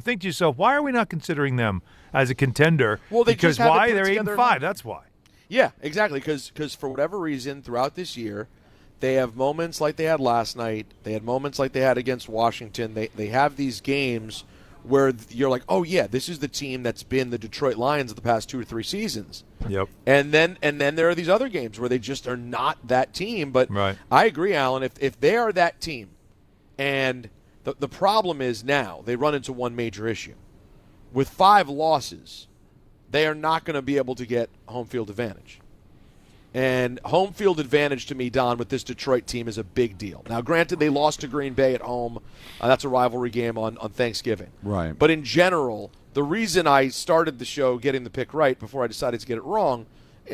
think to yourself, why are we not considering them as a contender? Well, they because just haven't why? put They're together 8-5. That's why. Yeah, exactly. Because for whatever reason, throughout this year, they have moments like they had last night. They had moments like they had against Washington. They have these games where you're like, oh yeah, this is the team that's been the Detroit Lions of the past 2 or 3 seasons. Yep. And then there are these other games where they just are not that team. But right. I agree, Alan. If they are that team, and the problem is now they run into one major issue. With 5 losses, they are not going to be able to get home field advantage. And home field advantage to me, Don, with this Detroit team is a big deal. Now, granted, they lost to Green Bay at home. That's a rivalry game on Thanksgiving. Right. But in general, the reason I started the show getting the pick right before I decided to get it wrong,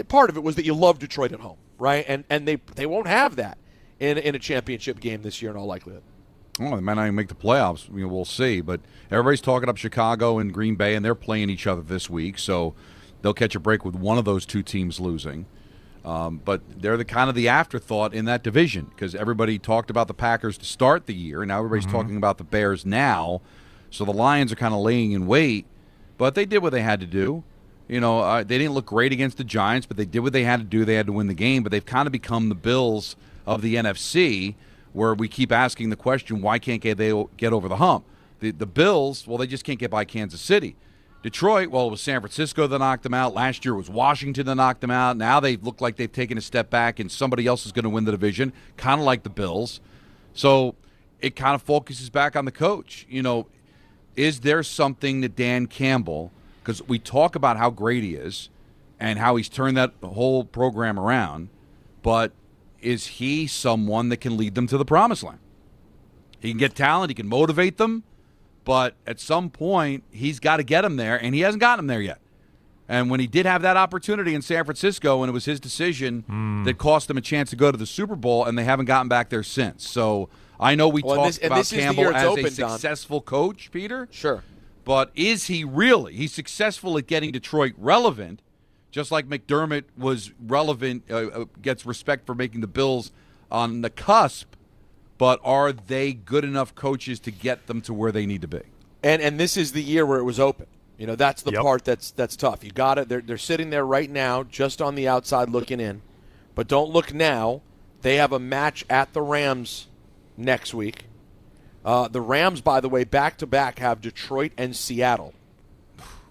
part of it was that you love Detroit at home, right? And they won't have that in a championship game this year in all likelihood. Oh, they might not even make the playoffs. We'll see. But everybody's talking up Chicago and Green Bay, and they're playing each other this week, so they'll catch a break with one of those 2 teams losing. But they're the kind of the afterthought in that division because everybody talked about the Packers to start the year, and now everybody's talking about the Bears now. So the Lions are kind of laying in wait, but they did what they had to do. You know, they didn't look great against the Giants, but they did what they had to do. They had to win the game, but they've kind of become the Bills of the NFC, where we keep asking the question, why can't they get over the hump? The Bills, well, they just can't get by Kansas City. Detroit, well, it was San Francisco that knocked them out. Last year it was Washington that knocked them out. Now they look like they've taken a step back and somebody else is going to win the division, kind of like the Bills. So it kind of focuses back on the coach. You know, is there something that Dan Campbell, because we talk about how great he is and how he's turned that whole program around, but is he someone that can lead them to the promised land? He can get talent, he can motivate them, but at some point, he's got to get him there, and he hasn't gotten him there yet. And when he did have that opportunity in San Francisco, and it was his decision that cost them a chance to go to the Super Bowl, and they haven't gotten back there since. So I know we talked about Campbell as a successful coach, Peter. Sure. But is he really? He's successful at getting Detroit relevant, just like McDermott was relevant, gets respect for making the Bills on the cusp. But are they good enough coaches to get them to where they need to be? And this is the year where it was open. You know, that's the part that's tough. You got it. They're sitting there right now, just on the outside looking in. But don't look now. They have a match at the Rams next week. The Rams, by the way, back-to-back have Detroit and Seattle.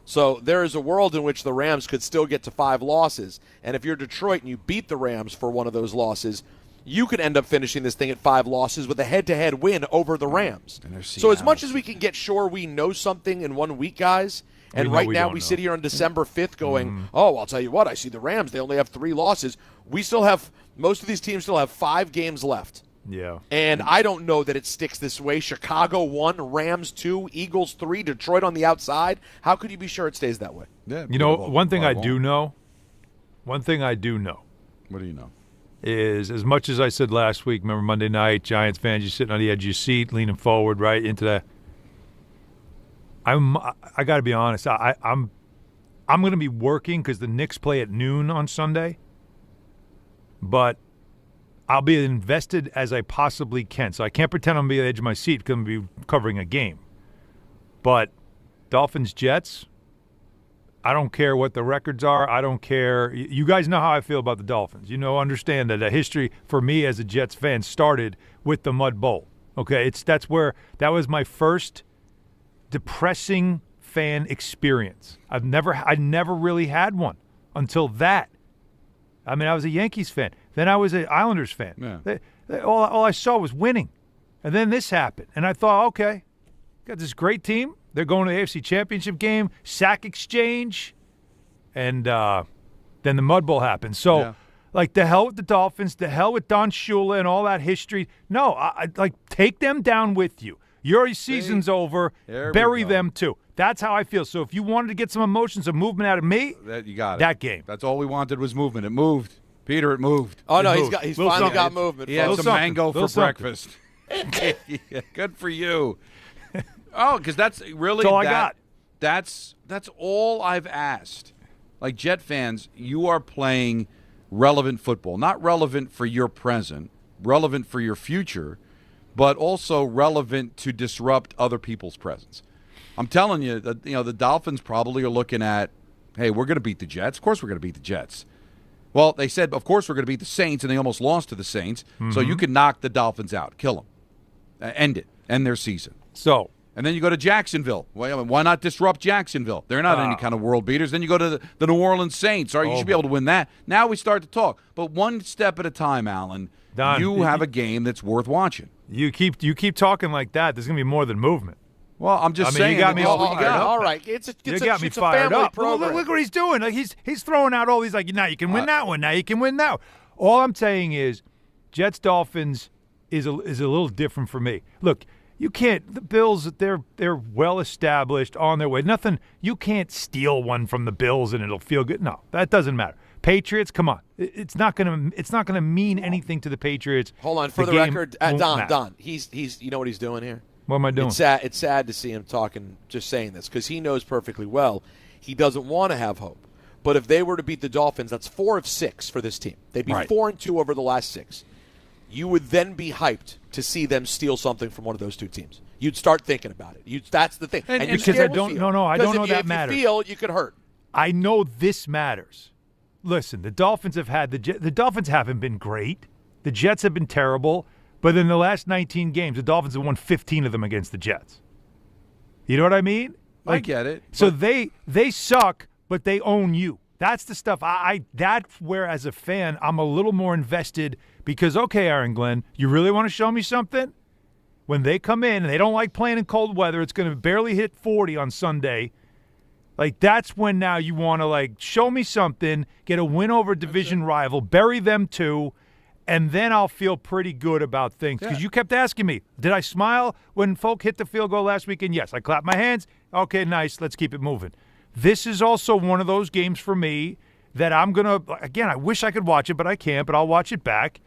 So there is a world in which the Rams could still get to 5 losses. And if you're Detroit and you beat the Rams for one of those losses, you could end up finishing this thing at 5 losses with a head-to-head win over the Rams. So as much as we can get sure we know something in 1 week, guys, and right now we sit here on December 5th going, oh, I'll tell you what, I see the Rams. They only have 3 losses. We still have – most of these teams still have 5 games left. Yeah. And I don't know that it sticks this way. Chicago 1, Rams 2, Eagles 3, Detroit on the outside. How could you be sure it stays that way? Yeah, you know, one thing I do know. What do you know? Is as much as I said last week, remember Monday night, Giants fans, you're sitting on the edge of your seat, leaning forward right into that. I got to be honest. I'm going to be working because the Knicks play at noon on Sunday. But I'll be as invested as I possibly can. So I can't pretend I'm going to be at the edge of my seat because I'm going to be covering a game. But Dolphins-Jets, I don't care what the records are. I don't care. You guys know how I feel about the Dolphins. You know, understand that the history for me as a Jets fan started with the Mud Bowl. Okay, that was my first depressing fan experience. I never really had one until that. I mean, I was a Yankees fan. Then I was an Islanders fan. Yeah. All I saw was winning. And then this happened. And I thought, okay, got this great team. They're going to the AFC Championship game, sack exchange, and then the Mud Bowl happened. So, like, the hell with the Dolphins, the hell with Don Shula and all that history. No, I take them down with you. Your season's over. Bury them, too. That's how I feel. So if you wanted to get some emotions, some movement out of me, you got it. That game. That's all we wanted was movement. It moved. Peter, it moved. Oh, no, he's finally got movement. He had some mango for breakfast. Good for you. Oh, because that's really all I got. That's all I've asked. Like, Jet fans, you are playing relevant football. Not relevant for your present, relevant for your future, but also relevant to disrupt other people's presence. I'm telling you, the Dolphins probably are looking at, hey, we're going to beat the Jets. Of course we're going to beat the Jets. Well, they said, of course we're going to beat the Saints, and they almost lost to the Saints. Mm-hmm. So you can knock the Dolphins out, kill them, end it, end their season. So, and then you go to Jacksonville. Well, why not disrupt Jacksonville? They're not any kind of world beaters. Then you go to the New Orleans Saints. All right, you should be able to win that. Now we start to talk. But one step at a time, Alan. Don, you have a game that's worth watching. You keep talking like that. There's going to be more than movement. Well, I'm just saying. You got me all fired up. All right, it's a fired up. Look what he's doing. Like he's throwing out all these like, now you can win that one. Now you can win that one. All I'm saying is, Jets Dolphins is a little different for me. Look, you can't. The Bills, they're well established, on their way. Nothing. You can't steal one from the Bills and it'll feel good. No, that doesn't matter. Patriots, come on. It's not gonna mean anything to the Patriots. Hold on, for the record, Don. He's you know what he's doing here? What am I doing? It's sad to see him talking, just saying this, because he knows perfectly well he doesn't want to have hope. But if they were to beat the Dolphins, that's 4 of 6 for this team. They'd be 4-2 over the last 6. You would then be hyped to see them steal something from one of those two teams. You'd start thinking about it. That's the thing. And you're because scared I don't. to feel. No, I don't know that if matters. You feel you could hurt. I know this matters. Listen, the Dolphins have had the Dolphins haven't been great. The Jets have been terrible. But in the last 19 games, the Dolphins have won 15 of them against the Jets. You know what I mean? I get it. So they suck, but they own you. That's the stuff. That's where, as a fan, I'm a little more invested because, okay, Aaron Glenn, you really want to show me something? When they come in and they don't like playing in cold weather, it's going to barely hit 40 on Sunday. Like, that's when now you want to, like, show me something, get a win over a division rival, bury them too, and then I'll feel pretty good about things. Because you kept asking me, did I smile when folk hit the field goal last weekend? Yes. I clapped my hands. Okay, nice. Let's keep it moving. This is also one of those games for me that I'm going to, again, I wish I could watch it, but I can't, but I'll watch it back,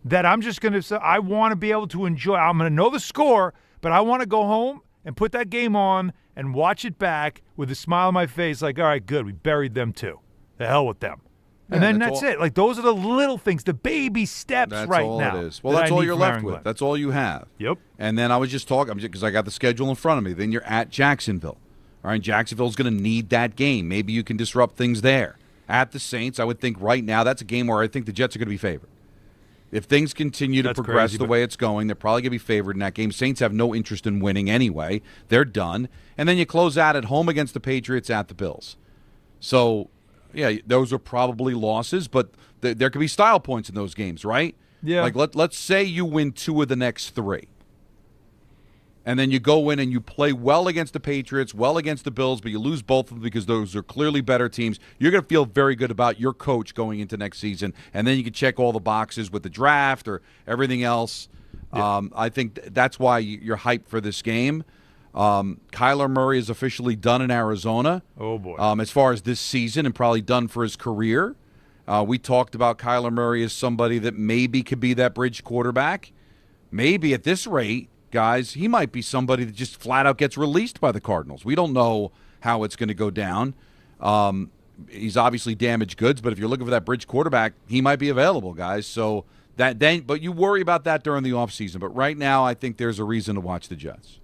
that I'm just going to say, I want to be able to enjoy. I'm going to know the score, but I want to go home and put that game on and watch it back with a smile on my face like, all right, good, we buried them too. The hell with them. And then that's it. Like, those are the little things, the baby steps that's right all now. It is. Well, that's all you're left with. That's all you have. Yep. And then I was just talking, because I got the schedule in front of me. Then you're at Jacksonville. All right, Jacksonville's going to need that game. Maybe you can disrupt things there. At the Saints, I would think right now that's a game where I think the Jets are going to be favored. If things continue to progress the way it's going, they're probably going to be favored in that game. Saints have no interest in winning anyway. They're done. And then you close out at home against the Patriots at the Bills. So, yeah, those are probably losses, but there could be style points in those games, right? Yeah. Like, let's say you win 2 of the next 3. And then you go in and you play well against the Patriots, well against the Bills, but you lose both of them because those are clearly better teams. You're going to feel very good about your coach going into next season, and then you can check all the boxes with the draft or everything else. Yeah. I think that's why you're hyped for this game. Kyler Murray is officially done in Arizona. Oh, boy. As far as this season, and probably done for his career. We talked about Kyler Murray as somebody that maybe could be that bridge quarterback. Maybe at this rate, guys, he might be somebody that just flat out gets released by the Cardinals. We don't know how it's going to go down. He's obviously damaged goods, but if you're looking for that bridge quarterback, he might be available, guys. So but you worry about that during the offseason. But right now, I think there's a reason to watch the Jets.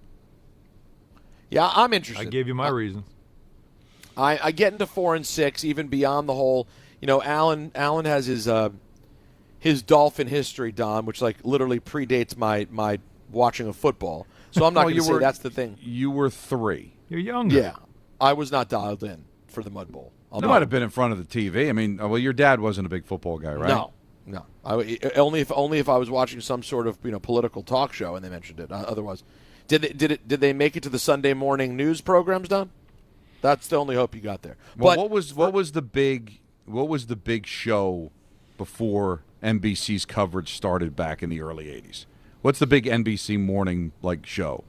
Yeah, I'm interested. I gave you my reasons. I get into 4 and 6, even beyond the whole. You know, Alan has his Dolphin history, Don, which like literally predates my watching of football. So I'm not going to say that's the thing. You were 3. You're younger. Yeah, I was not dialed in for the Mud Bowl. You might have been in front of the TV. I mean, well, your dad wasn't a big football guy, right? No. Only if I was watching some sort of political talk show and they mentioned it. Otherwise, did they make it to the Sunday morning news programs, Don? That's the only hope you got there. Well, what was the big show before NBC's coverage started back in the early 80s? What's the big NBC morning show?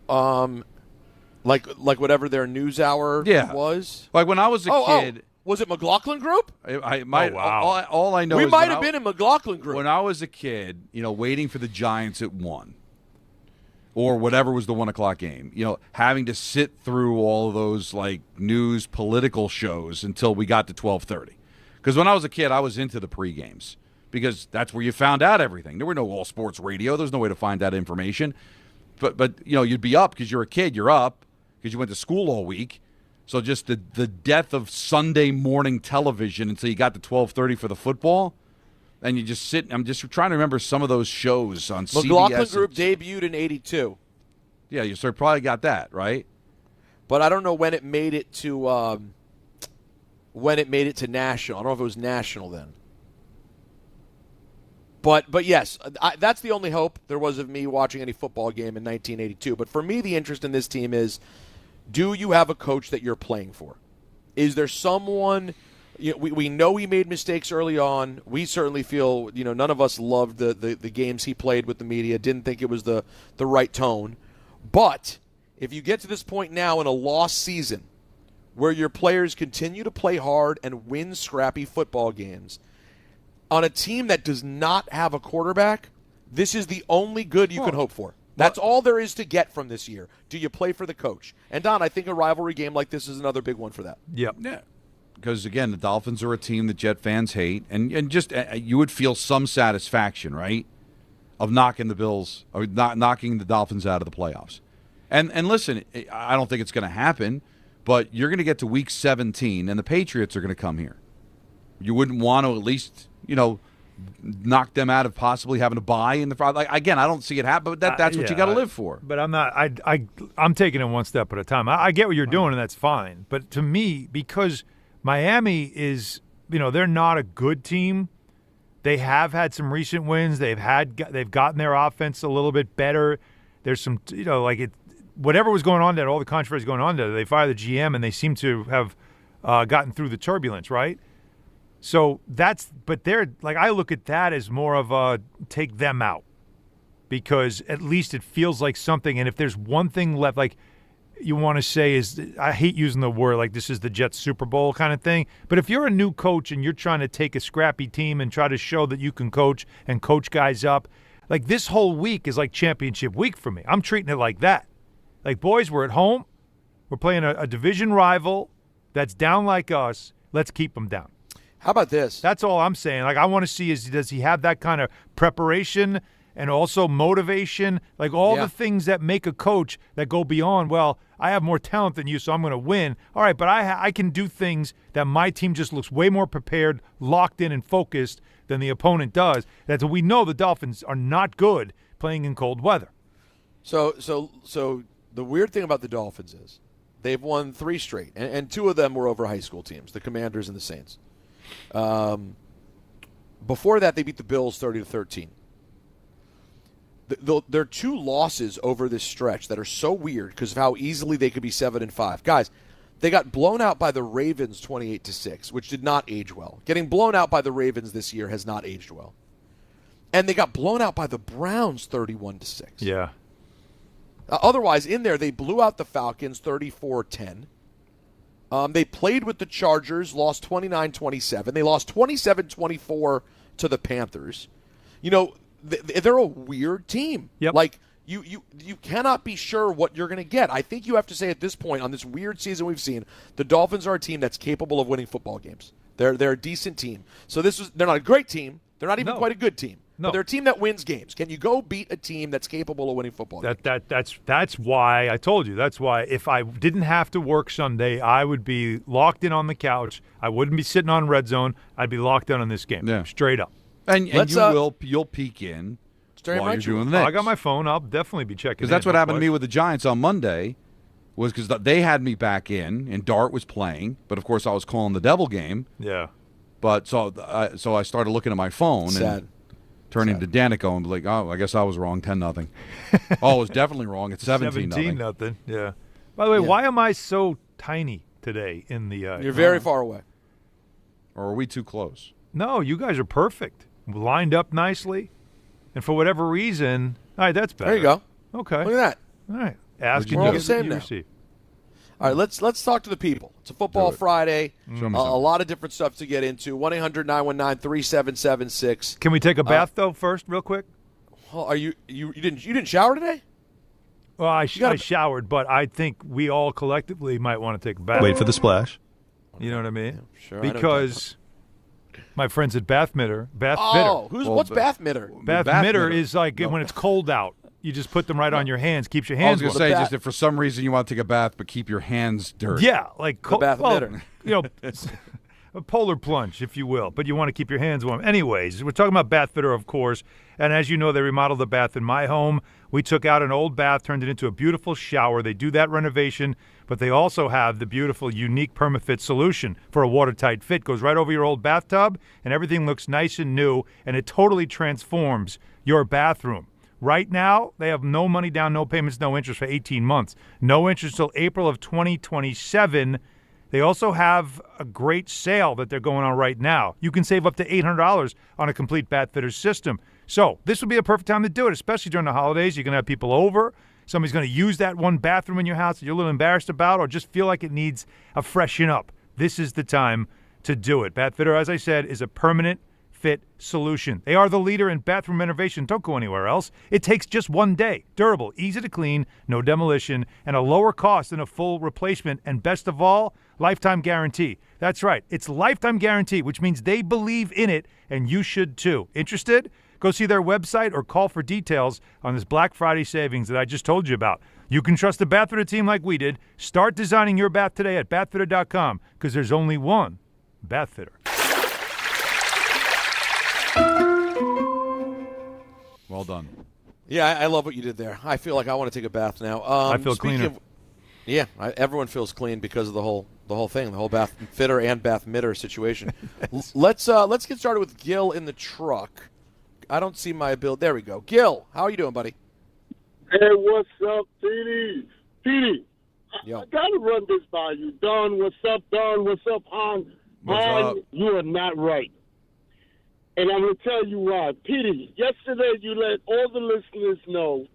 Like whatever their news hour was. Like when I was a kid. Was it McLaughlin Group? I might. Wow. All I know we is might have been in McLaughlin Group. When I was a kid, waiting for the Giants at 1, or whatever was the 1 o'clock game. Having to sit through all of those news political shows until we got to 12:30. Because when I was a kid, I was into the pre-games. Because that's where you found out everything. There were no all sports radio. There's no way to find that information. But you'd be up because you're a kid. You're up. because you went to school all week. So just the death of Sunday morning television until you got to 12:30 for the football. And you just sit. I'm just trying to remember some of those shows on CBS. McLaughlin Group debuted in '82. Yeah, you sort of probably got that, right? But I don't know when it made it to national. I don't know if it was national then. But yes, that's the only hope there was of me watching any football game in 1982. But for me, the interest in this team is, do you have a coach that you're playing for? Is there someone? We know he made mistakes early on. We certainly feel, none of us loved the games he played with the media, didn't think it was the right tone. But if you get to this point now in a lost season where your players continue to play hard and win scrappy football games on a team that does not have a quarterback, this is the only good you can hope for. That's all there is to get from this year. Do you play for the coach? And, Don, I think a rivalry game like this is another big one for that. Yeah. Because, again, the Dolphins are a team that Jet fans hate. And just you would feel some satisfaction, right, of knocking the Bills or not knocking the Dolphins out of the playoffs. And listen, I don't think it's going to happen, but you're going to get to Week 17, and the Patriots are going to come here. You wouldn't want to at least, knock them out of possibly having to bye in the – again, I don't see it happen, but that's what you got to live for. But I'm not – I'm taking it one step at a time. I get what you're doing, and that's fine. But to me, because Miami is – they're not a good team. They have had some recent wins. They've gotten their offense a little bit better. There's some whatever was going on there, all the controversy going on there, they fired the GM, and they seem to have gotten through the turbulence, right? So but they're I look at that as more of a take them out, because at least it feels like something. And if there's one thing left, you want to say is, I hate using the word this is the Jets Super Bowl kind of thing. But if you're a new coach and you're trying to take a scrappy team and try to show that you can coach and coach guys up, this whole week is like championship week for me. I'm treating it like that. Boys, we're at home. We're playing a division rival that's down like us. Let's keep them down. How about this? That's all I'm saying. I want to see does he have that kind of preparation and also motivation? The things that make a coach that go beyond, well, I have more talent than you, so I'm going to win. All right, but I can do things that my team just looks way more prepared, locked in, and focused than the opponent does. We know the Dolphins are not good playing in cold weather. So the weird thing about the Dolphins is they've won 3 straight, and 2 of them were over high school teams, the Commanders and the Saints. Before that, they beat the Bills 30-13. There are 2 losses over this stretch that are so weird because of how easily they could be 7-5. Guys, they got blown out by the Ravens 28-6, which did not age well. Getting blown out by the Ravens this year has not aged well. And they got blown out by the Browns 31-6. Yeah. Otherwise, in there, they blew out the Falcons 34-10. They played with the Chargers, lost 29-27. They lost 27-24 to the Panthers. They're a weird team. Yep. You cannot be sure what you're going to get. I think you have to say at this point, on this weird season we've seen, the Dolphins are a team that's capable of winning football games. They're a decent team. So they're not a great team. They're not even quite a good team. No. But they're a team that wins games. Can you go beat a team that's capable of winning football games? That's why I told you. That's why if I didn't have to work Sunday, I would be locked in on the couch. I wouldn't be sitting on Red Zone. I'd be locked in on this game. Yeah. Straight up. And you'll peek in while you're doing the Knicks. I got my phone. I'll definitely be checking. Because that's what happened to me with the Giants on Monday. Was because they had me back in, and Dart was playing, but of course I was calling the Devil game. Yeah. But so I started looking at my phone and turning to Danico and be like, oh, I guess I was wrong, 10-0. Oh, I was definitely wrong. It's 17-0. 17-0. Yeah. By the way, why am I so tiny today in the? You're very far away. Or are we too close? No, you guys are perfect. Lined up nicely, and for whatever reason, all right, that's better. There you go. Okay. Look at that. All right. Asking We're all you the same now. receive. All right, let's talk to the people. It's a football Friday. A lot of different stuff to get into. 1-800-919-3776. Can we take a bath though first, real quick? Well, you didn't shower today? Well, I showered, but I think we all collectively might want to take a bath. Wait for the splash. You know what I mean? Yeah, sure. Because my friends at Bath Mitter. What's Bath Mitter? Bath Mitter is like when it's cold out. you just put them right on your hands. Keeps your I hands was warm. going to say, just if for some reason you want to take a bath but keep your hands dirty. Yeah, like The bath emitter. A polar plunge, if you will, but you want to keep your hands warm. Anyways, we're talking about Bath Fitter, of course, and as you know, they remodeled the bath in my home. We took out an old bath, turned it into a beautiful shower. They do that renovation, but they also have the beautiful, unique PermaFit solution for a watertight fit. Goes right over your old bathtub, and everything looks nice and new, and it totally transforms your bathroom. Right now, they have no money down, no payments, no interest for 18 months. No interest until April of 2027. They also have a great sale that they're going on right now. You can save up to $800 on a complete bath fitter system. So this would be a perfect time to do it, especially during the holidays. You're going to have people over. Somebody's going to use that one bathroom in your house that you're a little embarrassed about or just feel like it needs a freshen up. This is the time to do it. Bath Fitter, as I said, is a permanent fit solution. They are the leader in bathroom renovation. Don't go anywhere else. It takes just one day. Durable, easy to clean, no demolition, and a lower cost than a full replacement. And best of all, lifetime guarantee. That's right. It's lifetime guarantee, which means they believe in it, and you should too. Interested? Go see their website or call for details on this Black Friday savings that I just told you about. You can trust the Bath Fitter team like we did. Start designing your bath today at bathfitter.com because there's only one Bath Fitter. Well done. Yeah, I love what you did there. I feel like I want to take a bath now. I feel cleaner. Everyone feels clean because of the whole thing, the whole bath fitter and bath mitter situation. Let's get started with Gil in the truck. I don't see my bill. There we go. Gil, how are you doing, buddy? Hey, what's up, Petey? Petey, Yo. I got to run this by you. Don, what's up, Don? What's up, Hahn? What's Hahn, up? you are not right. And I'm going to tell you why. Petey, yesterday you let all the listeners know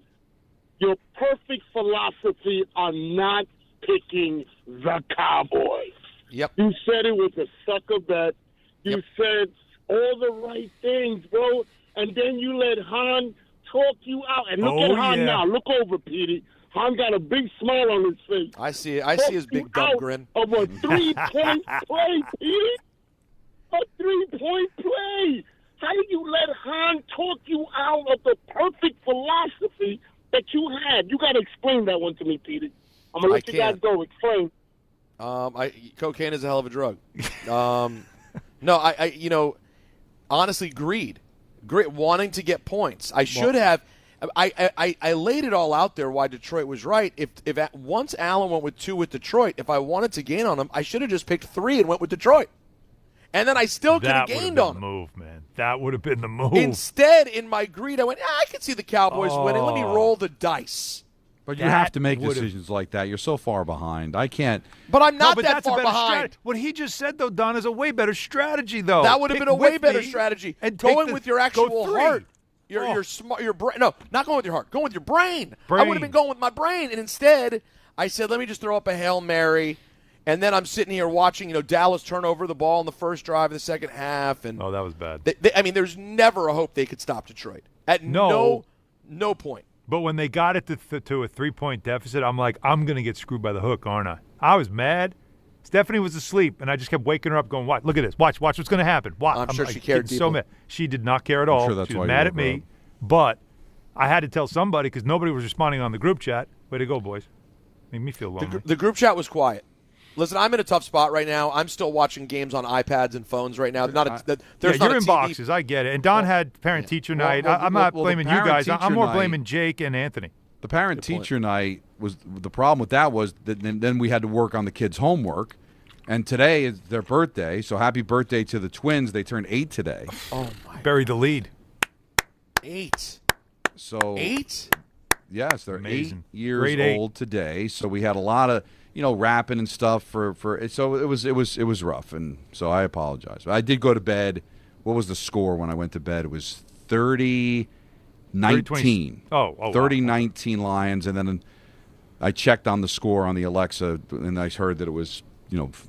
your perfect philosophy on not picking the Cowboys. Yep. You said it was a sucker bet. You said all the right things, bro. And then you let Hahn talk you out. And look at Hahn now. Look over, Petey. Hahn got a big smile on his face. I see it. I see his big dumb grin. Of a 3-point play, Petey. A 3-point play. How did you let Hahn talk you out of the perfect philosophy that you had? You got to explain that one to me, Petey. I'm going to let you guys go. Explain. Cocaine is a hell of a drug. No, honestly, greed, wanting to get points. I should have. I laid it all out there why Detroit was right. If once Allen went with 2 with Detroit, if I wanted to gain on him, I should have just picked 3 and went with Detroit. And then I still could have gained on him. That would have been the move, man. That would have been the move. Instead, in my greed, I went, I can see the Cowboys winning. Let me roll the dice. But you have to make decisions like that. You're so far behind. I can't. But I'm not that far behind. What he just said, though, Don, is a way better strategy, though. That would have been a way better strategy. And going with your actual heart. Your Your smart, your brain. No, not going with your heart. Going with your brain. I would have been going with my brain, and instead, I said, let me just throw up a Hail Mary. And then I'm sitting here watching, Dallas turn over the ball in the first drive of the second half. And that was bad. There's never a hope they could stop Detroit. At no point. But when they got it to a 3-point deficit, I'm like, I'm going to get screwed by the hook, aren't I? I was mad. Stephanie was asleep, and I just kept waking her up going, watch, look at this. Watch what's going to happen. Watch. I'm sure she cared deeply. So mad. She did not care at all. Sure that's she why was you mad were at me. broke. But I had to tell somebody because nobody was responding on the group chat. Way to go, boys. Made me feel lonely. The group chat was quiet. Listen, I'm in a tough spot right now. I'm still watching games on iPads and phones right now. You're in boxes. I get it. And Don had parent-teacher night. I'm not blaming you guys. I'm more blaming Jake and Anthony. The parent-teacher night was the problem with that was that then we had to work on the kids' homework. And today is their birthday, so happy birthday to the twins. They turned 8 today. Oh, my. Bury the lead. 8. So 8? Yes, they're Amazing. 8 years old today. So we had a lot of rapping and stuff for so it was rough, and so I apologize. But I did go to bed. What was the score when I went to bed? It was 30-19. 30-19 Lions, and then I checked on the score on the Alexa, and I heard that it was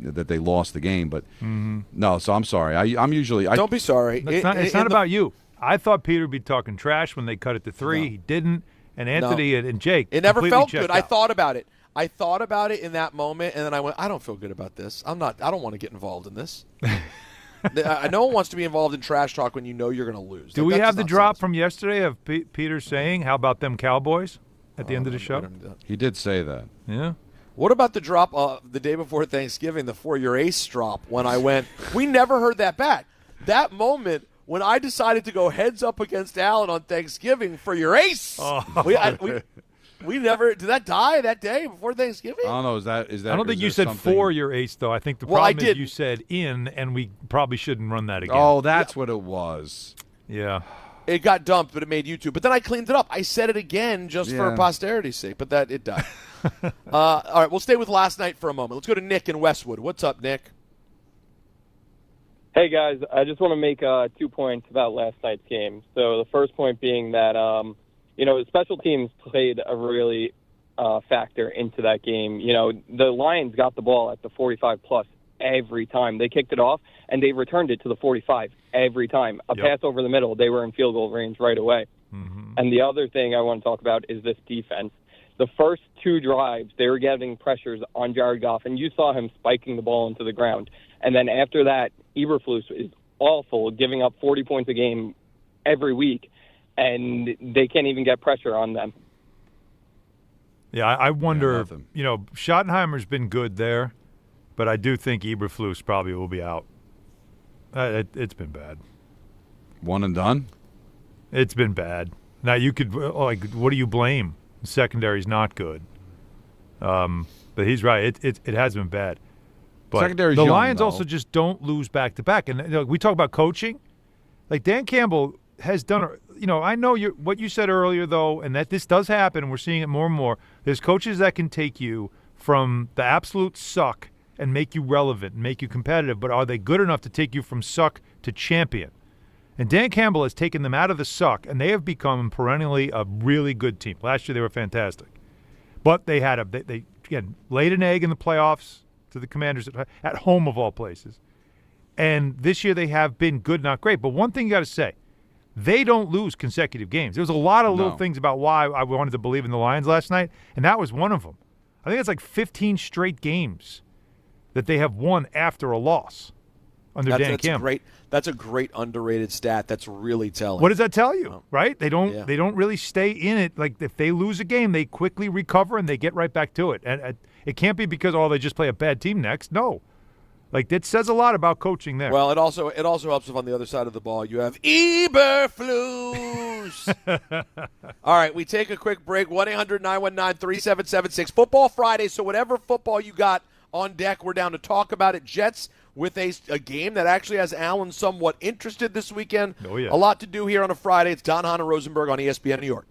that they lost the game. But no, so I'm sorry. I'm usually don't be sorry. It's not about you. I thought Peter would be talking trash when they cut it to 3. No. He didn't, and Anthony and Jake. It never felt good. Out. I thought about it. I thought about it in that moment, and then I went, I don't feel good about this. I don't want to get involved in this. No one wants to be involved in trash talk when you know you're going to lose. Do we have the drop from yesterday of Peter saying, how about them Cowboys at the end of the show? He did say that. Yeah. What about the drop the day before Thanksgiving, the For Your Ace drop, when I went, we never heard that back. That moment when I decided to go heads up against Allen on Thanksgiving for your ace. We never – did that die that day before Thanksgiving? I don't know. Is that? I don't think you said something? For your ace, though. I think the problem is you said in, and we probably shouldn't run that again. Oh, that's what it was. Yeah. It got dumped, but it made YouTube. But then I cleaned it up. I said it again just for posterity's sake, but it died. All right, we'll stay with last night for a moment. Let's go to Nick in Westwood. What's up, Nick? Hey, guys. I just want to make 2 points about last night's game. So the first point being that, the special teams played a really factor into that game. The Lions got the ball at the 45-plus every time. They kicked it off, and they returned it to the 45 every time. A pass over the middle, they were in field goal range right away. Mm-hmm. And the other thing I want to talk about is this defense. The first 2 drives, they were getting pressures on Jared Goff, and you saw him spiking the ball into the ground. And then after that, Eberflus is awful, giving up 40 points a game every week, and they can't even get pressure on them. Yeah, I wonder, Schottenheimer's been good there, but I do think Eberflus probably will be out. It's been bad. One and done? It's been bad. Now, you could, what do you blame? The secondary's not good. But he's right. It has been bad. But Secondary's the young, Lions though. also just don't lose back-to-back. And we talk about coaching. Like, Dan Campbell has done I know what you said earlier, though, and that this does happen, and we're seeing it more and more. There's coaches that can take you from the absolute suck and make you relevant and make you competitive, but are they good enough to take you from suck to champion? And Dan Campbell has taken them out of the suck, and they have become perennially a really good team. Last year they were fantastic. But they had they again, laid an egg in the playoffs to the Commanders at home of all places. And this year they have been good, not great. But one thing you got to say, they don't lose consecutive games. There was a lot of little things about why I wanted to believe in the Lions last night, and that was one of them. I think it's like 15 straight that they have won after a loss under Dan Campbell. That's a great underrated stat. That's really telling. What does that tell you, right? They don't really stay in it. Like, if they lose a game, they quickly recover and they get right back to it. And it can't be because, they just play a bad team next. No. Like, that says a lot about coaching there. Well, it also helps if on the other side of the ball you have Eberflus. All right, we take a quick break. 1-800-919-3776. Football Friday, so whatever football you got on deck, we're down to talk about it. Jets with a game that actually has Allen somewhat interested this weekend. Oh, yeah. A lot to do here on a Friday. It's Don, Hahn, and Rosenberg on ESPN New York.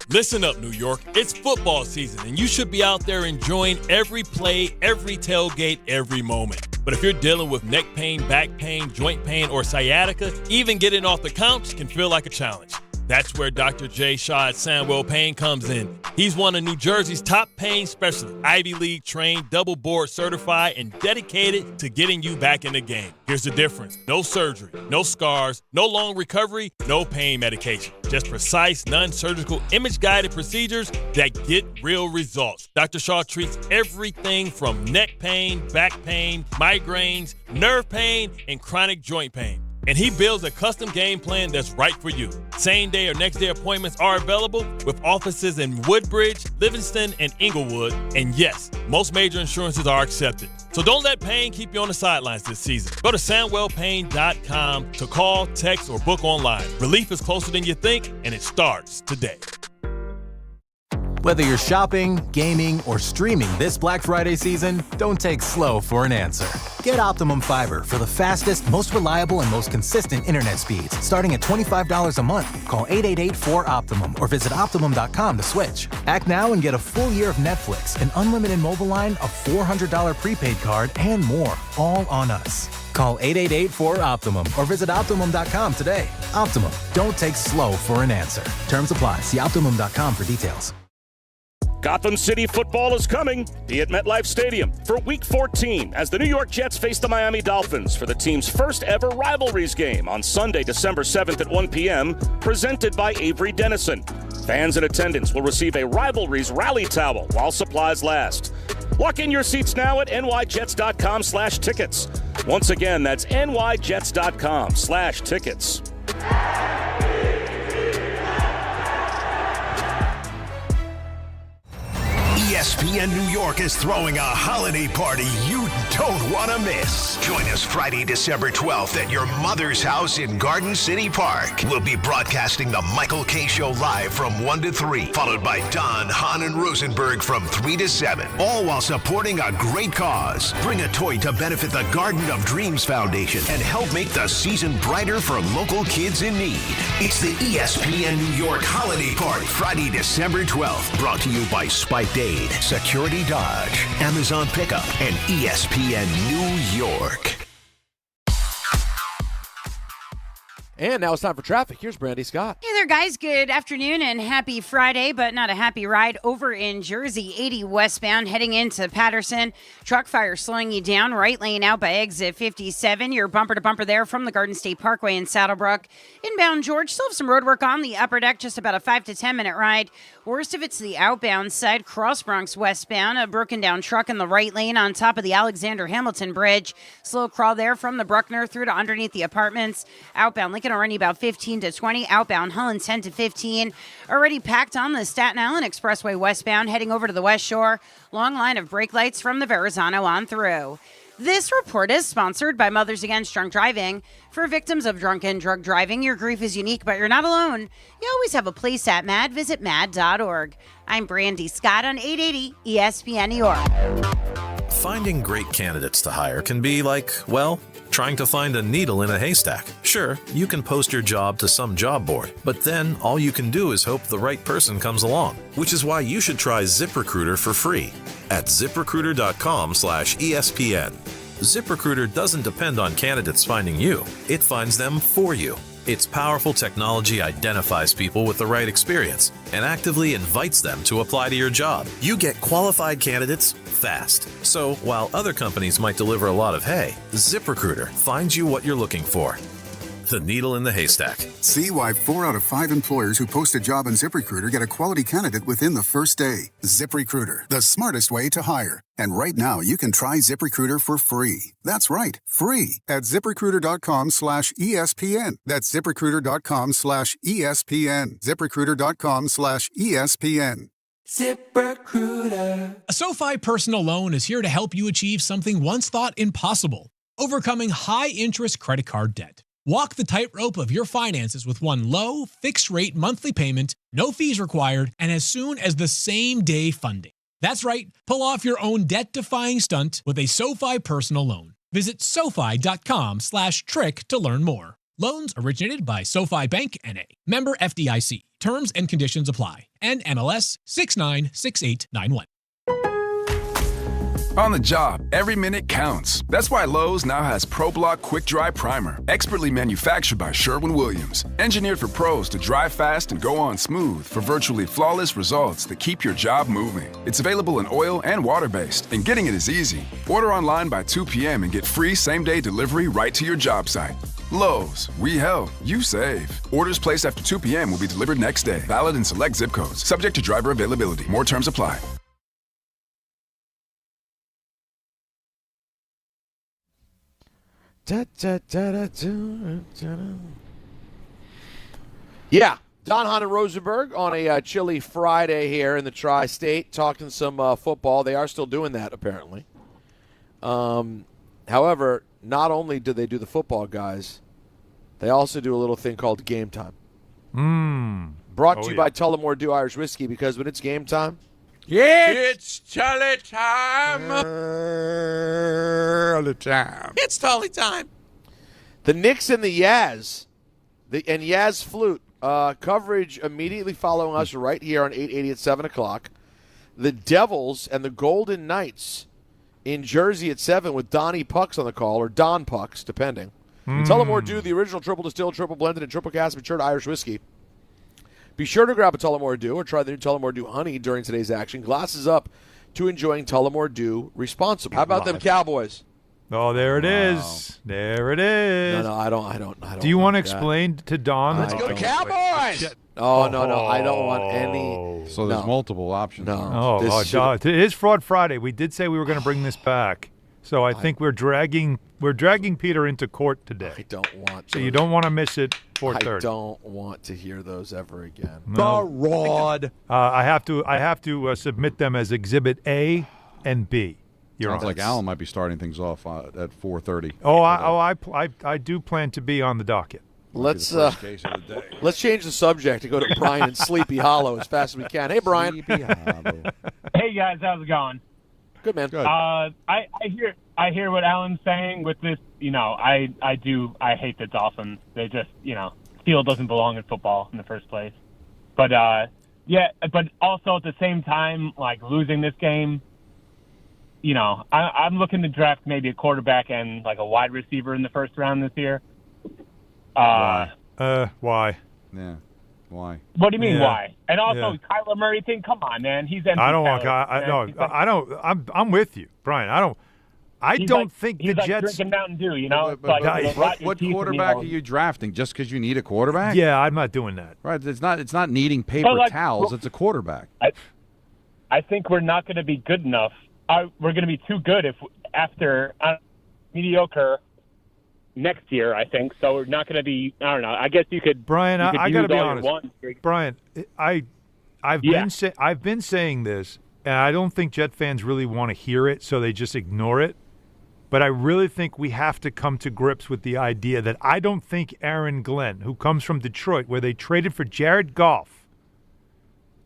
Listen up, New York. It's football season, and you should be out there enjoying every play, every tailgate, every moment. But if you're dealing with neck pain, back pain, joint pain, or sciatica, even getting off the couch can feel like a challenge. That's where Dr. Jay Shaw at Sandwell Pain comes in. He's one of New Jersey's top pain specialists, Ivy League trained, double board certified, and dedicated to getting you back in the game. Here's the difference. No surgery, no scars, no long recovery, no pain medication. Just precise, non-surgical, image-guided procedures that get real results. Dr. Shaw treats everything from neck pain, back pain, migraines, nerve pain, and chronic joint pain. And he builds a custom game plan that's right for you. Same-day or next-day appointments are available with offices in Woodbridge, Livingston, and Inglewood. And yes, most major insurances are accepted. So don't let pain keep you on the sidelines this season. Go to SandwellPain.com to call, text, or book online. Relief is closer than you think, and it starts today. Whether you're shopping, gaming, or streaming this Black Friday season, don't take slow for an answer. Get Optimum Fiber for the fastest, most reliable, and most consistent internet speeds, starting at $25 a month. Call 888-4OPTIMUM or visit Optimum.com to switch. Act now and get a full year of Netflix, an unlimited mobile line, a $400 prepaid card, and more, all on us. Call 888-4OPTIMUM or visit Optimum.com today. Optimum, don't take slow for an answer. Terms apply. See Optimum.com for details. Gotham City football is coming. Be at MetLife Stadium for Week 14 as the New York Jets face the Miami Dolphins for the team's first ever rivalries game on Sunday, December 7th at 1 p.m., presented by Avery Dennison. Fans in attendance will receive a rivalries rally towel while supplies last. Lock in your seats now at nyjets.com/tickets. Once again, that's nyjets.com/tickets. ESPN New York is throwing a holiday party you don't want to miss. Join us Friday, December 12th at your mother's house in Garden City Park. We'll be broadcasting the Michael K. Show live from 1 to 3, followed by Don, Hahn, and Rosenberg from 3 to 7, all while supporting a great cause. Bring a toy to benefit the Garden of Dreams Foundation and help make the season brighter for local kids in need. It's the ESPN New York Holiday Party, Friday, December 12th, brought to you by Spiked Aid, Security Dodge, Amazon Pickup, and ESPN New York. And now it's time for traffic. Here's Brandy Scott. Hey there, guys. Good afternoon and happy Friday, but not a happy ride over in Jersey. 80 westbound heading into Patterson. Truck fire slowing you down. Right lane out by exit 57. You're bumper to bumper there from the Garden State Parkway in Saddlebrook. Inbound George, still have some road work on the upper deck, just about a 5 to 10 minute ride. Worst of it's the outbound side, Cross Bronx westbound. A broken down truck in the right lane on top of the Alexander Hamilton Bridge. Slow crawl there from the Bruckner through to underneath the apartments. Outbound Lincoln already about 15 to 20. Outbound Holland 10 to 15. Already packed on the Staten Island Expressway westbound heading over to the West Shore. Long line of brake lights from the Verrazano on through. This report is sponsored by Mothers Against Drunk Driving. For victims of drunk and drug driving, your grief is unique, but you're not alone. You always have a place at MAD. Visit MAD.org. I'm Brandy Scott on 880 ESPN New York. Finding great candidates to hire can be like, well, trying to find a needle in a haystack. Sure, you can post your job to some job board, but then all you can do is hope the right person comes along, which is why you should try ZipRecruiter for free at ZipRecruiter.com/ESPN. ZipRecruiter doesn't depend on candidates finding you. It finds them for you. Its powerful technology identifies people with the right experience and actively invites them to apply to your job. You get qualified candidates fast. So while other companies might deliver a lot of hay, ZipRecruiter finds you what you're looking for. The needle in the haystack. See why 4 out of 5 employers who post a job on ZipRecruiter get a quality candidate within the first day. ZipRecruiter, the smartest way to hire. And right now, you can try ZipRecruiter for free. That's right, free at ZipRecruiter.com/ESPN. That's ZipRecruiter.com/ESPN. ZipRecruiter.com/ESPN. ZipRecruiter. A SoFi personal loan is here to help you achieve something once thought impossible: overcoming high-interest credit card debt. Walk the tightrope of your finances with one low, fixed-rate monthly payment, no fees required, and as soon as the same day funding. That's right, pull off your own debt-defying stunt with a SoFi personal loan. Visit SoFi.com/trick to learn more. Loans originated by SoFi Bank N.A. Member FDIC. Terms and conditions apply. NMLS 696891. On the job, every minute counts. That's why Lowe's now has ProBlock Quick Dry Primer, expertly manufactured by Sherwin-Williams. Engineered for pros to dry fast and go on smooth for virtually flawless results that keep your job moving. It's available in oil and water-based, and getting it is easy. Order online by 2 p.m. and get free same-day delivery right to your job site. Lowe's, we help, you save. Orders placed after 2 p.m. will be delivered next day. Valid in select zip codes. Subject to driver availability. More terms apply. Yeah, Don, Hahn, and Rosenberg on a chilly Friday here in the Tri-State, talking some football. They are still doing that, apparently. However, not only do they do the football, guys, they also do a little thing called Game Time. Brought to you by Tullamore Dew Irish Whiskey, because when it's game time, it's Tully time. It's Tully time. The Knicks and the Yaz, and Yaz Flute, coverage immediately following us right here on 880 at 7 o'clock. The Devils and the Golden Knights in Jersey at 7 with Donnie Pucks on the call, or Don Pucks, depending. Tullamore Dew, the original triple distilled, triple blended, and triple cast matured Irish whiskey. Be sure to grab a Tullamore Dew or try the new Tullamore Dew Honey during today's action. Glasses up to enjoying Tullamore Dew responsibly. How about them Cowboys? Oh, there it is. There it is. No, I don't. Do you want to explain to Don? Let's go Cowboys! Oh, no, I don't want any. So there's multiple options. It is Fraud Friday. We did say we were going to bring this back. So I think we're dragging Peter into court today. I don't want to. So you don't want to miss it, 4:30. I don't want to hear those ever again. No. The Rod. I have to submit them as Exhibit A and B. Sounds like Alan might be starting things off at 4:30. I do plan to be on the docket. Let's change the subject and go to Brian in Sleepy Hollow as fast as we can. Hey, Brian. Hey guys, how's it going? Good, man. Good. I hear what Alan's saying with this. I hate the Dolphins. They just field doesn't belong in football in the first place. But but also at the same time, like losing this game. I'm looking to draft maybe a quarterback and like a wide receiver in the first round this year. Why? Yeah. Why? What do you mean why? And also Kyler Murray thing. Come on, man. He's empty. I don't want. I don't. I'm with you, Brian. I don't think the Jets drinking Mountain Dew. What quarterback are you drafting? Just because you need a quarterback? Yeah, I'm not doing that. Right. It's not needing paper towels. It's a quarterback. I think we're not going to be good enough. We're going to be too good after mediocre next year, I think. So we're not going to be. I don't know. I guess you could. Brian, I got to be honest. Brian, I've been saying this, and I don't think Jet fans really want to hear it, so they just ignore it. But I really think we have to come to grips with the idea that I don't think Aaron Glenn, who comes from Detroit, where they traded for Jared Goff,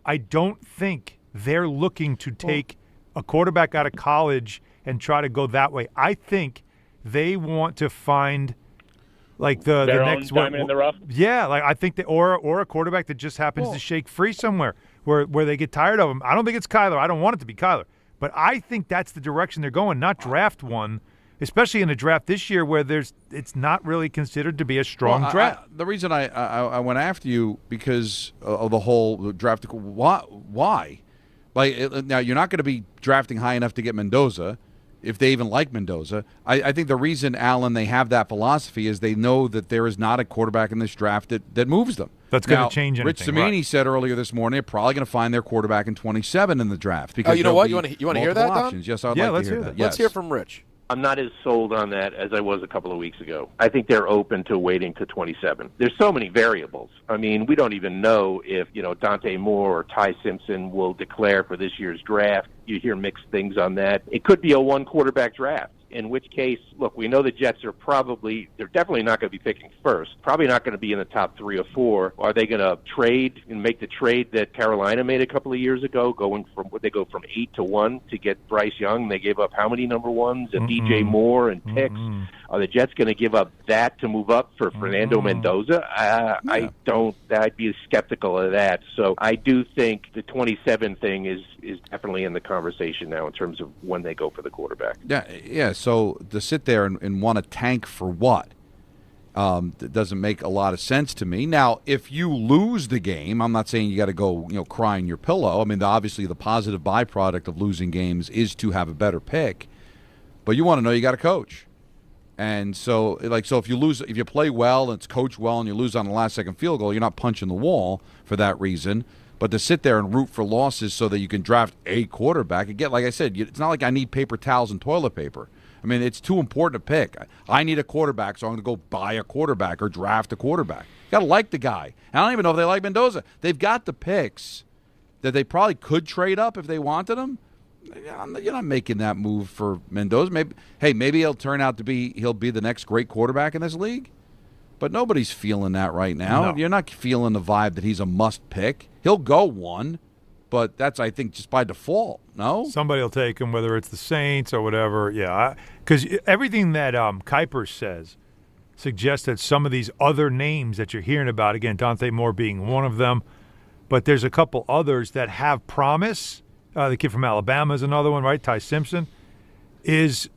I don't think they're looking to take a quarterback out of college and try to go that way. I think they want to find like the next diamond in the rough. Yeah, like I think that or a quarterback that just happens to shake free somewhere where they get tired of him. I don't think it's Kyler. I don't want it to be Kyler. But I think that's the direction they're going, not draft one, especially in a draft this year where it's not really considered to be a strong draft. The reason I went after you because of the whole draft. Why? Like now, you're not going to be drafting high enough to get Mendoza, if they even like Mendoza. I think the reason, Alan, they have that philosophy is they know that there is not a quarterback in this draft that moves them. That's going to change anything. Rich Cimini said earlier this morning they're probably going to find their quarterback in 27 in the draft. Because you know what? You want to hear that, options. Don? Yes, I'd like to hear that. Let's hear from Rich. I'm not as sold on that as I was a couple of weeks ago. I think they're open to waiting to 27. There's so many variables. I mean, we don't even know if, Dante Moore or Ty Simpson will declare for this year's draft. You hear mixed things on that. It could be a one-quarterback draft, in which case, look, we know the Jets are they're definitely not going to be picking first, probably not going to be in the top 3 or 4. Are they going to trade and make the trade that Carolina made a couple of years ago, they go from 8 to 1 to get Bryce Young? They gave up how many number ones? And DJ Moore and picks. Are the Jets going to give up that to move up for Fernando Mendoza? I'd be skeptical of that. So I do think the 27 thing is definitely in the conversation now in terms of when they go for the quarterback. Yeah. So to sit there and want to tank for what? That doesn't make a lot of sense to me. Now, if you lose the game, I'm not saying you got to go, cry in your pillow. I mean, obviously the positive byproduct of losing games is to have a better pick, but you want to know you got a coach. And so if you play well and it's coached well and you lose on the last second field goal, you're not punching the wall for that reason. But to sit there and root for losses so that you can draft a quarterback, again, like I said, it's not like I need paper towels and toilet paper. I mean, it's too important to pick. I need a quarterback, so I'm going to go buy a quarterback or draft a quarterback. You got to like the guy. And I don't even know if they like Mendoza. They've got the picks that they probably could trade up if they wanted him. You're not making that move for Mendoza. Maybe he'll turn out to he'll be the next great quarterback in this league. But nobody's feeling that right now. No. You're not feeling the vibe that he's a must pick. He'll go one, but that's, I think, just by default. No? Somebody will take him, whether it's the Saints or whatever. Yeah, because everything that Kuiper says suggests that some of these other names that you're hearing about, again, Dante Moore being one of them, but there's a couple others that have promise. The kid from Alabama is another one, right? Ty Simpson if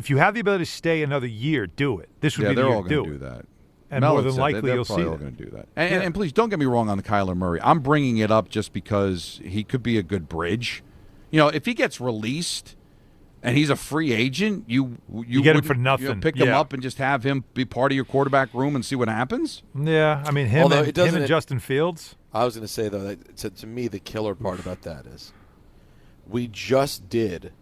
you have the ability to stay another year, do it. This would be the year to do that. And more than likely, you'll see that. They're all going to do that. And please, don't get me wrong on the Kyler Murray. I'm bringing it up just because he could be a good bridge. If he gets released and he's a free agent, you get him for nothing. Pick him up and just have him be part of your quarterback room and see what happens? Yeah, I mean, him and Justin Fields. I was going to say, though, that to me, the killer part about that is we just did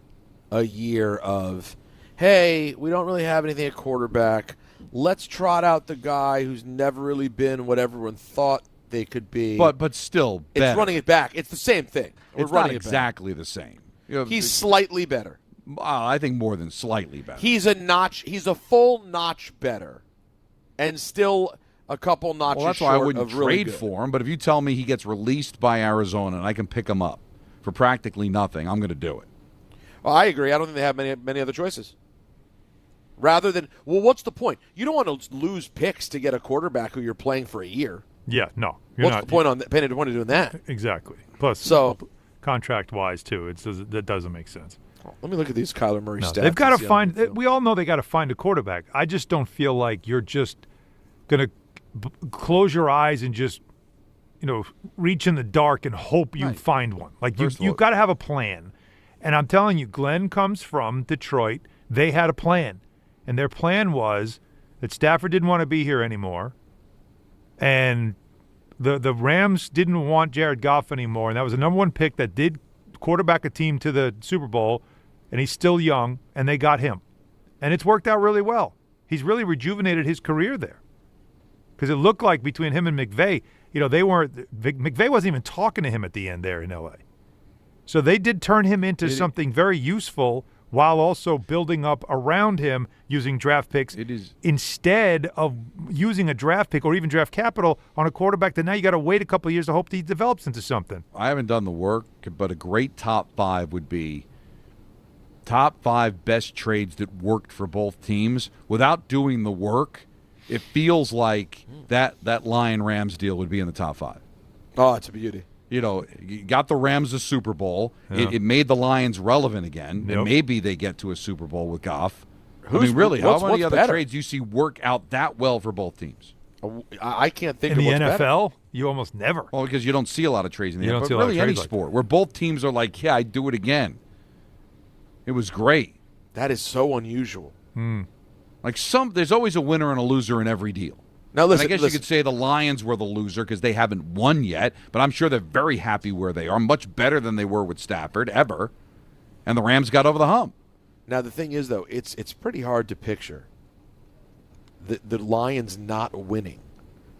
a year of, hey, we don't really have anything at quarterback. Let's trot out the guy who's never really been what everyone thought they could be. But still better. It's running it back. It's the same thing. It's not exactly the same. He's slightly better. I think more than slightly better. He's a full notch better, and still a couple notches Well, that's short why I wouldn't of really trade good. for him. But if you tell me he gets released by Arizona and I can pick him up for practically nothing, I'm going to do it. Well, I agree. I don't think they have many other choices. Rather than, well, what's the point? You don't want to lose picks to get a quarterback who you're playing for a year. Yeah, no. What's the point of doing that? Exactly. Plus, contract-wise, too, that doesn't make sense. Let me look at these Kyler Murray stats. They've got to find – we all know they got to find a quarterback. I just don't feel like you're just going to close your eyes and just, reach in the dark and hope you find one. Like, you've got to have a plan. And I'm telling you, Glenn comes from Detroit. They had a plan. And their plan was that Stafford didn't want to be here anymore. And the Rams didn't want Jared Goff anymore. And that was the number one pick that did quarterback a team to the Super Bowl. And he's still young. And they got him. And it's worked out really well. He's really rejuvenated his career there. Because it looked like between him and McVay, McVay wasn't even talking to him at the end there in L.A. So they did turn him into something very useful while also building up around him using draft picks instead of using a draft pick or even draft capital on a quarterback that now you got to wait a couple of years to hope that he develops into something. I haven't done the work, but a great top 5 would be top 5 best trades that worked for both teams. Without doing the work, it feels like that Lion-Rams deal would be in the top 5. Oh, it's a beauty. You got the Rams a Super Bowl. Yeah. It made the Lions relevant again. Yep. And maybe they get to a Super Bowl with Goff. How many other trades do you see work out that well for both teams? I can't think of what's better. In the NFL, better. You almost never. Well, because you don't see a lot of trades in the NFL. But really any sport where both teams are like, yeah, I'd do it again. It was great. That is so unusual. Like there's always a winner and a loser in every deal. Now, listen, and I guess you could say the Lions were the loser because they haven't won yet, but I'm sure they're very happy where they are, much better than they were with Stafford ever, and the Rams got over the hump. Now, the thing is, though, it's pretty hard to picture the Lions not winning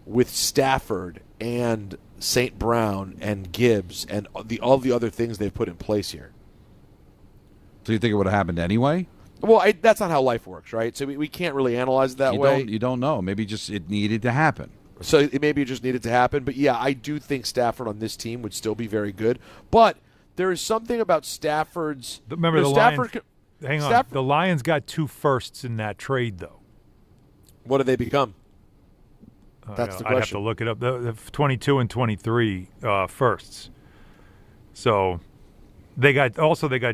with Stafford and St. Brown and Gibbs and all the other things they've put in place here. So you think it would have happened anyway? Well, that's not how life works, right? So we can't really analyze it that way. You don't know. Maybe just it needed to happen. So maybe it just needed to happen. But, yeah, I do think Stafford on this team would still be very good. But there is something about Stafford's – Remember the Lions – hang on. The Lions got 2 firsts in that trade, though. What did they become? That's the question. I'd have to look it up. The 22 and 23 firsts. So – They got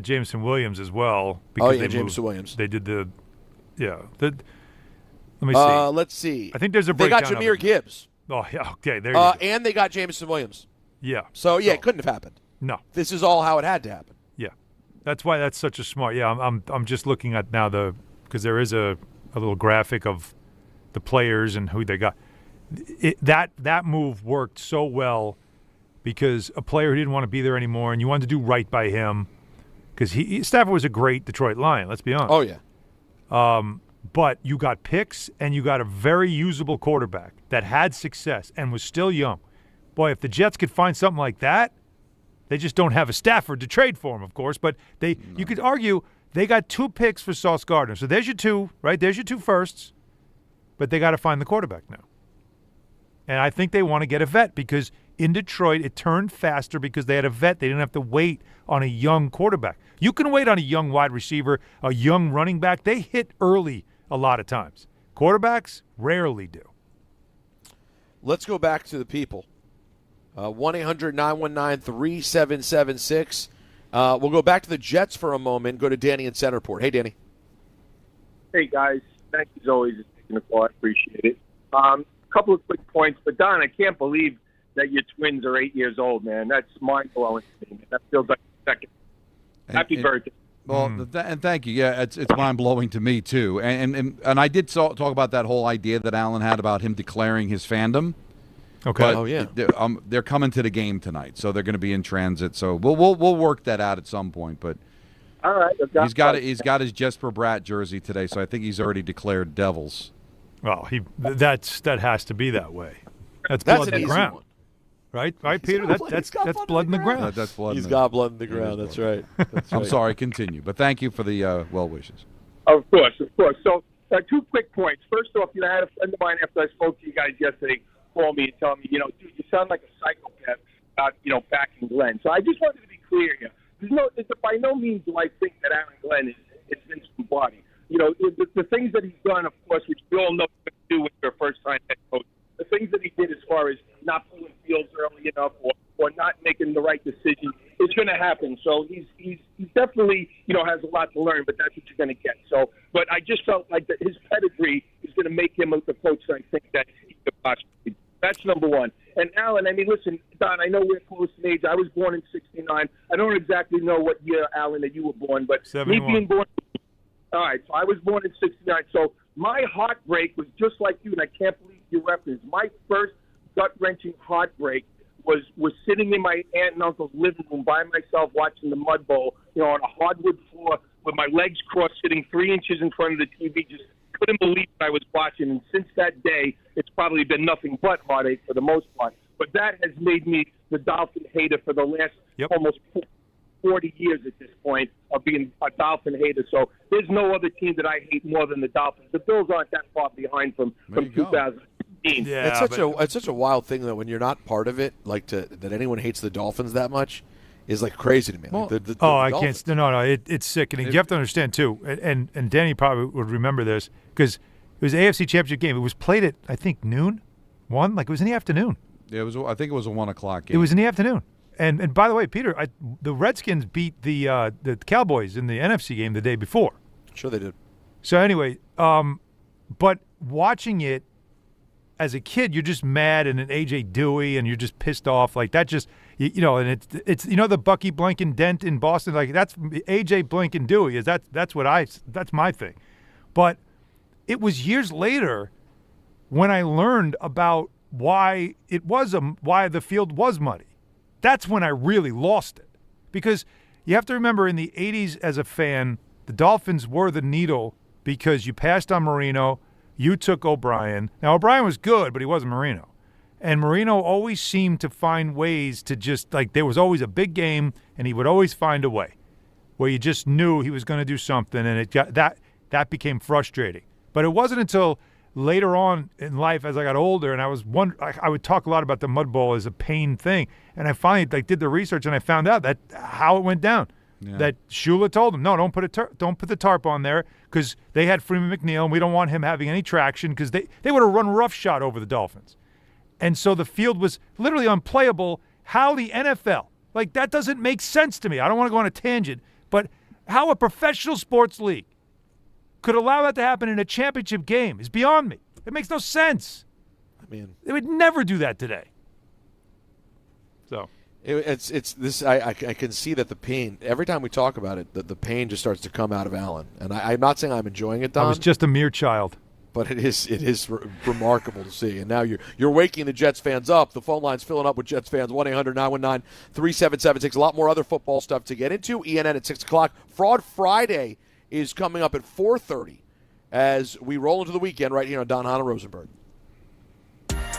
Jameson Williams as well. Jameson Williams. They did let me see. Let's see. I think there's a breakdown. They got Jahmyr Gibbs. Oh, yeah. Okay, there you go. And they got Jameson Williams. Yeah. So, it couldn't have happened. No. This is all how it had to happen. Yeah. That's why that's such a smart. Yeah, I'm just looking at now because there is a little graphic of the players and who they got. That move worked so well. Because a player who didn't want to be there anymore, and you wanted to do right by him, because Stafford was a great Detroit Lion. Let's be honest. Oh yeah. But you got picks, and you got a very usable quarterback that had success and was still young. Boy, if the Jets could find something like that, they just don't have a Stafford to trade for him, of course. But you could argue they got 2 picks for Sauce Gardner, so there's your 2, right? There's your 2 firsts. But they got to find the quarterback now, and I think they want to get a vet because. In Detroit, it turned faster because they had a vet. They didn't have to wait on a young quarterback. You can wait on a young wide receiver, a young running back. They hit early a lot of times. Quarterbacks rarely do. Let's go back to the people. 1-800-919-3776. We'll go back to the Jets for a moment. Go to Danny in Centerport. Hey, Danny. Hey, guys. Thank you as always for taking the call. I appreciate it. Couple of quick points. But, Don, I can't believe that your twins are 8 years old, man. That's mind-blowing to me. That feels like a second. Happy birthday. Well, and thank you. Yeah, it's mind-blowing to me, too. And I did talk about that whole idea that Alan had about him declaring his fandom. Okay. But they're coming to the game tonight, so they're going to be in transit. So we'll work that out at some point. But All right. He's got his Jesper Bratt jersey today, so I think he's already declared Devils. Well, that has to be that way. That's blood in the ground. One. Right, Peter? That's blood in the ground. That's blood. He's got blood in the ground. That's right. I'm sorry, continue. But thank you for the well wishes. Of course. So, 2 quick points. First off, I had a friend of mine after I spoke to you guys yesterday call me and tell me, dude, you sound like a psychopath about, backing Glenn. So I just wanted to be clear here. By no means do I think that Aaron Glenn is Vince Lombardi. The things that he's done, of course, which we all know what to do with your first-time head coach, the things that he did as far as not pulling fields early enough or not making the right decision, it's going to happen. So he's definitely, has a lot to learn, but that's what you're going to get. So, but I just felt like that his pedigree is going to make him the coach that I think that he could possibly be. That's number one. And Alan, listen, Don, I know we're close in age. I was born in 69. I don't exactly know what year, Alan, that you were born, but 71. me being born. All right, so I was born in 69. So my heartbreak was just like you, and I can't believe you referenced. My first gut-wrenching heartbreak was sitting in my aunt and uncle's living room by myself watching the Mud Bowl, on a hardwood floor with my legs crossed, sitting 3 inches in front of the TV, just couldn't believe what I was watching. And since that day, it's probably been nothing but heartache for the most part. But that has made me the Dolphin hater for the last almost 40 years at this point of being a Dolphin hater. So there's no other team that I hate more than the Dolphins. The Bills aren't that far behind from 2015. Yeah, it's such a wild thing that when you're not part of it, that anyone hates the Dolphins that much is crazy to me. Well, the I Dolphins. can't. No, it's sickening. You have to understand too, and Danny probably would remember this because it was an AFC Championship game. It was played at I think noon, 1. It was in the afternoon. Yeah, I think it was a 1 o'clock game. It was in the afternoon. And by the way, Peter, the Redskins beat the Cowboys in the NFC game the day before. Sure they did. So anyway, but watching it as a kid, you're just mad and an AJ Dewey, and you're just pissed off like that. Just and it's the Bucky Blanken Dent in Boston, that's AJ Blanken Dewey. That's my thing. But it was years later when I learned about why the field was muddy. That's when I really lost it. Because you have to remember in the 80s as a fan, the Dolphins were the needle because you passed on Marino, you took O'Brien. Now, O'Brien was good, but he wasn't Marino. And Marino always seemed to find ways to just, there was always a big game, and he would always find a way where you just knew he was going to do something, and that became frustrating. But it wasn't until later on in life, as I got older, and I would talk a lot about the Mud Bowl as a pain thing, and I finally did the research, and I found out that how it went down. Yeah. That Shula told him, no, don't put the tarp on there because they had Freeman McNeil, and we don't want him having any traction because they would have run roughshod over the Dolphins, and so the field was literally unplayable. How the NFL, that doesn't make sense to me. I don't want to go on a tangent, but how a professional sports league could allow that to happen in a championship game is beyond me. It makes no sense. They would never do that today. So it's this. I can see that the pain every time we talk about it. The pain just starts to come out of Allen, and I'm not saying I'm enjoying it, Don. I was just a mere child, but it is remarkable to see. And now you're waking the Jets fans up. The phone line's filling up with Jets fans. 1-800-919-3776. A lot more other football stuff to get into. ENN at 6 o'clock. Fraud Friday is coming up at 4:30 as we roll into the weekend right here on Don Hahn and Rosenberg.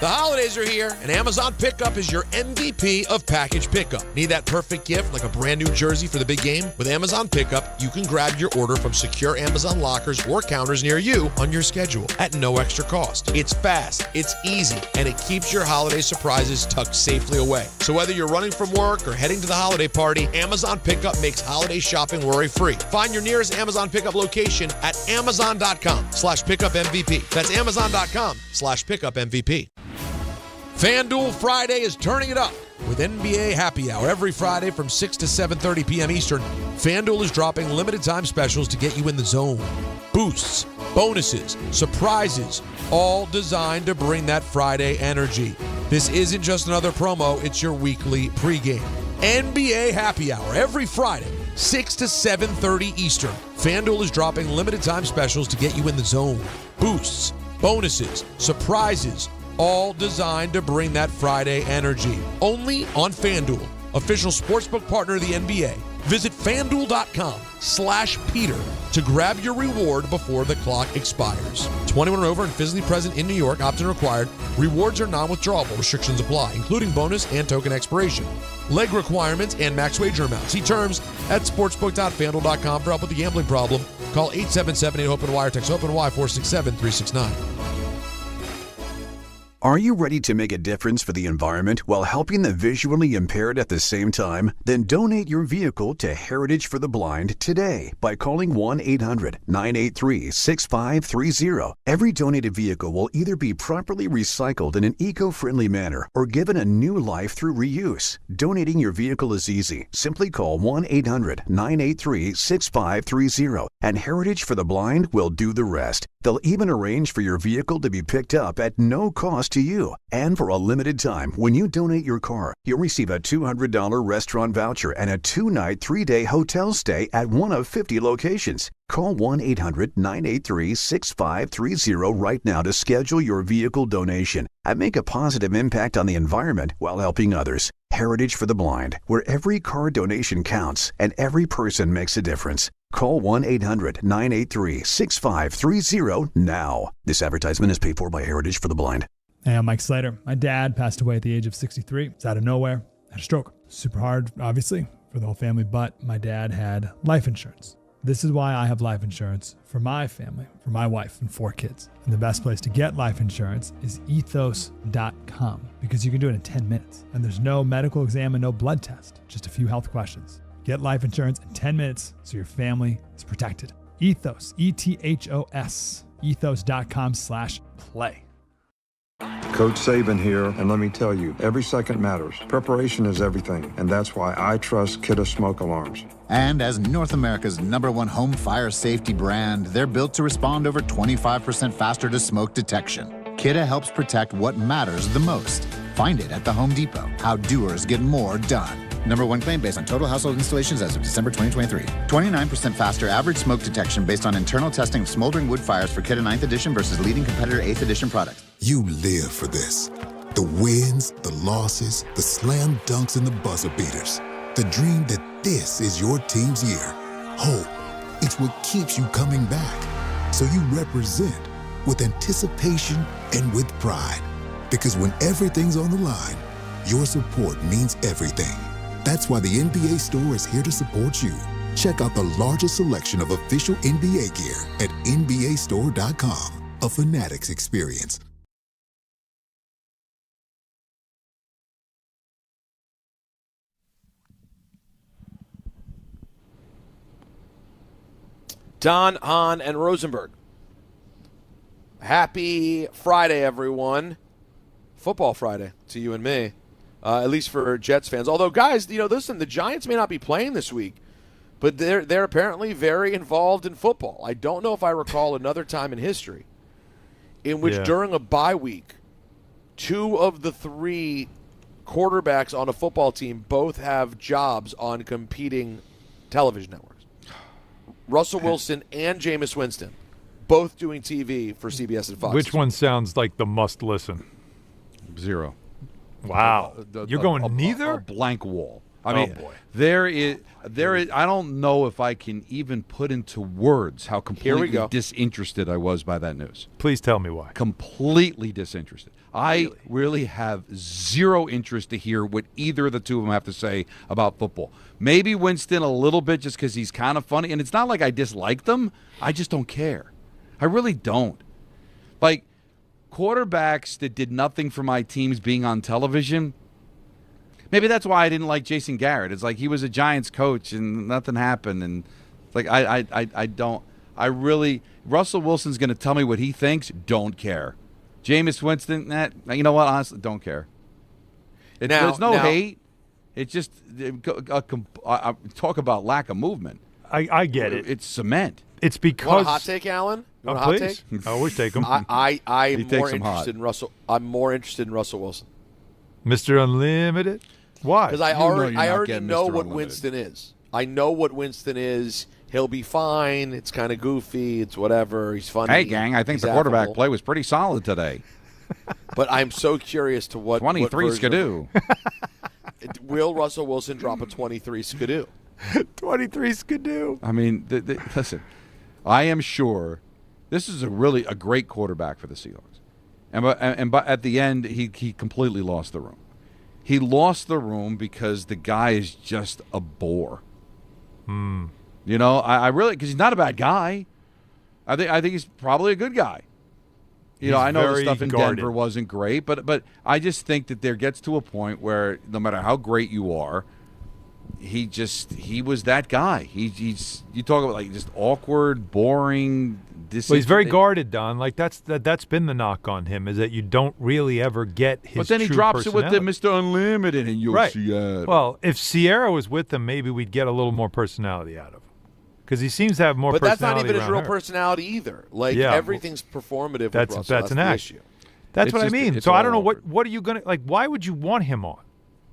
The holidays are here, and Amazon Pickup is your MVP of package pickup. Need that perfect gift like a brand new jersey for the big game? With Amazon Pickup, you can grab your order from secure Amazon lockers or counters near you on your schedule at no extra cost. It's fast, it's easy, and it keeps your holiday surprises tucked safely away. So whether you're running from work or heading to the holiday party, Amazon Pickup makes holiday shopping worry-free. Find your nearest Amazon Pickup location at amazon.com/pickupmvp. That's amazon.com/pickupmvp. FanDuel Friday is turning it up with NBA Happy Hour. Every Friday from 6 to 7:30 p.m. Eastern, FanDuel is dropping limited-time specials to get you in the zone. Boosts, bonuses, surprises, all designed to bring that Friday energy. This isn't just another promo, it's your weekly pregame. NBA Happy Hour every Friday, 6 to 7:30 Eastern. FanDuel is dropping limited-time specials to get you in the zone. Boosts, bonuses, surprises, all designed to bring that Friday energy. Only on FanDuel, official sportsbook partner of the NBA. Visit FanDuel.com/Peter to grab your reward before the clock expires. 21 or over and physically present in New York. Opt-in required. Rewards are non-withdrawable. Restrictions apply, including bonus and token expiration. Leg requirements and max wager amounts. See terms at sportsbook.fanduel.com. For help with the gambling problem, call 877-8-HOPE-NY or text HOPE-NY 467-369. Are you ready to make a difference for the environment while helping the visually impaired at the same time? Then donate your vehicle to Heritage for the Blind today by calling 1-800-983-6530. Every donated vehicle will either be properly recycled in an eco-friendly manner or given a new life through reuse. Donating your vehicle is easy. Simply call 1-800-983-6530 and Heritage for the Blind will do the rest. They'll even arrange for your vehicle to be picked up at no cost to you. And for a limited time, when you donate your car, you'll receive a $200 restaurant voucher and a 2-night, 3-day hotel stay at one of 50 locations. Call 1-800-983-6530 right now to schedule your vehicle donation and make a positive impact on the environment while helping others. Heritage for the Blind, where every car donation counts and every person makes a difference. Call 1-800-983-6530 now. This advertisement is paid for by Heritage for the Blind. Hey, I'm Mike Slater. My dad passed away at the age of 63. It's out of nowhere. Had a stroke. Super hard, obviously, for the whole family, but my dad had life insurance. This is why I have life insurance for my family, for my wife and 4 kids. And the best place to get life insurance is ethos.com because you can do it in 10 minutes. And there's no medical exam and no blood test, just a few health questions. Get life insurance in 10 minutes so your family is protected. Ethos, E-T-H-O-S, ethos.com/play. Coach Saban here, and let me tell you, every second matters. Preparation is everything, and that's why I trust Kidde Smoke Alarms. And as North America's #1 home fire safety brand, they're built to respond over 25% faster to smoke detection. Kidde helps protect what matters the most. Find it at the Home Depot. How doers get more done. #1 claim based on total household installations as of December 2023. 29% faster average smoke detection based on internal testing of smoldering wood fires for Kidde 9th edition versus leading competitor 8th edition products. You live for this. The wins, the losses, the slam dunks, and the buzzer beaters. The dream that this is your team's year. Hope. It's what keeps you coming back. So you represent with anticipation and with pride. Because when everything's on the line, your support means everything. That's why the NBA store is here to support you. Check out the largest selection of official NBA gear at NBAstore.com. A Fanatics experience. Don, Hahn, and Rosenberg. Happy Friday, everyone. Football Friday to you and me. At least for Jets fans. Although, guys, listen, the Giants may not be playing this week, but they're apparently very involved in football. I don't know if I recall another time in history in which during a bye week, 2 of the 3 quarterbacks on a football team both have jobs on competing television networks. Russell Wilson and Jameis Winston, both doing TV for CBS and Fox. Which one sounds like the must listen? 0. Wow. You're going neither? A blank wall. I mean, boy. There is. I don't know if I can even put into words how completely disinterested I was by that news. Please tell me why. Completely disinterested. I really have zero interest to hear what either of the two of them have to say about football. Maybe Winston a little bit just because he's kind of funny. And it's not like I dislike them. I just don't care. I really don't. Like, quarterbacks that did nothing for my teams being on television, maybe that's why I didn't like Jason Garrett. It's like he was a Giants coach and nothing happened. And like Russell Wilson's going to tell me what he thinks, don't care. Jameis Winston, you know what, honestly, don't care. There's no hate. It's just talk about lack of movement. I get it. It's cement. It's because. Want a hot take, Alan? Oh, please. I always take them. I'm more interested in Russell. I'm more interested in Russell Wilson. Mr. Unlimited? Why? Because I already know what Winston is. I know what Winston is. He'll be fine. It's kind of goofy. It's whatever. He's funny. Hey, gang, I think the quarterback play was pretty solid today. But I'm so curious to what 23 skidoo. Will Russell Wilson drop a 23 skidoo? 23 Skidoo. I mean, listen, I am sure this is a great quarterback for the Seahawks. And at the end, he completely lost the room. He lost the room because the guy is just a bore. You know, I really, because he's not a bad guy. I think he's probably a good guy. You know, I know the stuff in Denver wasn't great, but I just think that there gets to a point where no matter how great you are, he was that guy. He's you talk about like just awkward, boring. Well, he's very guarded, Don. Like that's been the knock on him, is that you don't really ever get his. But then he drops it with the Mr. Unlimited, and you'll see it. Well, if Sierra was with him, maybe we'd get a little more personality out of him, because he seems to have more. But personality that's not even his real her. personality either. Like everything's performative. That's with Russell. that's an the act. issue. That's what I mean. So I don't know what are you gonna like. Why would you want him on?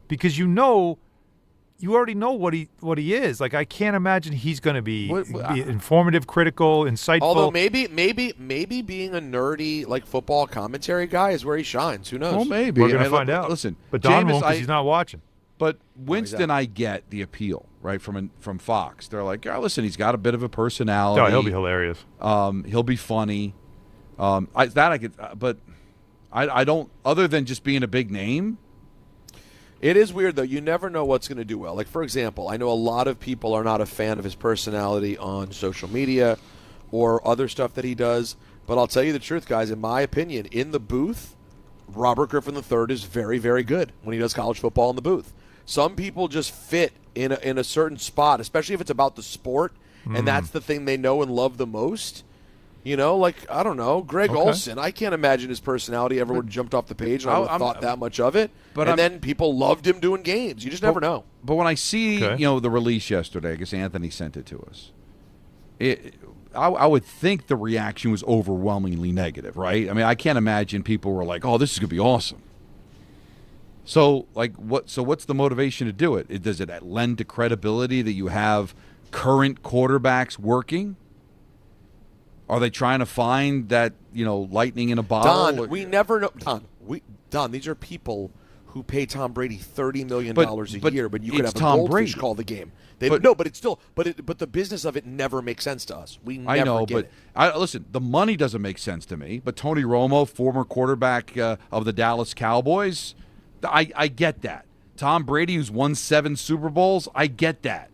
Because you already know what he is. Like I can't imagine he's going to be informative, critical, insightful. Although maybe being a nerdy like football commentary guy is where he shines. Who knows? Well, maybe We're going to find out. Listen, but Don Jameis, won't because he's not watching. But Winston, I get the appeal, right, from Fox. They're like, oh, listen, he's got a bit of a personality. Oh, he'll be hilarious. He'll be funny. I could, but I don't. Other than just being a big name. It is weird, though. You never know what's going to do well. Like, for example, I know a lot of people are not a fan of his personality on social media or other stuff that he does. But I'll tell you the truth, guys. In my opinion, in the booth, Robert Griffin III is very, very good when he does college football in the booth. Some people just fit in a certain spot, especially if it's about the sport, and that's the thing they know and love the most. You know, like, I don't know, Greg Olsen. I can't imagine his personality ever would have jumped off the page and I would have thought that much of it. But then people loved him doing games. You just never know. But when I see, the release yesterday, I guess Anthony sent it to us, I would think the reaction was overwhelmingly negative, right? I mean, I can't imagine people were like, oh, this is going to be awesome. So, what's the motivation to do it? Does it lend to credibility that you have current quarterbacks working? Are they trying to find that, lightning in a bottle? Don, we never know. Don, these are people who pay Tom Brady $30 million a year, but you could have a goldfish call the game. But the business of it never makes sense to us. We never get it. Listen, the money doesn't make sense to me. But Tony Romo, former quarterback of the Dallas Cowboys, I get that. Tom Brady, who's won 7 Super Bowls, I get that.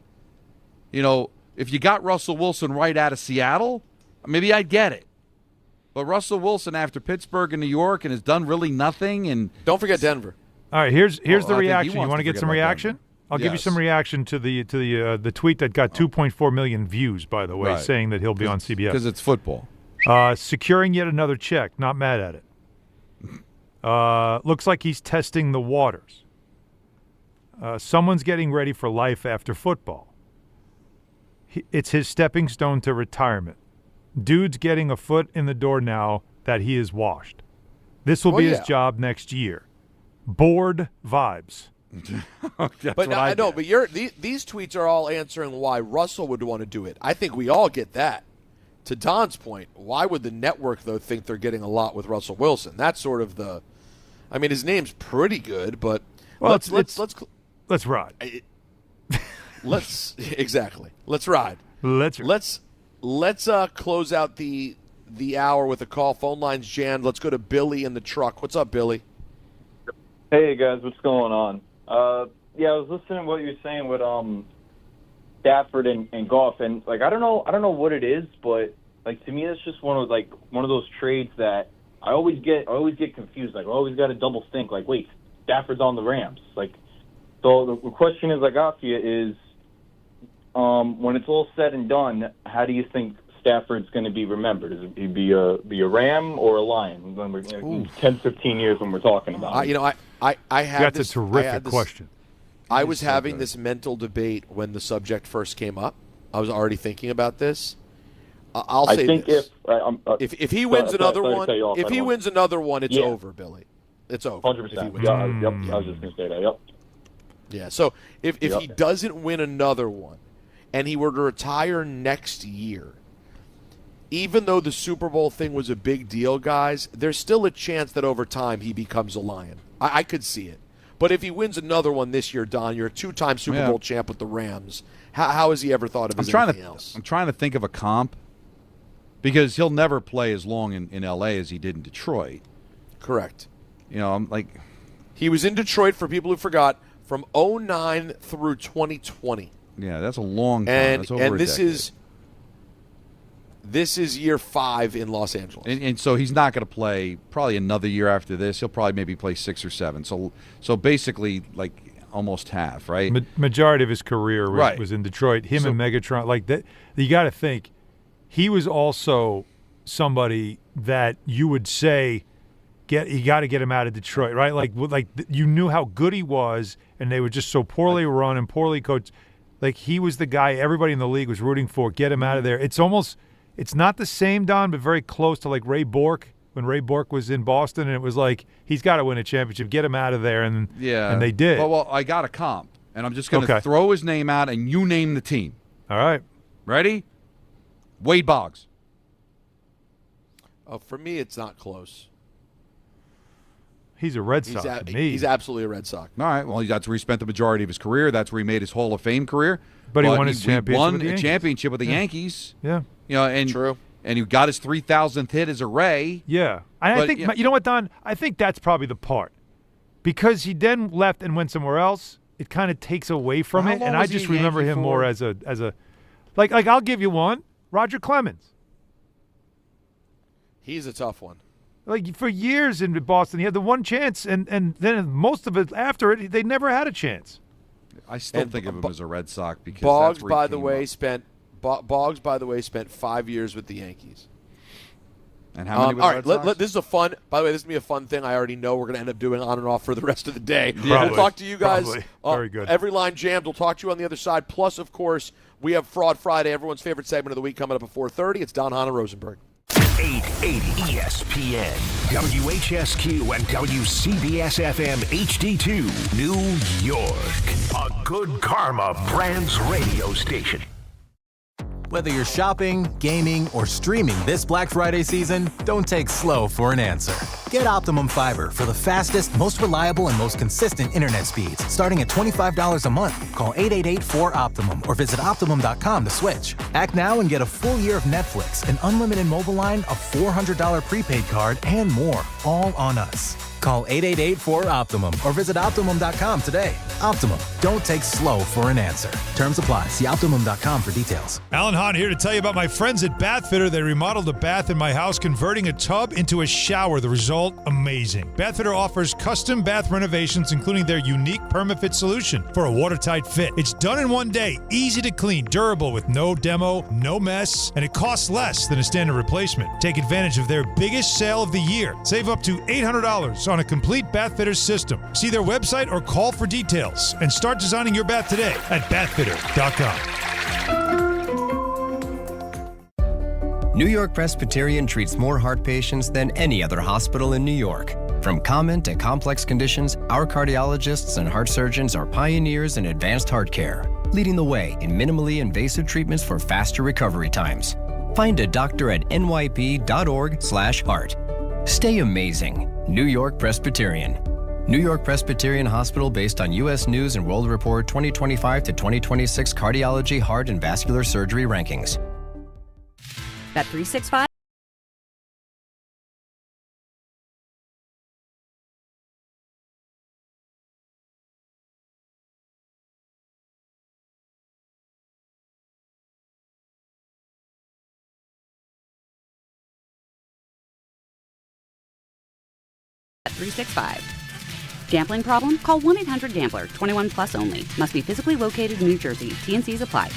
If you got Russell Wilson right out of Seattle, maybe I'd get it. But Russell Wilson after Pittsburgh and New York and has done really nothing. And don't forget Denver. All right, here's the reaction. You want to get some reaction? Denver. I'll give you some reaction to the tweet that got 2.4 million views, by the way, saying that he'll be on CBS. Because it's football. Securing yet another check. Not mad at it. Looks like he's testing the waters. Someone's getting ready for life after football. It's his stepping stone to retirement. Dude's getting a foot in the door now that he is washed. This will be his job next year. Bored vibes. But I know. But these tweets are all answering why Russell would want to do it. I think we all get that. To Don's point, why would the network though think they're getting a lot with Russell Wilson? That's sort of the. I mean, his name's pretty good, but let's ride. Exactly. Let's ride. Let's close out the hour with a call. Phone lines jammed. Let's go to Billy in the truck. What's up, Billy? Hey guys, what's going on? I was listening to what you're saying with Stafford and Goff, and like I don't know what it is, but like to me it's just one of those trades that I always get confused. Like I always got to double think. Like wait, Stafford's on the Rams. Like so the question is I got for you is. When it's all said and done, how do you think Stafford's going to be remembered? Is it be a Ram or a Lion? When we're 10, 15 years when we're talking about it. I had That's a terrific question. I was having this mental debate when the subject first came up. I was already thinking about this. I'll say this. If he wins another one, it's over, Billy. It's over. 100%. Yeah, I was just going to say that. Yep. Yeah. So if he doesn't win another one, and he were to retire next year, even though the Super Bowl thing was a big deal, guys, there's still a chance that over time he becomes a Lion. I could see it. But if he wins another one this year, Don, you're a 2-time Super Bowl champ with the Rams. How has he ever thought of anything else? I'm trying to think of a comp because he'll never play as long in L.A. as he did in Detroit. Correct. I'm like... He was in Detroit, for people who forgot, from 2009 through 2020. Yeah, that's a long time. That's over a decade. This is year 5 in Los Angeles. And so he's not going to play probably another year after this. He'll probably maybe play 6 or 7. So basically, like, almost half, right? Majority of his career was in Detroit. And Megatron, like that. You got to think, he was also somebody that you would say, you got to get him out of Detroit, right? Like you knew how good he was, and they were just so poorly run and poorly coached. Like, he was the guy everybody in the league was rooting for. Get him out of there. It's not the same, Don, but very close to like Ray Bork when Ray Bork was in Boston, and it was like, he's got to win a championship. Get him out of there, and they did. Well, I got a comp, and I'm just going to throw his name out, and you name the team. All right. Ready? Wade Boggs. For me, it's not close. He's a Red Sox to me. He's absolutely a Red Sox. All right. Well, that's where he spent the majority of his career. That's where he made his Hall of Fame career. But he won his championship with the Yankees. Yeah. True. And he got his 3,000th hit as a Ray. Yeah. And I think, you know what, Don? I think that's probably the part. Because he then left and went somewhere else, it kind of takes away from it. And I just remember him more as a like I'll give you one. Roger Clemens. He's a tough one. Like, for years in Boston, he had the one chance, and then most of it after it, they never had a chance. I still think of him as a Red Sox because Boggs, that's where by the way, spent 5 years with the Yankees. And how many with the Red Sox? This is a fun. By the way, this is gonna be a fun thing. I already know we're gonna end up doing on and off for the rest of the day. Probably, we'll talk to you guys. Very good. Every line jammed. We'll talk to you on the other side. Plus, of course, we have Fraud Friday, everyone's favorite segment of the week, coming up at 4:30. It's Don, Hahn, and Rosenberg. 880 ESPN, WHSQ, and WCBS-FM HD2, New York. A Good Karma Brands radio station. Whether you're shopping, gaming, or streaming this Black Friday season, don't take slow for an answer. Get Optimum Fiber for the fastest, most reliable, and most consistent internet speeds. Starting at $25 a month. Call 888-4OPTIMUM or visit Optimum.com to switch. Act now and get a full year of Netflix, an unlimited mobile line, a $400 prepaid card, and more. All on us. Call 888-4OPTIMUM or visit Optimum.com today. Optimum. Don't take slow for an answer. Terms apply. See Optimum.com for details. Alan Hahn here to tell you about my friends at Bathfitter. They remodeled a bath in my house, converting a tub into a shower. The result, amazing. Bathfitter offers custom bath renovations, including their unique PermaFit solution for a watertight fit. It's done in one day, easy to clean, durable with no demo, no mess, and it costs less than a standard replacement. Take advantage of their biggest sale of the year. Save up to $800 on a complete Bathfitter system. See their website or call for details and start designing your bath today at bathfitter.com. New York Presbyterian treats more heart patients than any other hospital in New York. From common to complex conditions, our cardiologists and heart surgeons are pioneers in advanced heart care, leading the way in minimally invasive treatments for faster recovery times. Find a doctor at nyp.org/heart. Stay amazing. New York Presbyterian. New York Presbyterian Hospital based on U.S. News and World Report 2025 to 2026 Cardiology, Heart, and Vascular Surgery Rankings. Bet 365. Gambling problem? Call 1-800-GAMBLER. 21 plus only. Must be physically located in New Jersey. T&Cs apply.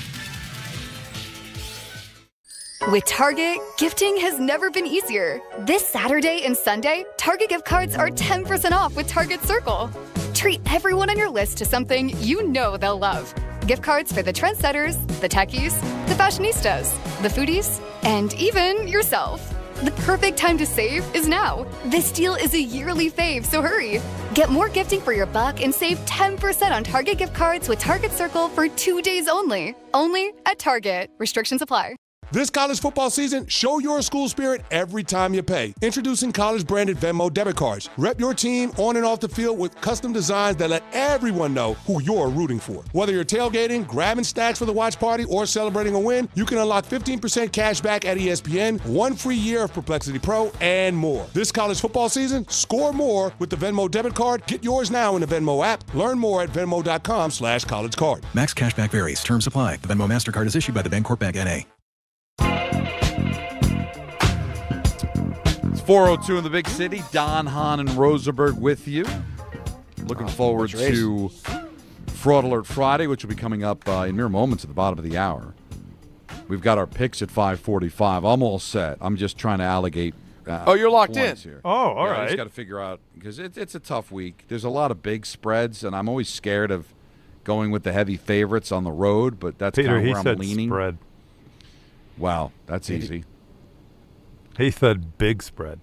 With Target, gifting has never been easier. This Saturday and Sunday, Target gift cards are 10% off with Target Circle. Treat everyone on your list to something you know they'll love. Gift cards for the trendsetters, the techies, the fashionistas, the foodies, and even yourself. The perfect time to save is now. This deal is a yearly fave, so hurry. Get more gifting for your buck and save 10% on Target gift cards with Target Circle for 2 days only. Only at Target. Restrictions apply. This college football season, show your school spirit every time you pay. Introducing college-branded Venmo debit cards. Rep your team on and off the field with custom designs that let everyone know who you're rooting for. Whether you're tailgating, grabbing stacks for the watch party, or celebrating a win, you can unlock 15% cash back at ESPN, 1 free year of Perplexity Pro, and more. This college football season, score more with the Venmo debit card. Get yours now in the Venmo app. Learn more at venmo.com/collegecard. Max cashback varies. Terms apply. The Venmo MasterCard is issued by the Bancorp Bank N.A. It's 4:02 in the big city. Don, Hahn, and Rosenberg with you. Looking forward to Fraud Alert Friday, which will be coming up in mere moments at the bottom of the hour. We've got our picks at 5:45. I'm all set. I'm just trying to allocate. You're locked in. Here. Oh, all right. I just got to figure out because it's a tough week. There's a lot of big spreads, and I'm always scared of going with the heavy favorites on the road. But that's kind of where I'm leaning. Spread. Wow, that's easy. He said big spread.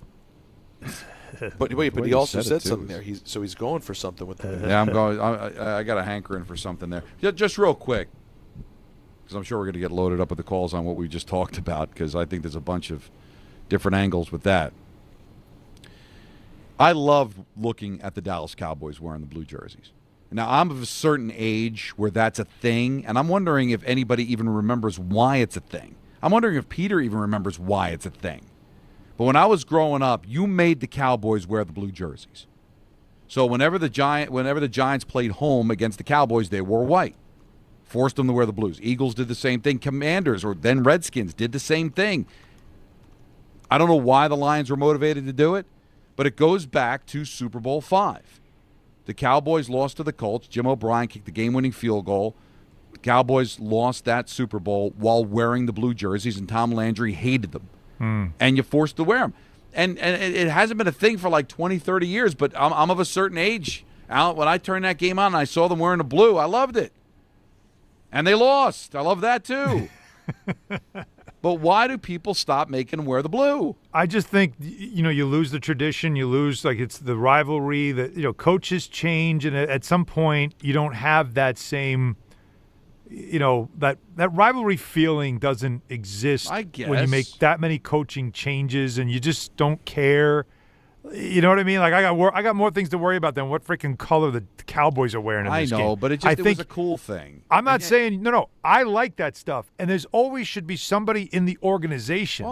But he also said something there. He's going for something with that. Yeah, I'm going. I got a hankering for something there. Just real quick, because I'm sure we're going to get loaded up with the calls on what we just talked about. Because I think there's a bunch of different angles with that. I love looking at the Dallas Cowboys wearing the blue jerseys. Now, I'm of a certain age where that's a thing, and I'm wondering if anybody even remembers why it's a thing. I'm wondering if Peter even remembers why it's a thing. But when I was growing up, you made the Cowboys wear the blue jerseys. So whenever the Giants played home against the Cowboys, they wore white. Forced them to wear the blues. Eagles did the same thing. Commanders, or then Redskins, did the same thing. I don't know why the Lions were motivated to do it, but it goes back to Super Bowl V. The Cowboys lost to the Colts. Jim O'Brien kicked the game-winning field goal. The Cowboys lost that Super Bowl while wearing the blue jerseys, and Tom Landry hated them. And you're forced to wear them. And it hasn't been a thing for like 20, 30 years, but I'm of a certain age. When I turned that game on and I saw them wearing the blue, I loved it. And they lost. I love that too. But why do people stop making them wear the blue? I just think, you lose the tradition. You lose, it's the rivalry. That coaches change, and at some point you don't have that same, that rivalry feeling doesn't exist. I guess. When you make that many coaching changes and you just don't care. You know what I mean? I got more things to worry about than what freaking color the Cowboys are wearing in this game. I know, but it was a cool thing. I'm not saying no. I like that stuff, and there's always should be somebody in the organization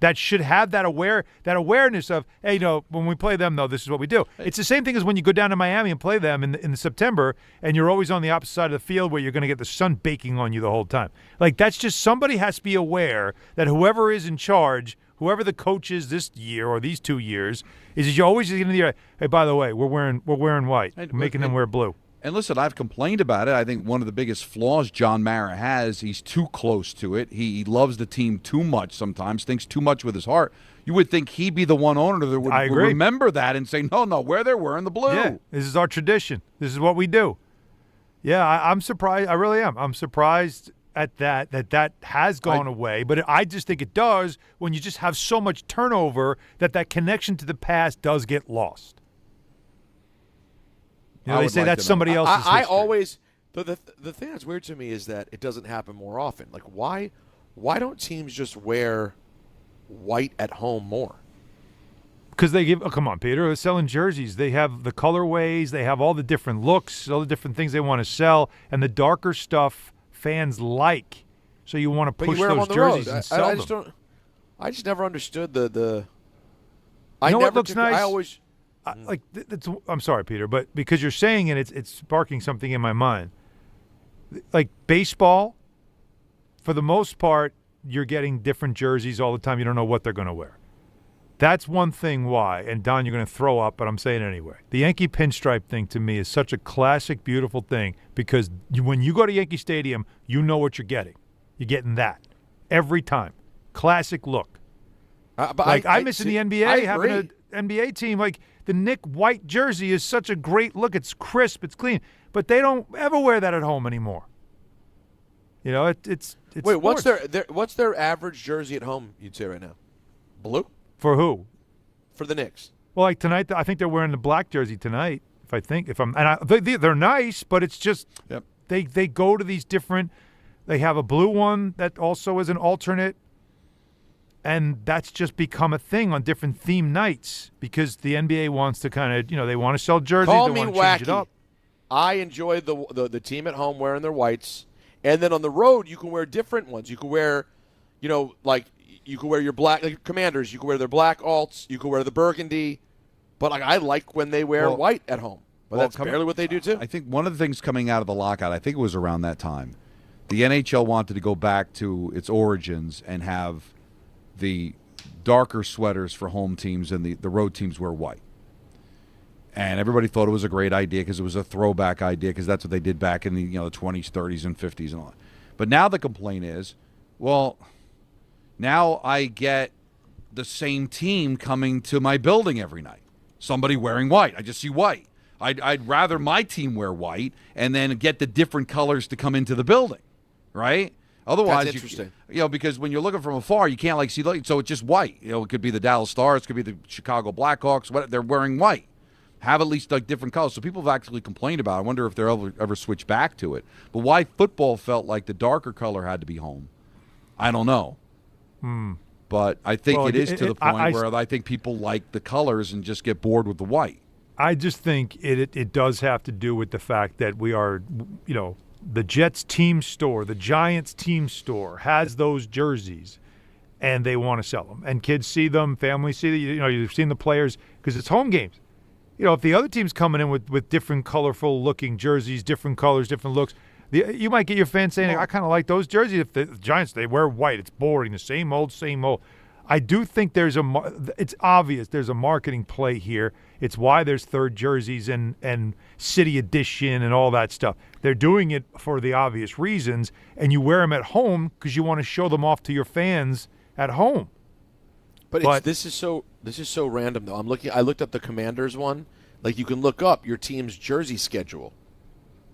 that should have that awareness of, hey, when we play them, though, this is what we do. It's the same thing as when you go down to Miami and play them in September, and you're always on the opposite side of the field where you're going to get the sun baking on you the whole time. That's just somebody has to be aware that whoever is in charge, whoever the coach is this year or these 2 years, is you're always going to hear, hey, by the way, we're wearing white, making them wear blue. And listen, I've complained about it. I think one of the biggest flaws John Mara has, he's too close to it. He loves the team too much sometimes, thinks too much with his heart. You would think he'd be the one owner that would remember that and say, no, where they're wearing the blue. Yeah, this is our tradition. This is what we do. Yeah, I'm surprised. I really am. I'm surprised at that has gone away, but I just think it does when you just have so much turnover that connection to the past does get lost. They say that's somebody else's history. I always the thing that's weird to me is that it doesn't happen more often. Why don't teams just wear white at home more? Because they give. Oh, come on, Peter. They're selling jerseys. They have the colorways. They have all the different looks, all the different things they want to sell, and the darker stuff fans like. So you want to push those jerseys and sell them. I just never understood the. What looks nice? I always. I'm sorry, Peter, but because you're saying it, it's sparking something in my mind. Baseball, for the most part, you're getting different jerseys all the time. You don't know what they're going to wear. That's one thing why, and Don, you're going to throw up, but I'm saying it anyway. The Yankee pinstripe thing to me is such a classic, beautiful thing because when you go to Yankee Stadium, you know what you're getting. You're getting that every time. Classic look. I miss in the NBA having an NBA team the Nick white jersey is such a great look. It's crisp, it's clean, but they don't ever wear that at home anymore. It's wait. Sports. What's their average jersey at home? You'd say right now, blue. For who? For the Knicks. Well, tonight, I think they're wearing the black jersey tonight. They're nice, but it's just they go to these different. They have a blue one that also is an alternate. And that's just become a thing on different theme nights because the NBA wants to kind of, they want to sell jerseys. Call they me want to change it wacky. up. I enjoy the team at home wearing their whites. And then on the road, you can wear different ones. You can wear, you can wear your black, like Commanders. You can wear their black alts. You can wear the burgundy. But I like when they wear white at home. But that's barely what they do, too. I think one of the things coming out of the lockout, I think it was around that time, the NHL wanted to go back to its origins and have the darker sweaters for home teams and the road teams wear white. And everybody thought it was a great idea because it was a throwback idea because that's what they did back in the 20s, 30s, and 50s and all that. But now the complaint is, well, now I get the same team coming to my building every night. Somebody wearing white. I just see white. I'd rather my team wear white and then get the different colors to come into the building, right? Otherwise, that's interesting. Because when you're looking from afar, you can't see, so it's just white. It could be the Dallas Stars, it could be the Chicago Blackhawks. They're wearing white. Have at least different colors. So people have actually complained about it. I wonder if they'll ever switch back to it. But why football felt like the darker color had to be home, I don't know. But I think it is to the point where I think people like the colors and just get bored with the white. I just think it does have to do with the fact that we are, the Jets team store, the Giants team store has those jerseys, and they want to sell them. And kids see them, families see them. You've seen the players because it's home games. If the other team's coming in with different colorful-looking jerseys, different colors, different looks, you might get your fans saying, I kind of like those jerseys. If the Giants, they wear white. It's boring, the same old, same old. I do think it's obvious there's a marketing play here. It's why there's third jerseys and city edition and all that stuff. They're doing it for the obvious reasons, and you wear them at home because you want to show them off to your fans at home. But this is so random though. I looked up the Commanders one. Like you can look up your team's jersey schedule.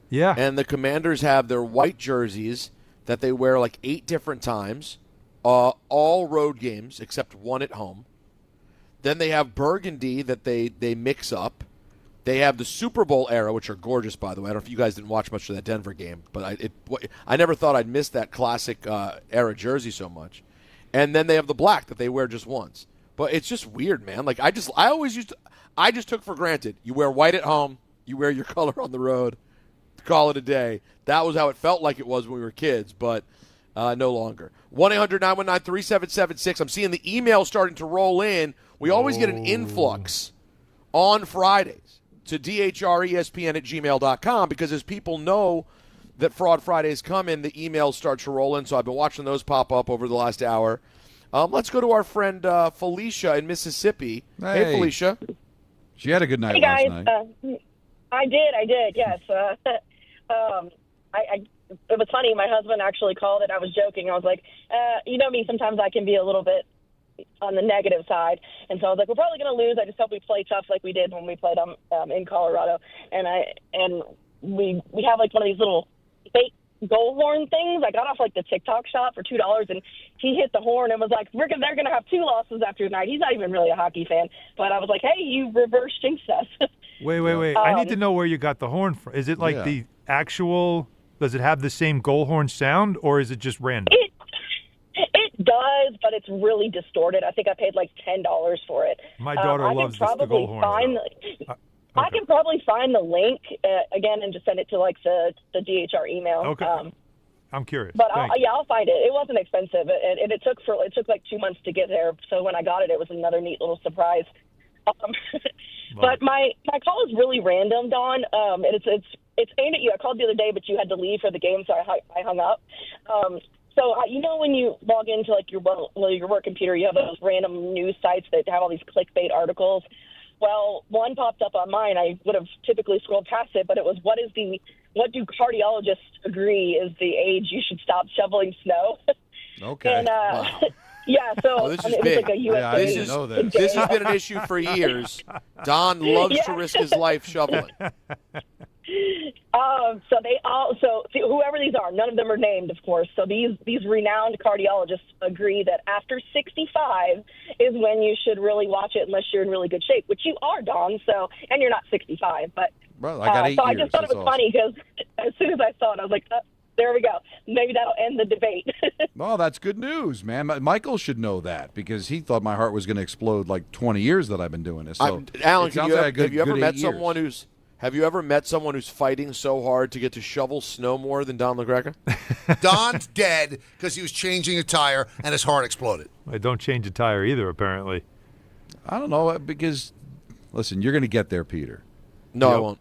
Yeah. And the Commanders have their white jerseys that they wear like 8 different times, all road games except one at home. Then they have burgundy that they mix up. They have the Super Bowl era, which are gorgeous, by the way. I don't know if you guys didn't watch much of that Denver game, but I never thought I'd miss that classic era jersey so much. And then they have the black that they wear just once. But it's just weird, man. Like I just took for granted. You wear white at home, you wear your color on the road, call it a day. That was how it felt like it was when we were kids, but no longer. 1-800-919-3776. I'm seeing the email starting to roll in. We always get an influx on Fridays to dhrespn@gmail.com because as people know that Fraud Fridays come in, the emails start to roll in. So I've been watching those pop up over the last hour. Let's go to our friend Felicia in Mississippi. Hey, Felicia. She had a good night last night. I did, yes. It was funny. My husband actually called it. I was joking. I was like, you know me, sometimes I can be a little bit on the negative side. And so I was like, we're probably going to lose. I just hope we play tough like we did when we played in Colorado. And we have like one of these little fake goal horn things. I got off like the TikTok shop for $2, and he hit the horn and was like, they're going to have 2 losses after tonight. He's not even really a hockey fan. But I was like, hey, you reverse jinxed us. Wait. I need to know where you got the horn from. Is it like the actual – does it have the same goal horn sound, or is it just random? It does, but it's really distorted. I think I paid like $10 for it. My daughter loves the goal horn. I can probably find the link again and just send it to like the DHR email. Okay. I'm curious. But I'll find it. It wasn't expensive, and it took like 2 months to get there. So when I got it, it was another neat little surprise. But my call is really random, Don. And it's aimed at you. I called the other day, but you had to leave for the game, so I hung up. So when you log into like your work computer, you have those random news sites that have all these clickbait articles. Well, one popped up on mine. I would have typically scrolled past it, but it was what do cardiologists agree is the age you should stop shoveling snow? Okay. And wow. Yeah, so this is it was big. like a USA. This has been an issue for years. Don loves to risk his life shoveling. So whoever these are, none of them are named, of course. So these renowned cardiologists agree that after 65 is when you should really watch it, unless you're in really good shape, which you are, Don. So, and you're not 65, but well, I got 8 so years. I just thought it was funny because as soon as I saw it, I was like, There we go. Maybe that'll end the debate. Well, that's good news, man. Michael should know that because he thought my heart was going to explode like 20 years that I've been doing this. So Alan, have you ever met someone who's fighting so hard to get to shovel snow more than Don La Greca? Don's dead because he was changing a tire and his heart exploded. I don't change a tire either, apparently. I don't know, because, listen, you're going to get there, Peter. No, I won't.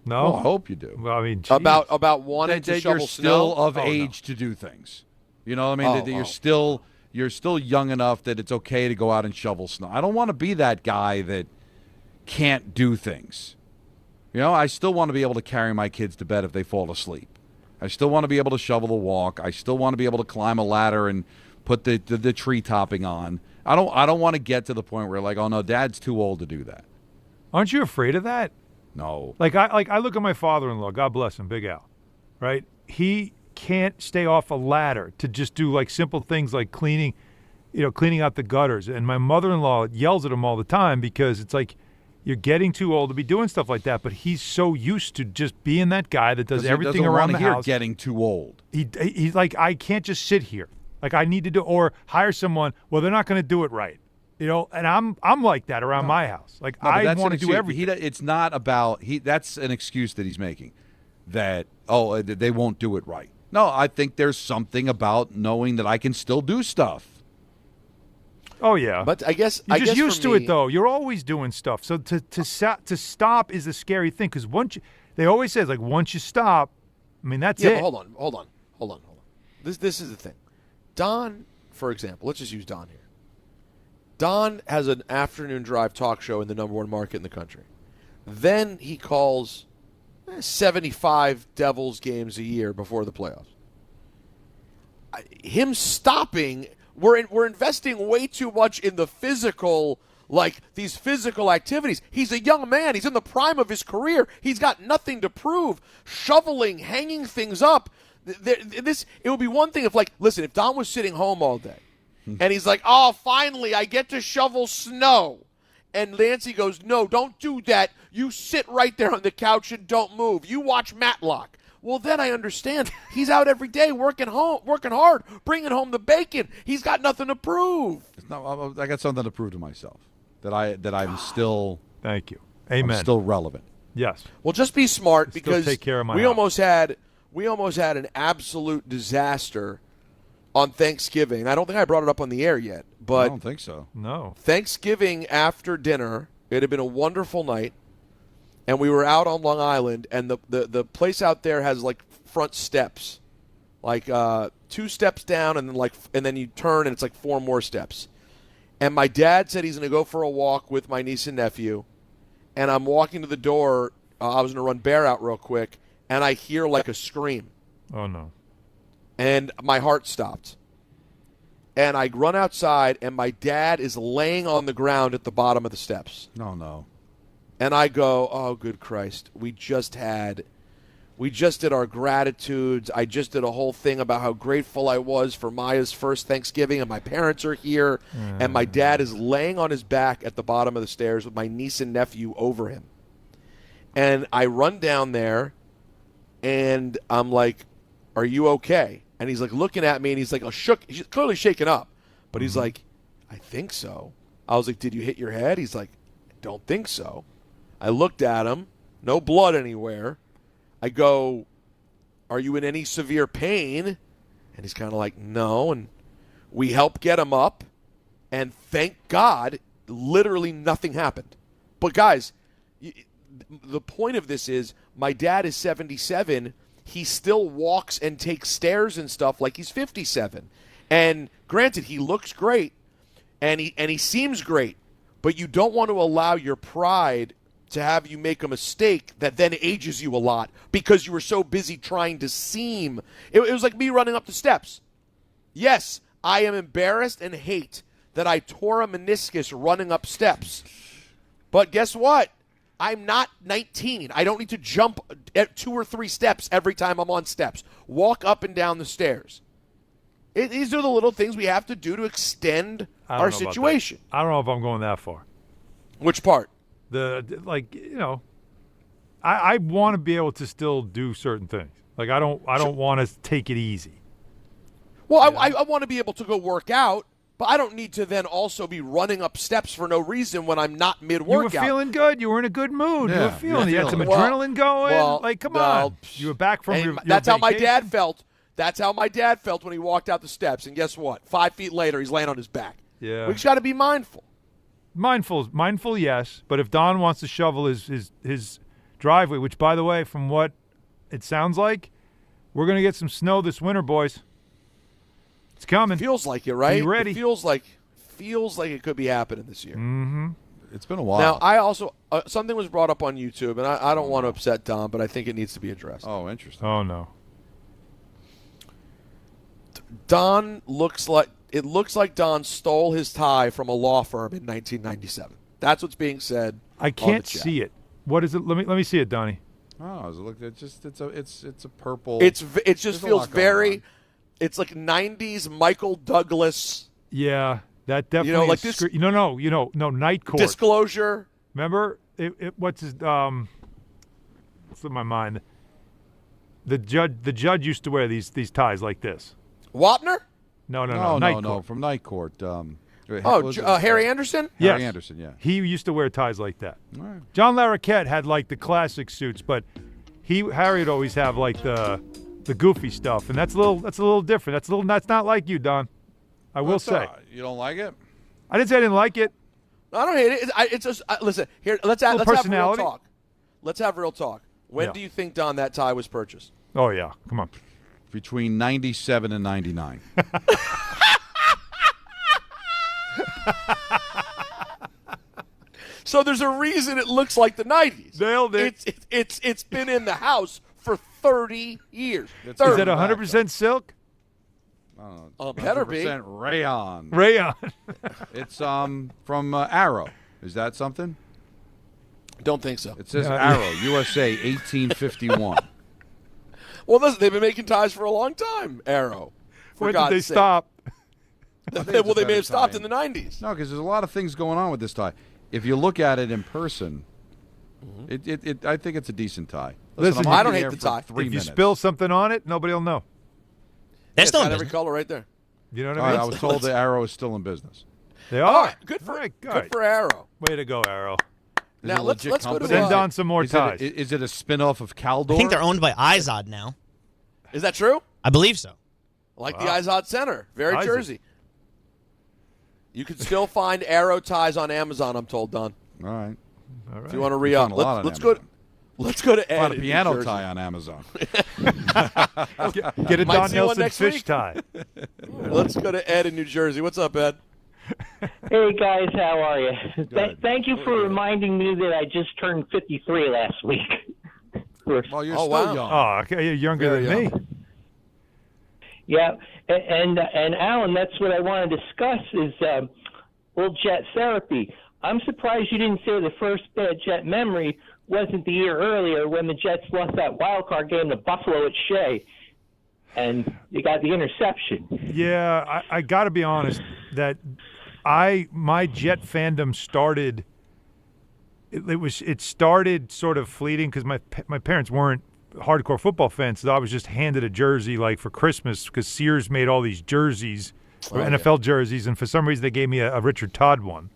No, well, I hope you do. Well, I mean, about wanting to shovel you're snow. still of age to do things. You know what I mean? You're still young enough that it's okay to go out and shovel snow. I don't want to be that guy that can't do things. You know, I still want to be able to carry my kids to bed if they fall asleep. I still want to be able to shovel the walk. I still want to be able to climb a ladder and put the tree topping on. I don't want to get to the point where like, oh no, Dad's too old to do that. Aren't you afraid of that? No. I look at my father-in-law, God bless him, Big Al, right? He can't stay off a ladder to just do like simple things like cleaning out the gutters. And my mother-in-law yells at him all the time because it's like you're getting too old to be doing stuff like that. But he's so used to just being that guy that does everything around the house. Getting too old. He's like, I can't just sit here. Like I need to do or hire someone. Well, they're not going to do it right. You know, and I'm like that around my house. Like I want to do everything. It's not about that's an excuse that he's making that they won't do it right. No, I think there's something about knowing that I can still do stuff. Oh yeah, but I guess you're just used to it though. You're always doing stuff. So to stop is a scary thing because they always say like once you stop, I mean that's it. But hold on. This is the thing. Don, for example, let's just use Don here. Don has an afternoon drive talk show in the number one market in the country. Then he calls 75 Devils games a year before the playoffs. Him stopping, we're investing way too much in the physical, like these physical activities. He's a young man. He's in the prime of his career. He's got nothing to prove. Shoveling, hanging things up. It would be one thing if, like, listen, if Don was sitting home all day, and he's like, oh, finally, I get to shovel snow. And Nancy goes, no, don't do that. You sit right there on the couch and don't move. You watch Matlock. Well, then I understand. He's out every day working hard, bringing home the bacon. He's got nothing to prove. I got something to prove to myself, that I'm still. Thank you. Amen. I'm still relevant. Yes. Well, just be smart because take care of my we house. almost had an absolute disaster on Thanksgiving. I don't think I brought it up on the air yet, but I don't think so. No. Thanksgiving after dinner, it had been a wonderful night, and we were out on Long Island, and the place out there has like front steps, like 2 steps down, and then you turn, and it's like 4 more steps. And my dad said he's going to go for a walk with my niece and nephew, and I'm walking to the door. I was going to run Bear out real quick, and I hear like a scream. Oh no. And my heart stopped. And I run outside, and my dad is laying on the ground at the bottom of the steps. No. And I go, oh, good Christ. We just did our gratitudes. I just did a whole thing about how grateful I was for Maya's first Thanksgiving, and my parents are here. And my dad is laying on his back at the bottom of the stairs with my niece and nephew over him. And I run down there, and I'm like, are you okay? And he's like looking at me, and he's like, he's clearly shaken up. But he's like, I think so. I was like, did you hit your head? He's like, I don't think so. I looked at him, no blood anywhere. I go, are you in any severe pain? And he's kind of like, no. And we help get him up, and thank God, literally nothing happened. But guys, the point of this is my dad is 77. He still walks and takes stairs and stuff like he's 57. And granted, he looks great, and he seems great, but you don't want to allow your pride to have you make a mistake that then ages you a lot because you were so busy trying to seem. It was like me running up the steps. Yes, I am embarrassed and hate that I tore a meniscus running up steps. But guess what? I'm not 19. I don't need to jump at 2 or 3 steps every time I'm on steps. Walk up and down the stairs. These are the little things we have to do to extend our situation. I don't know if I'm going that far. Which part? I want to be able to still do certain things. Like I don't want to take it easy. Well, I want to be able to go work out, but I don't need to then also be running up steps for no reason when I'm not mid-workout. You were feeling good. You were in a good mood. Yeah, you were feeling. You had some adrenaline going. Come on. You were back from your That's how my vacation. dad felt. That's how my dad felt when he walked out the steps. And guess what? 5 feet later, he's laying on his back. Yeah. We just got to be mindful. Mindful, yes. But if Don wants to shovel his driveway, which, by the way, from what it sounds like, we're going to get some snow this winter, boys. It's coming. Feels like it, right? Be ready. It feels like it could be happening this year. Mm-hmm. It's been a while. Now, I also something was brought up on YouTube, and I don't want to upset Don, but I think it needs to be addressed. Oh, interesting. Oh no. Don looks like Don stole his tie from a law firm in 1997. That's what's being said. I can't see it. What is it? Let me see it, Donnie. Oh, look, it's a purple. It just feels very. It's like 90s Michael Douglas. Yeah, that definitely. Like this. No, Night Court. Disclosure. Remember what's his It's in my mind. The judge used to wear these ties like this. Wapner? No. Night Court. From Night Court. Harry Anderson? Yes. Harry Anderson, yeah. He used to wear ties like that. All right. Don La Greca had like the classic suits, but Harry would always have like the goofy stuff, and that's a little different. That's not like you, Don. I will say. You don't like it? I didn't say I didn't like it. I don't hate it. It's just listen here. Let's have real talk. Let's have real talk. When do you think, Don, that tie was purchased? Oh yeah, come on. Between 97 and 99. So there's a reason it looks like the 90s. Nailed it. It's been in the house for 30 years. Is that 100% silk? Better be. 100% rayon. Rayon. It's from Arrow. Is that something? Don't think so. It says Arrow, USA, 1851. Well, listen, they've been making ties for a long time, Arrow. When did they stop? Well, they may have stopped in the 90s. No, because there's a lot of things going on with this tie. If you look at it in person, I think it's a decent tie. Listen, I don't hate the tie. If you spill something on it, nobody will know. It's got every color right there. You know what I mean? I was told the Arrow is still in business. They are. All right, good for Arrow. Way to go, Arrow. Now let's go to send on some more ties. Is it a spin-off of Caldor? I think they're owned by Izod now. Is that true? I believe so. Like the Izod Center. Very Jersey. You can still find Arrow ties on Amazon, I'm told, Don. All right. If you want to re-up. Let's go to Ed. Find a piano tie on Amazon. Get a Don Nelson fish tie. Let's go to Ed in New Jersey. What's up, Ed? Hey, guys. How are you? Thank you for reminding me that I just turned 53 last week. Well, you're still young. Oh, okay. You're younger than me. Yeah, and Alan, that's what I want to discuss is little Jet therapy. I'm surprised you didn't say the first bad Jet memory wasn't the year earlier when the Jets lost that wild card game to Buffalo at Shea, and you got the interception. Yeah, I got to be honest that my Jet fandom started. It started sort of fleeting because my parents weren't hardcore football fans, so I was just handed a jersey like for Christmas because Sears made all these jerseys, NFL jerseys, and for some reason they gave me a Richard Todd one.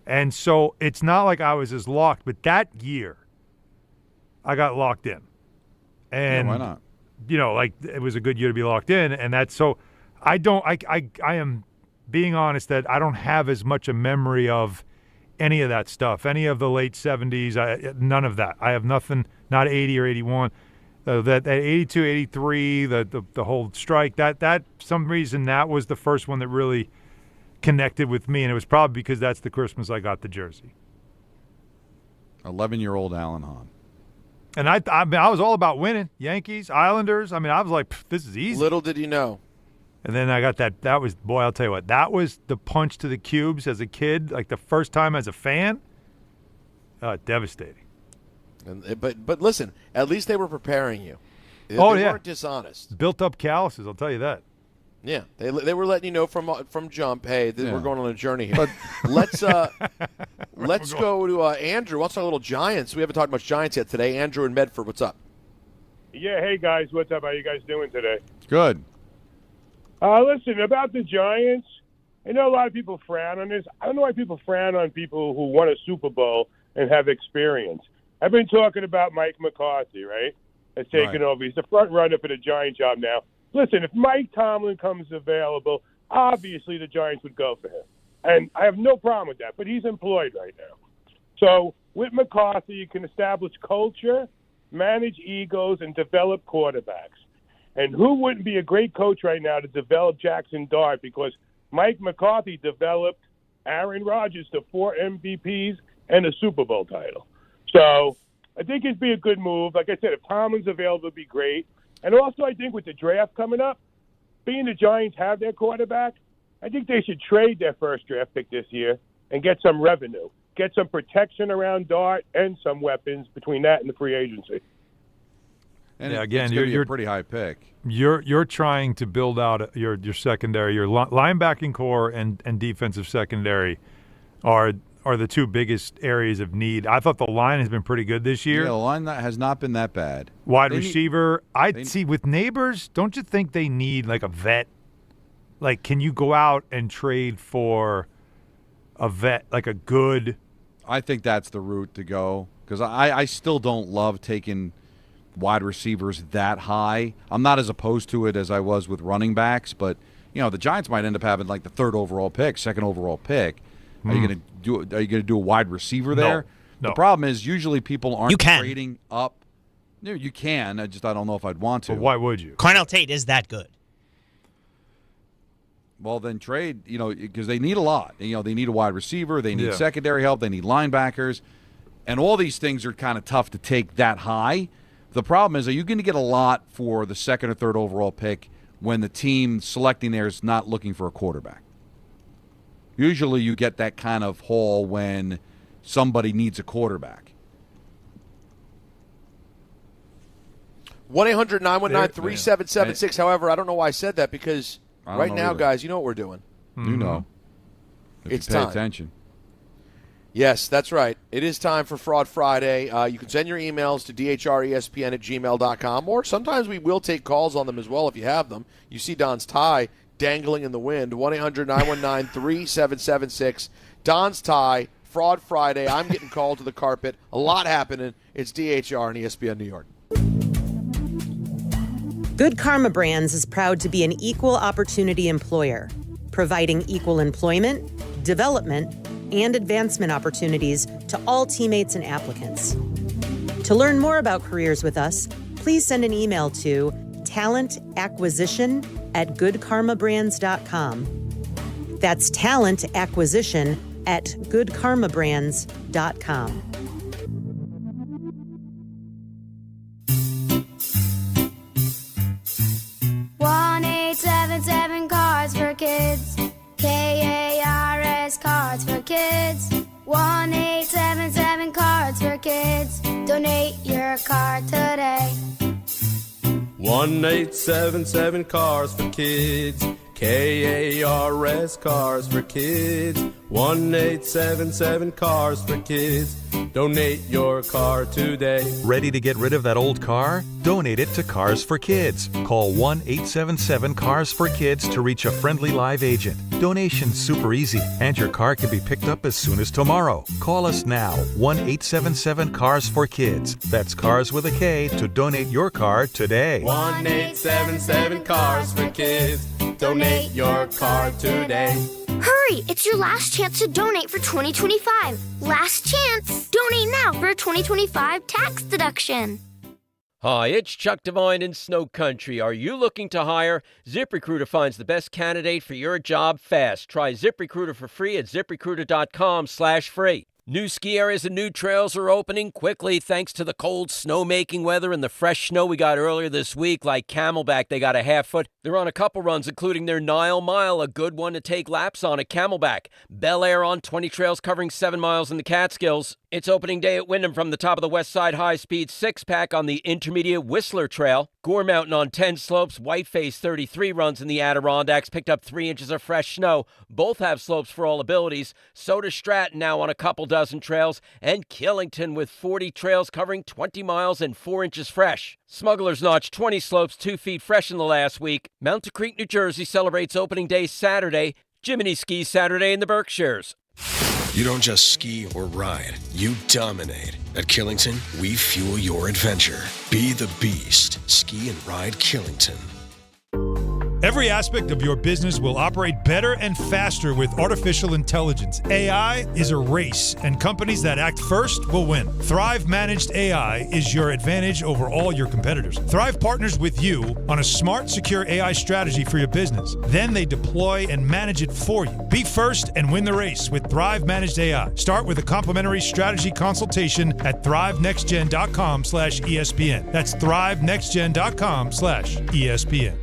And so it's not like I was as locked, but that year I got locked in. And why not? Like it was a good year to be locked in, and that's so I am being honest that I don't have as much a memory of any of that stuff, any of the late 70s, none of that. I have nothing, not 80 or 81. That 82, 83, the whole strike, that some reason that was the first one that really connected with me, and it was probably because that's the Christmas I got the jersey. 11-year-old Alan Hahn. And I was all about winning. Yankees, Islanders. I mean, I was like, this is easy. Little did you know. And then I got that was, boy, I'll tell you what, that was the punch to the cubes as a kid, like the first time as a fan. Devastating. But listen, at least they were preparing you. They weren't dishonest. Built up calluses, I'll tell you that. Yeah, they were letting you know from jump. Hey, we're going on a journey here. But let's go to Andrew. Let's talk a little Giants. We haven't talked much Giants yet today. Andrew in Medford, what's up? Yeah, hey, guys. What's up? How you guys doing today? Good. Listen, about the Giants, I know a lot of people frown on this. I don't know why people frown on people who won a Super Bowl and have experience. I've been talking about Mike McCarthy, right? Has taken over. He's the front runner for the Giant job now. Listen, if Mike Tomlin comes available, obviously the Giants would go for him. And I have no problem with that, but he's employed right now. So with McCarthy, you can establish culture, manage egos, and develop quarterbacks. And who wouldn't be a great coach right now to develop Jackson Dart? Because Mike McCarthy developed Aaron Rodgers to 4 MVPs and a Super Bowl title. So I think it'd be a good move. Like I said, if Tomlin's available, it'd be great. And also I think with the draft coming up, being the Giants have their quarterback, I think they should trade their first draft pick this year and get some revenue, get some protection around Dart and some weapons between that and the free agency. And yeah, again, you're a pretty high pick. You're trying to build out your secondary, your linebacking core and defensive secondary are the two biggest areas of need. I thought the line has been pretty good this year. Yeah, the line has not been that bad. Wide receiver, I'd see with Neighbors. Don't you think they need like a vet? Like, can you go out and trade for a vet, like a good? I think that's the route to go because I still don't love taking wide receivers that high. I'm not as opposed to it as I was with running backs, but the Giants might end up having like the second overall pick. Are you going to do a wide receiver there? No. The problem is usually people aren't trading up. No, you can. I don't know if I'd want to. But why would you? Cornell Tate is that good. Well, then trade, because they need a lot. They need a wide receiver. They need secondary help. They need linebackers. And all these things are kind of tough to take that high. The problem is, are you going to get a lot for the second or third overall pick when the team selecting there is not looking for a quarterback? Usually you get that kind of haul when somebody needs a quarterback. 1-800-919-3776. However, I don't know why I said that because right now, guys, you know what we're doing. You know. If it's you pay time. attention. Yes, that's right. It is time for Fraud Friday. You can send your emails to dhrespn@gmail.com, or sometimes we will take calls on them as well if you have them. You see Don's tie dangling in the wind. 1-800-919-3776. Don's tie, Fraud Friday. I'm getting called to the carpet. A lot happening. It's DHR and ESPN New York. Good Karma Brands is proud to be an equal opportunity employer, providing equal employment, development, and advancement opportunities to all teammates and applicants. To learn more about careers with us, please send an email to talentacquisition@goodkarmabrands.com. That's talentacquisition@goodkarmabrands.com. Cars for Kids. KARS Cards for Kids. 1-877 Cards for Kids. Donate your card today. 1-877 Cars for Kids. KARS Cars for Kids. 1-877 Cars for Kids. Donate your car today. Ready to get rid of that old car? Donate it to Cars for Kids. Call 1-877 Cars for Kids to reach a friendly live agent. Donation's super easy, and your car can be picked up as soon as tomorrow. Call us now, 1-877 Cars for Kids. That's Cars with a K to donate your car today. 1-877 Cars for Kids. Donate your car today. Hurry! It's your last chance to donate for 2025. Last chance! Donate now for a 2025 tax deduction. Hi, it's Chuck Devine in Snow Country. Are you looking to hire? ZipRecruiter finds the best candidate for your job fast. Try ZipRecruiter for free at ZipRecruiter.com/free. New ski areas and new trails are opening quickly thanks to the cold snowmaking weather and the fresh snow we got earlier this week, like Camelback. They got a half foot. They're on a couple runs, including their Nile Mile, a good one to take laps on at Camelback. Bel Air on 20 trails covering 7 miles in the Catskills. It's opening day at Wyndham from the top of the West Side High-Speed 6-pack on the intermediate Whistler Trail. Gore Mountain on 10 slopes. Whiteface 33 runs in the Adirondacks. Picked up 3 inches of fresh snow. Both have slopes for all abilities. So does Stratton now on a couple dozen trails. And Killington with 40 trails covering 20 miles and 4 inches fresh. Smuggler's Notch 20 slopes, 2 feet fresh in the last week. Mountain Creek, New Jersey celebrates opening day Saturday. Jiminy skis Saturday in the Berkshires. You don't just ski or ride, you dominate. At Killington, we fuel your adventure. Be the beast. Ski and ride Killington. Every aspect of your business will operate better and faster with artificial intelligence. AI is a race, and companies that act first will win. Thrive Managed AI is your advantage over all your competitors. Thrive partners with you on a smart, secure AI strategy for your business. Then they deploy and manage it for you. Be first and win the race with Thrive Managed AI. Start with a complimentary strategy consultation at thrivenextgen.com/ESPN. That's thrivenextgen.com/ESPN.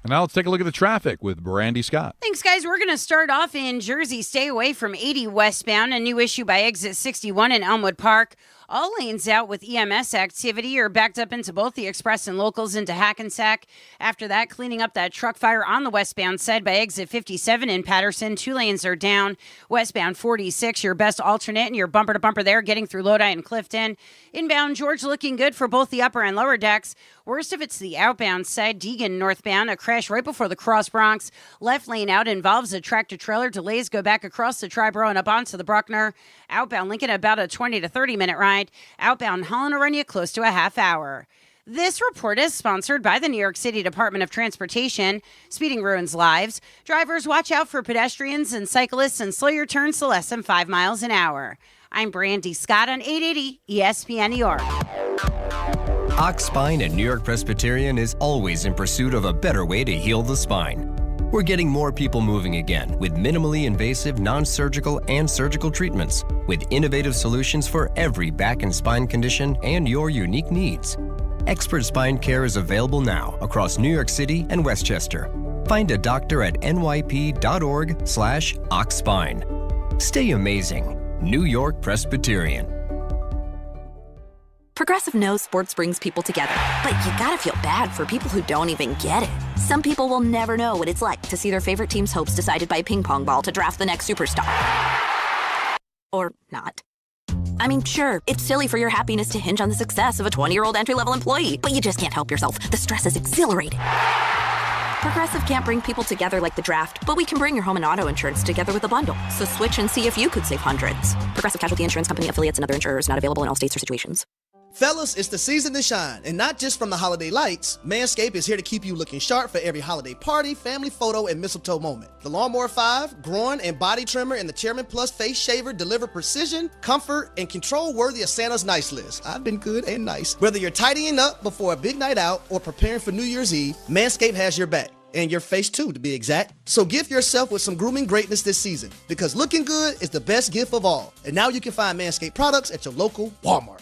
And now let's take a look at the traffic with Brandy Scott. Thanks, guys. We're going to start off in Jersey. Stay away from 80 westbound. A new issue by exit 61 in Elmwood Park. All lanes out with EMS activity are backed up into both the express and locals into Hackensack. After that, cleaning up that truck fire on the westbound side by exit 57 in Patterson. 2 lanes are down. Westbound 46, your best alternate, and your bumper-to-bumper there getting through Lodi and Clifton. Inbound George looking good for both the upper and lower decks. Worst if it's the outbound side. Deegan northbound, a crash right before the Cross Bronx. Left lane out involves a tractor-trailer. Delays go back across the Triborough and up onto the Bruckner. Outbound Lincoln about a 20 to 30-minute ride. Outbound Holland will run you close to a half hour. This report is sponsored by the New York City Department of Transportation. Speeding ruins lives. Drivers, watch out for pedestrians and cyclists and slow your turns to less than 5 miles an hour. I'm Brandy Scott on 880 ESPN New York. Ox Spine at New York Presbyterian is always in pursuit of a better way to heal the spine. We're getting more people moving again with minimally invasive, non-surgical, and surgical treatments with innovative solutions for every back and spine condition and your unique needs. Expert spine care is available now across New York City and Westchester. Find a doctor at nyp.org/oxspine. Stay amazing. New York Presbyterian. Progressive knows sports brings people together, but you gotta feel bad for people who don't even get it. Some people will never know what it's like to see their favorite team's hopes decided by a ping pong ball to draft the next superstar. Or not. I mean, sure, it's silly for your happiness to hinge on the success of a 20-year-old entry-level employee, but you just can't help yourself. The stress is exhilarating. Progressive can't bring people together like the draft, but we can bring your home and auto insurance together with a bundle. So switch and see if you could save hundreds. Progressive Casualty Insurance Company affiliates and other insurers not available in all states or situations. Fellas, it's the season to shine, and not just from the holiday lights. Manscaped is here to keep you looking sharp for every holiday party, family photo, and mistletoe moment. The Lawnmower 5, groin and body trimmer, and the Chairman Plus face shaver deliver precision, comfort, and control worthy of Santa's nice list. I've been good and nice. Whether you're tidying up before a big night out or preparing for New Year's Eve, Manscaped has your back. And your face too, to be exact. So gift yourself with some grooming greatness this season, because looking good is the best gift of all. And now you can find Manscaped products at your local Walmart.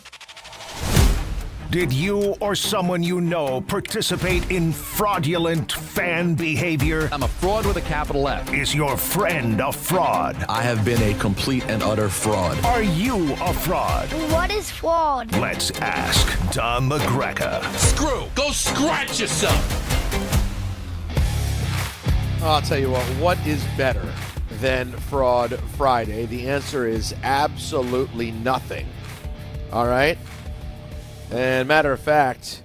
Did you or someone you know participate in fraudulent fan behavior? I'm a fraud with a capital F. Is your friend a fraud? I have been a complete and utter fraud. Are you a fraud? What is fraud? Let's ask Don La Greca. Screw! Go scratch yourself! I'll tell you what is better than Fraud Friday? The answer is absolutely nothing. All right? And matter of fact,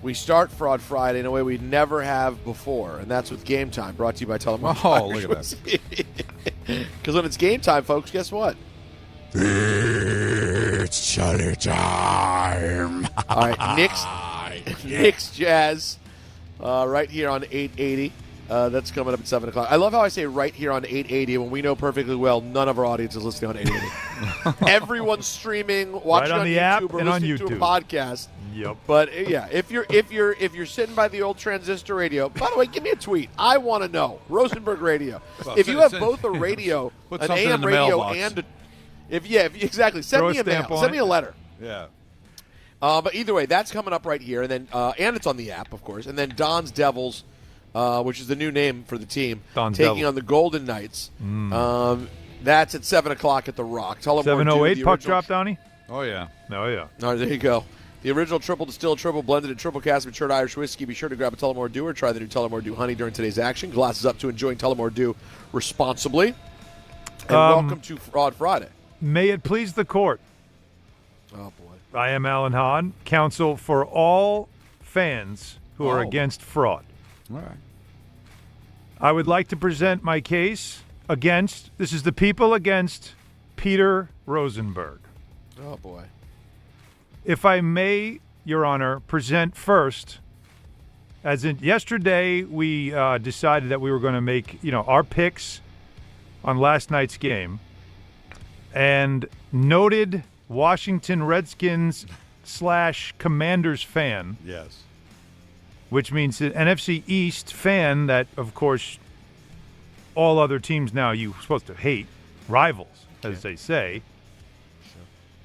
we start Fraud Friday in a way we never have before, and that's with Game Time, brought to you by Telemark. Oh, look at that. Because when it's game time, folks, guess what? It's Charlie time. All right, Knicks Jazz, right here on 880. That's coming up at 7 o'clock. I love how I say right here on 880 when we know perfectly well none of our audience is listening on 880. Everyone's streaming, watching right on the YouTube app or and on listening to a YouTube. podcast. Yep. But yeah, if you're sitting by the old transistor radio, by the way, give me a tweet. I want to know. Rosenberg Radio. Well, if you have both a radio, put an something AM in the radio, mailbox. and exactly. Send Throw me a a mail. stamp on Send me it. a letter. Yeah. But either way, that's coming up right here, and then and it's on the app, of course. And then Don's Devils, which is the new name for the team, Don's taking Devils. on the Golden Knights. That's at 7 o'clock at the Rock. Tullamore 7:08 Dew, puck drop, Downey? Oh, yeah. Oh, yeah. All right, there you go. The original triple distilled, triple blended, and triple cast matured Irish whiskey. Be sure to grab a Tullamore Dew or try the new Tullamore Dew Honey during today's action. Glasses up to enjoying Tullamore Dew responsibly. And welcome to Fraud Friday. May it please the court. Oh, boy. I am Alan Hahn, counsel for all fans who are against fraud. All right. I would like to present my case against, this is the people against Peter Rosenberg. Oh, boy. If I may, Your Honor, present first, as in yesterday we decided that we were going to make, our picks on last night's game, and noted Washington Redskins / Commanders fan. Yes. Which means an NFC East fan that, of course, all other teams now you're supposed to hate, rivals, as they say.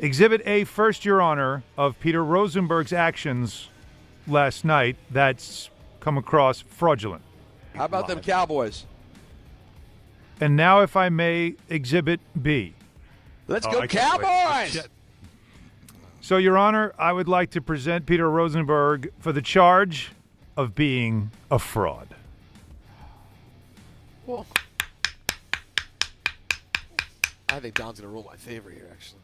Exhibit A first, Your Honor, of Peter Rosenberg's actions last night that's come across fraudulent. How about them Cowboys? And now, if I may, Exhibit B. Let's go Cowboys! So, Your Honor, I would like to present Peter Rosenberg for the charge of being a fraud. Well, I think Don's going to rule my favor here, actually.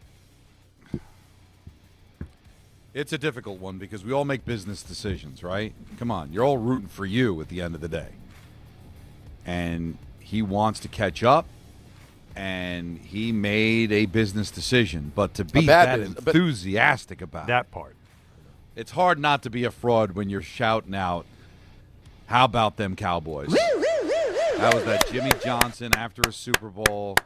It's a difficult one because we all make business decisions, right? Come on, you're all rooting for you at the end of the day. And he wants to catch up, and he made a business decision. But to be that enthusiastic about that part, it's hard not to be a fraud when you're shouting out, "How about them Cowboys?" That was that Jimmy Johnson after a Super Bowl.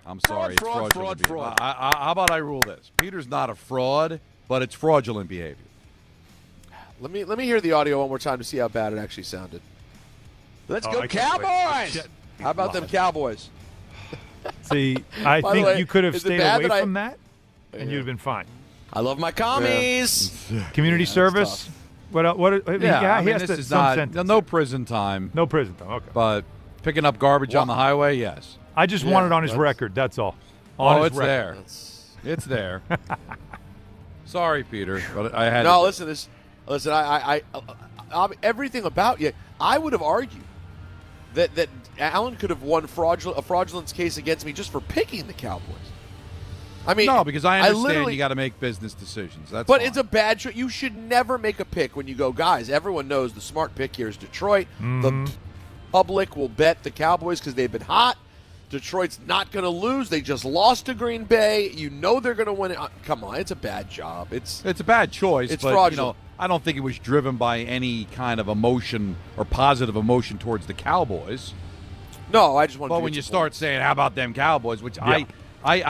I'm sorry. Fraud. How about I rule this? Peter's not a fraud, but it's fraudulent behavior. Let me hear the audio one more time to see how bad it actually sounded. Let's go Cowboys! How about them Cowboys? See, I think way, you could have is it stayed bad away that from that, and you'd have been fine. I love my commies. Community service. What? Yeah, he has this to, is some not sentence. no prison time. No prison time. Okay. But picking up garbage on the highway, yes. I just want it on his record. That's all. It's there. It's there. Sorry, Peter, but I had. No, listen. I everything about you. I would have argued that Allen could have won a fraudulence case against me just for picking the Cowboys. I mean, no, because I understand you got to make business decisions. But fine. It's a bad choice. You should never make a pick when you go, guys. Everyone knows the smart pick here is Detroit. Mm-hmm. The public will bet the Cowboys because they've been hot. Detroit's not going to lose. They just lost to Green Bay. You know they're going to win it. Come on, it's a bad job. It's a bad choice. It's but, fraudulent. I don't think it was driven by any kind of emotion or positive emotion towards the Cowboys. No, I just want. But when you start saying, "How about them Cowboys?" which I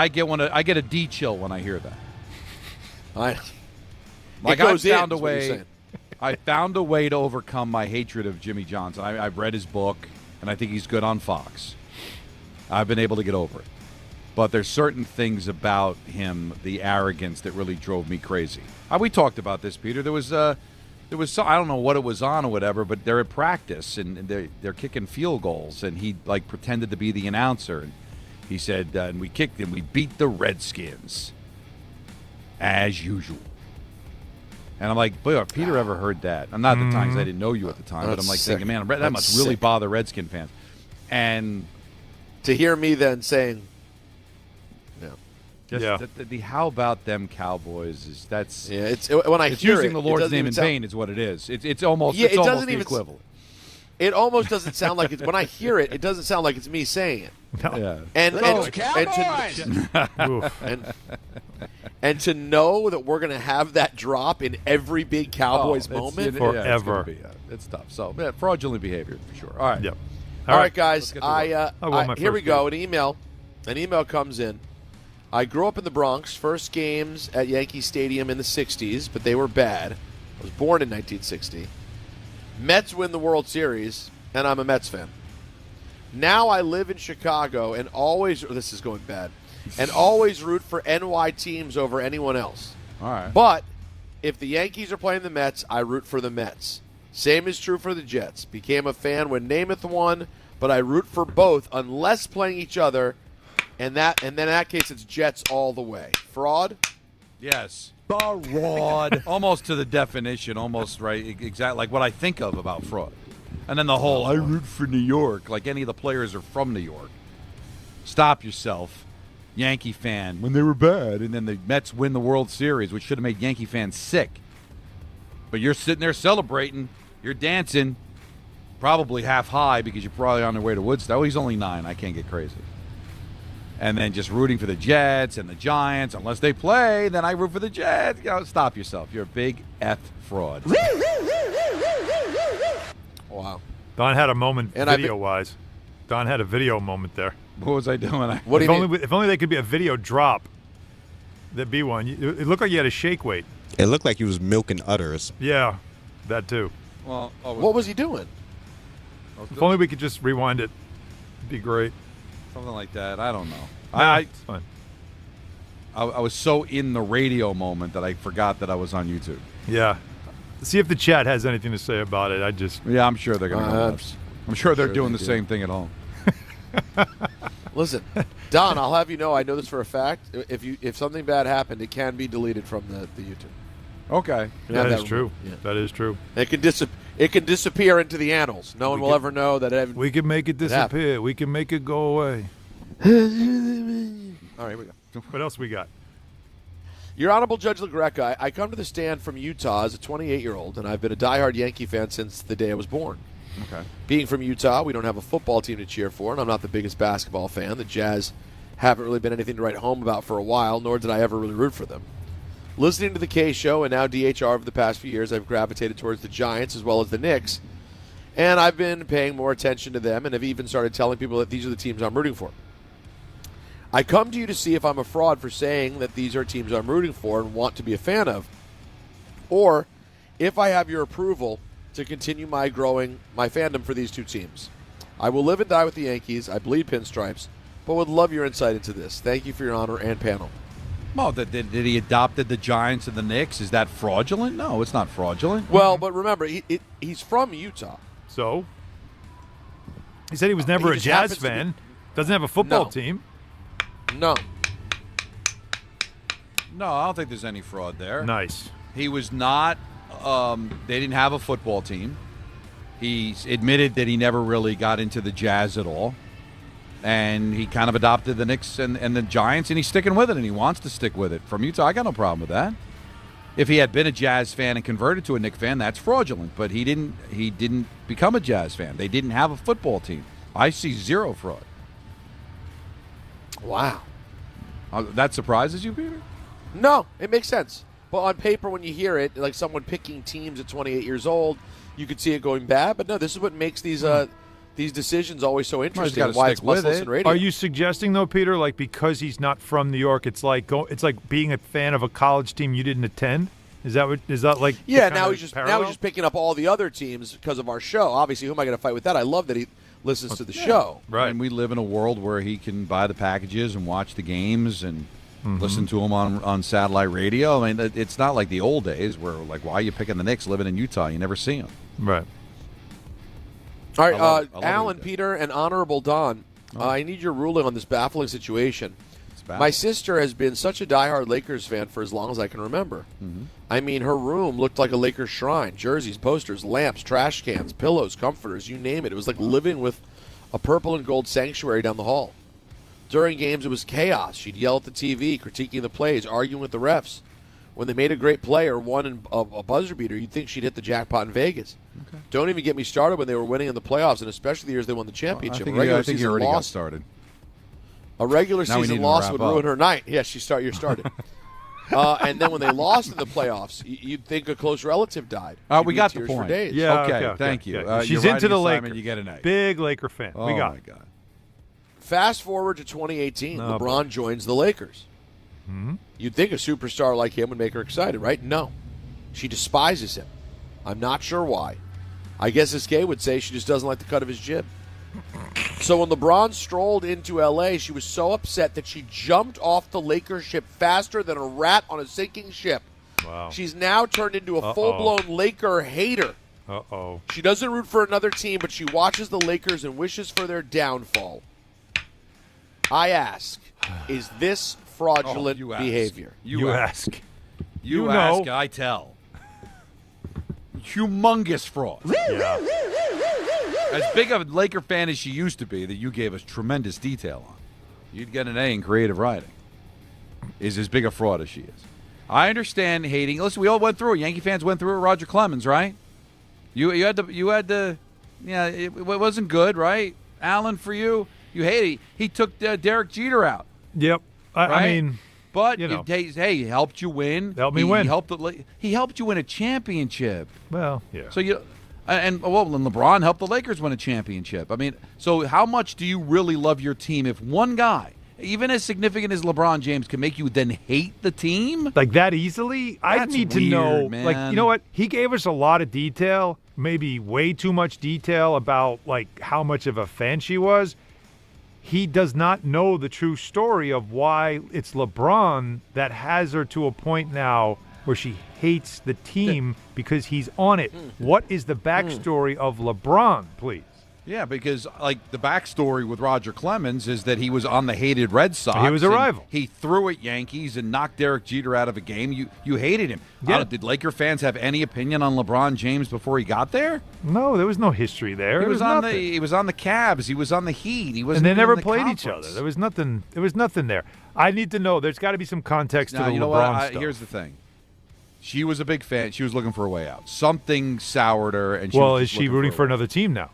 get a D chill when I hear that. I found a way. I found a way to overcome my hatred of Jimmy Johnson. I've read his book, and I think he's good on Fox. I've been able to get over it. But there's certain things about him, the arrogance, that really drove me crazy. We talked about this, Peter. There was some, I don't know what it was on or whatever, but they're at practice and they're kicking field goals, and he pretended to be the announcer, and he said, and we kicked and we beat the Redskins as usual. And I'm like, boy, have Peter ever heard that? I'm not at the time because I didn't know you at the time, but I'm like thinking, man, that must really bother Redskin fans. And to hear me then saying, the how about them Cowboys is when I hear using the Lord's name in vain is what it is. It's almost the equivalent. It almost doesn't sound like it's when I hear it. It doesn't sound like it's me saying it. No. Yeah. And to know that we're going to have that drop in every big Cowboys moment forever. It's tough. So fraudulent behavior for sure. All right. Yep. All right, guys. Here we go. An email comes in. I grew up in the Bronx. First games at Yankee Stadium in the 60s, but they were bad. I was born in 1960. Mets win the World Series, and I'm a Mets fan. Now I live in Chicago and always – this is going bad – and always root for NY teams over anyone else. All right. But if the Yankees are playing the Mets, I root for the Mets. Same is true for the Jets. Became a fan when Namath won, but I root for both unless playing each other, and then in that case it's Jets all the way. Fraud? Yes. Fraud. Almost to the definition, almost right, exactly like what I think of about fraud. And then the whole, I root for New York, like any of the players are from New York. Stop yourself, Yankee fan, when they were bad, and then the Mets win the World Series, which should have made Yankee fans sick. But you're sitting there celebrating, you're dancing, probably half high because you're probably on the way to Woodstock. Oh, he's only 9, I can't get crazy. And then just rooting for the Jets and the Giants. Unless they play, then I root for the Jets. Stop yourself. You're a big F fraud. Wow. Don had a moment video-wise. Don had a video moment there. What was I doing? If only they could be a video drop, there'd be one. It looked like you had a shake weight. It looked like he was milking udders. Yeah, that too. Well, what was he doing? If only we could just rewind it. It'd be great. Something like that. I don't know. It's fine. I was so in the radio moment that I forgot that I was on YouTube. Yeah. See if the chat has anything to say about it. Yeah, I'm sure they're going to go nuts. I'm sure they're doing the same thing at home. Listen, Don, I'll have you know, I know this for a fact. If something bad happened, it can be deleted from the YouTube. Okay. That is true. Yeah. That is true. It can disappear into the annals. No one will ever know that. We can make it disappear. We can make it go away. All right, here we go. What else we got? Your Honorable Judge La Greca, I come to the stand from Utah as a 28-year-old, and I've been a diehard Yankee fan since the day I was born. Okay. Being from Utah, we don't have a football team to cheer for, and I'm not the biggest basketball fan. The Jazz haven't really been anything to write home about for a while, nor did I ever really root for them. Listening to the K Show and now DHR over the past few years, I've gravitated towards the Giants as well as the Knicks, and I've been paying more attention to them and have even started telling people that these are the teams I'm rooting for. I come to you to see if I'm a fraud for saying that these are teams I'm rooting for and want to be a fan of, or if I have your approval to continue my fandom for these two teams. I will live and die with the Yankees. I bleed pinstripes, but would love your insight into this. Thank you for your honor and panel. Well, did he adopted the Giants and the Knicks? Is that fraudulent? No, it's not fraudulent. Well, but remember, he's from Utah. So? He said he was never a Jazz fan. Doesn't have a football team. No. No, I don't think there's any fraud there. Nice. He was not they didn't have a football team. He admitted that he never really got into the Jazz at all. And he kind of adopted the Knicks and the Giants, and he's sticking with it, and he wants to stick with it. From Utah, I got no problem with that. If he had been a Jazz fan and converted to a Knicks fan, that's fraudulent. But he didn't become a Jazz fan. They didn't have a football team. I see zero fraud. Wow. That surprises you, Peter? No, it makes sense. But on paper, when you hear it, like someone picking teams at 28 years old, you could see it going bad. But no, this is what makes these decisions always so interesting. Why it's must listen radio. Are you suggesting though, Peter, like because he's not from New York, it's like being a fan of a college team you didn't attend? Is that like? Yeah. Now he's just picking up all the other teams because of our show. Obviously, who am I going to fight with that? I love that he listens to the show. Right. And we live in a world where he can buy the packages and watch the games and listen to them on satellite radio. I mean, it's not like the old days where, like, why are you picking the Knicks living in Utah? You never see them. Right. All right, Alan, Peter, and Honorable Don, I need your ruling on this baffling situation. My sister has been such a diehard Lakers fan for as long as I can remember. Mm-hmm. I mean, her room looked like a Lakers shrine. Jerseys, posters, lamps, trash cans, pillows, comforters, you name it. It was like living with a purple and gold sanctuary down the hall. During games, it was chaos. She'd yell at the TV, critiquing the plays, arguing with the refs. When they made a great play or won a buzzer beater, you'd think she'd hit the jackpot in Vegas. Okay. Don't even get me started when they were winning in the playoffs, and especially the years they won the championship. I think you already got started. A regular season loss would ruin her night. Yes, you're started. And then when they lost in the playoffs, you'd think a close relative died. We got the point. Yeah, okay, thank you. She's into the Lakers. You get an A. Big Laker fan. Oh, we got my God. Fast forward to 2018, LeBron joins the Lakers. Mm-hmm. You'd think a superstar like him would make her excited, right? No. She despises him. I'm not sure why. I guess as Gay would say, she just doesn't like the cut of his jib. So when LeBron strolled into L.A., she was so upset that she jumped off the Lakers ship faster than a rat on a sinking ship. Wow. She's now turned into a full-blown Laker hater. Uh-oh. She doesn't root for another team, but she watches the Lakers and wishes for their downfall. I ask, is this fraudulent behavior? You ask. You ask, I tell. Humongous fraud. Yeah. As big of a Laker fan as she used to be, that you gave us tremendous detail on, you'd get an A in creative writing, is as big a fraud as she is. I understand hating. Listen, we all went through it. Yankee fans went through it with Roger Clemens, right? You had to. Yeah, it wasn't good, right? Allen, for you, you hate it. He took Derek Jeter out. Yep. I mean, but you know. He helped you win. Helped me win. He helped you win a championship. Well, yeah. So and LeBron helped the Lakers win a championship. I mean, so how much do you really love your team if one guy, even as significant as LeBron James, can make you then hate the team? Like that easily? I need to know. Man. Like, you know what? He gave us a lot of detail, maybe way too much detail about like how much of a fan she was. He does not know the true story of why it's LeBron that has her to a point now where she hates the team because he's on it. What is the backstory of LeBron, please? Yeah, because like the backstory with Roger Clemens is that he was on the hated Red Sox. He was a rival. He threw at Yankees and knocked Derek Jeter out of a game. You hated him. Yeah. Did Laker fans have any opinion on LeBron James before he got there? No, there was no history there. He was on nothing. the Cavs. He was on the Heat. He was and they never played each other. There was nothing there. I need to know. There's got to be some context to the LeBron stuff. Here's the thing. She was a big fan. She was looking for a way out. Something soured her, and is she rooting for another team now?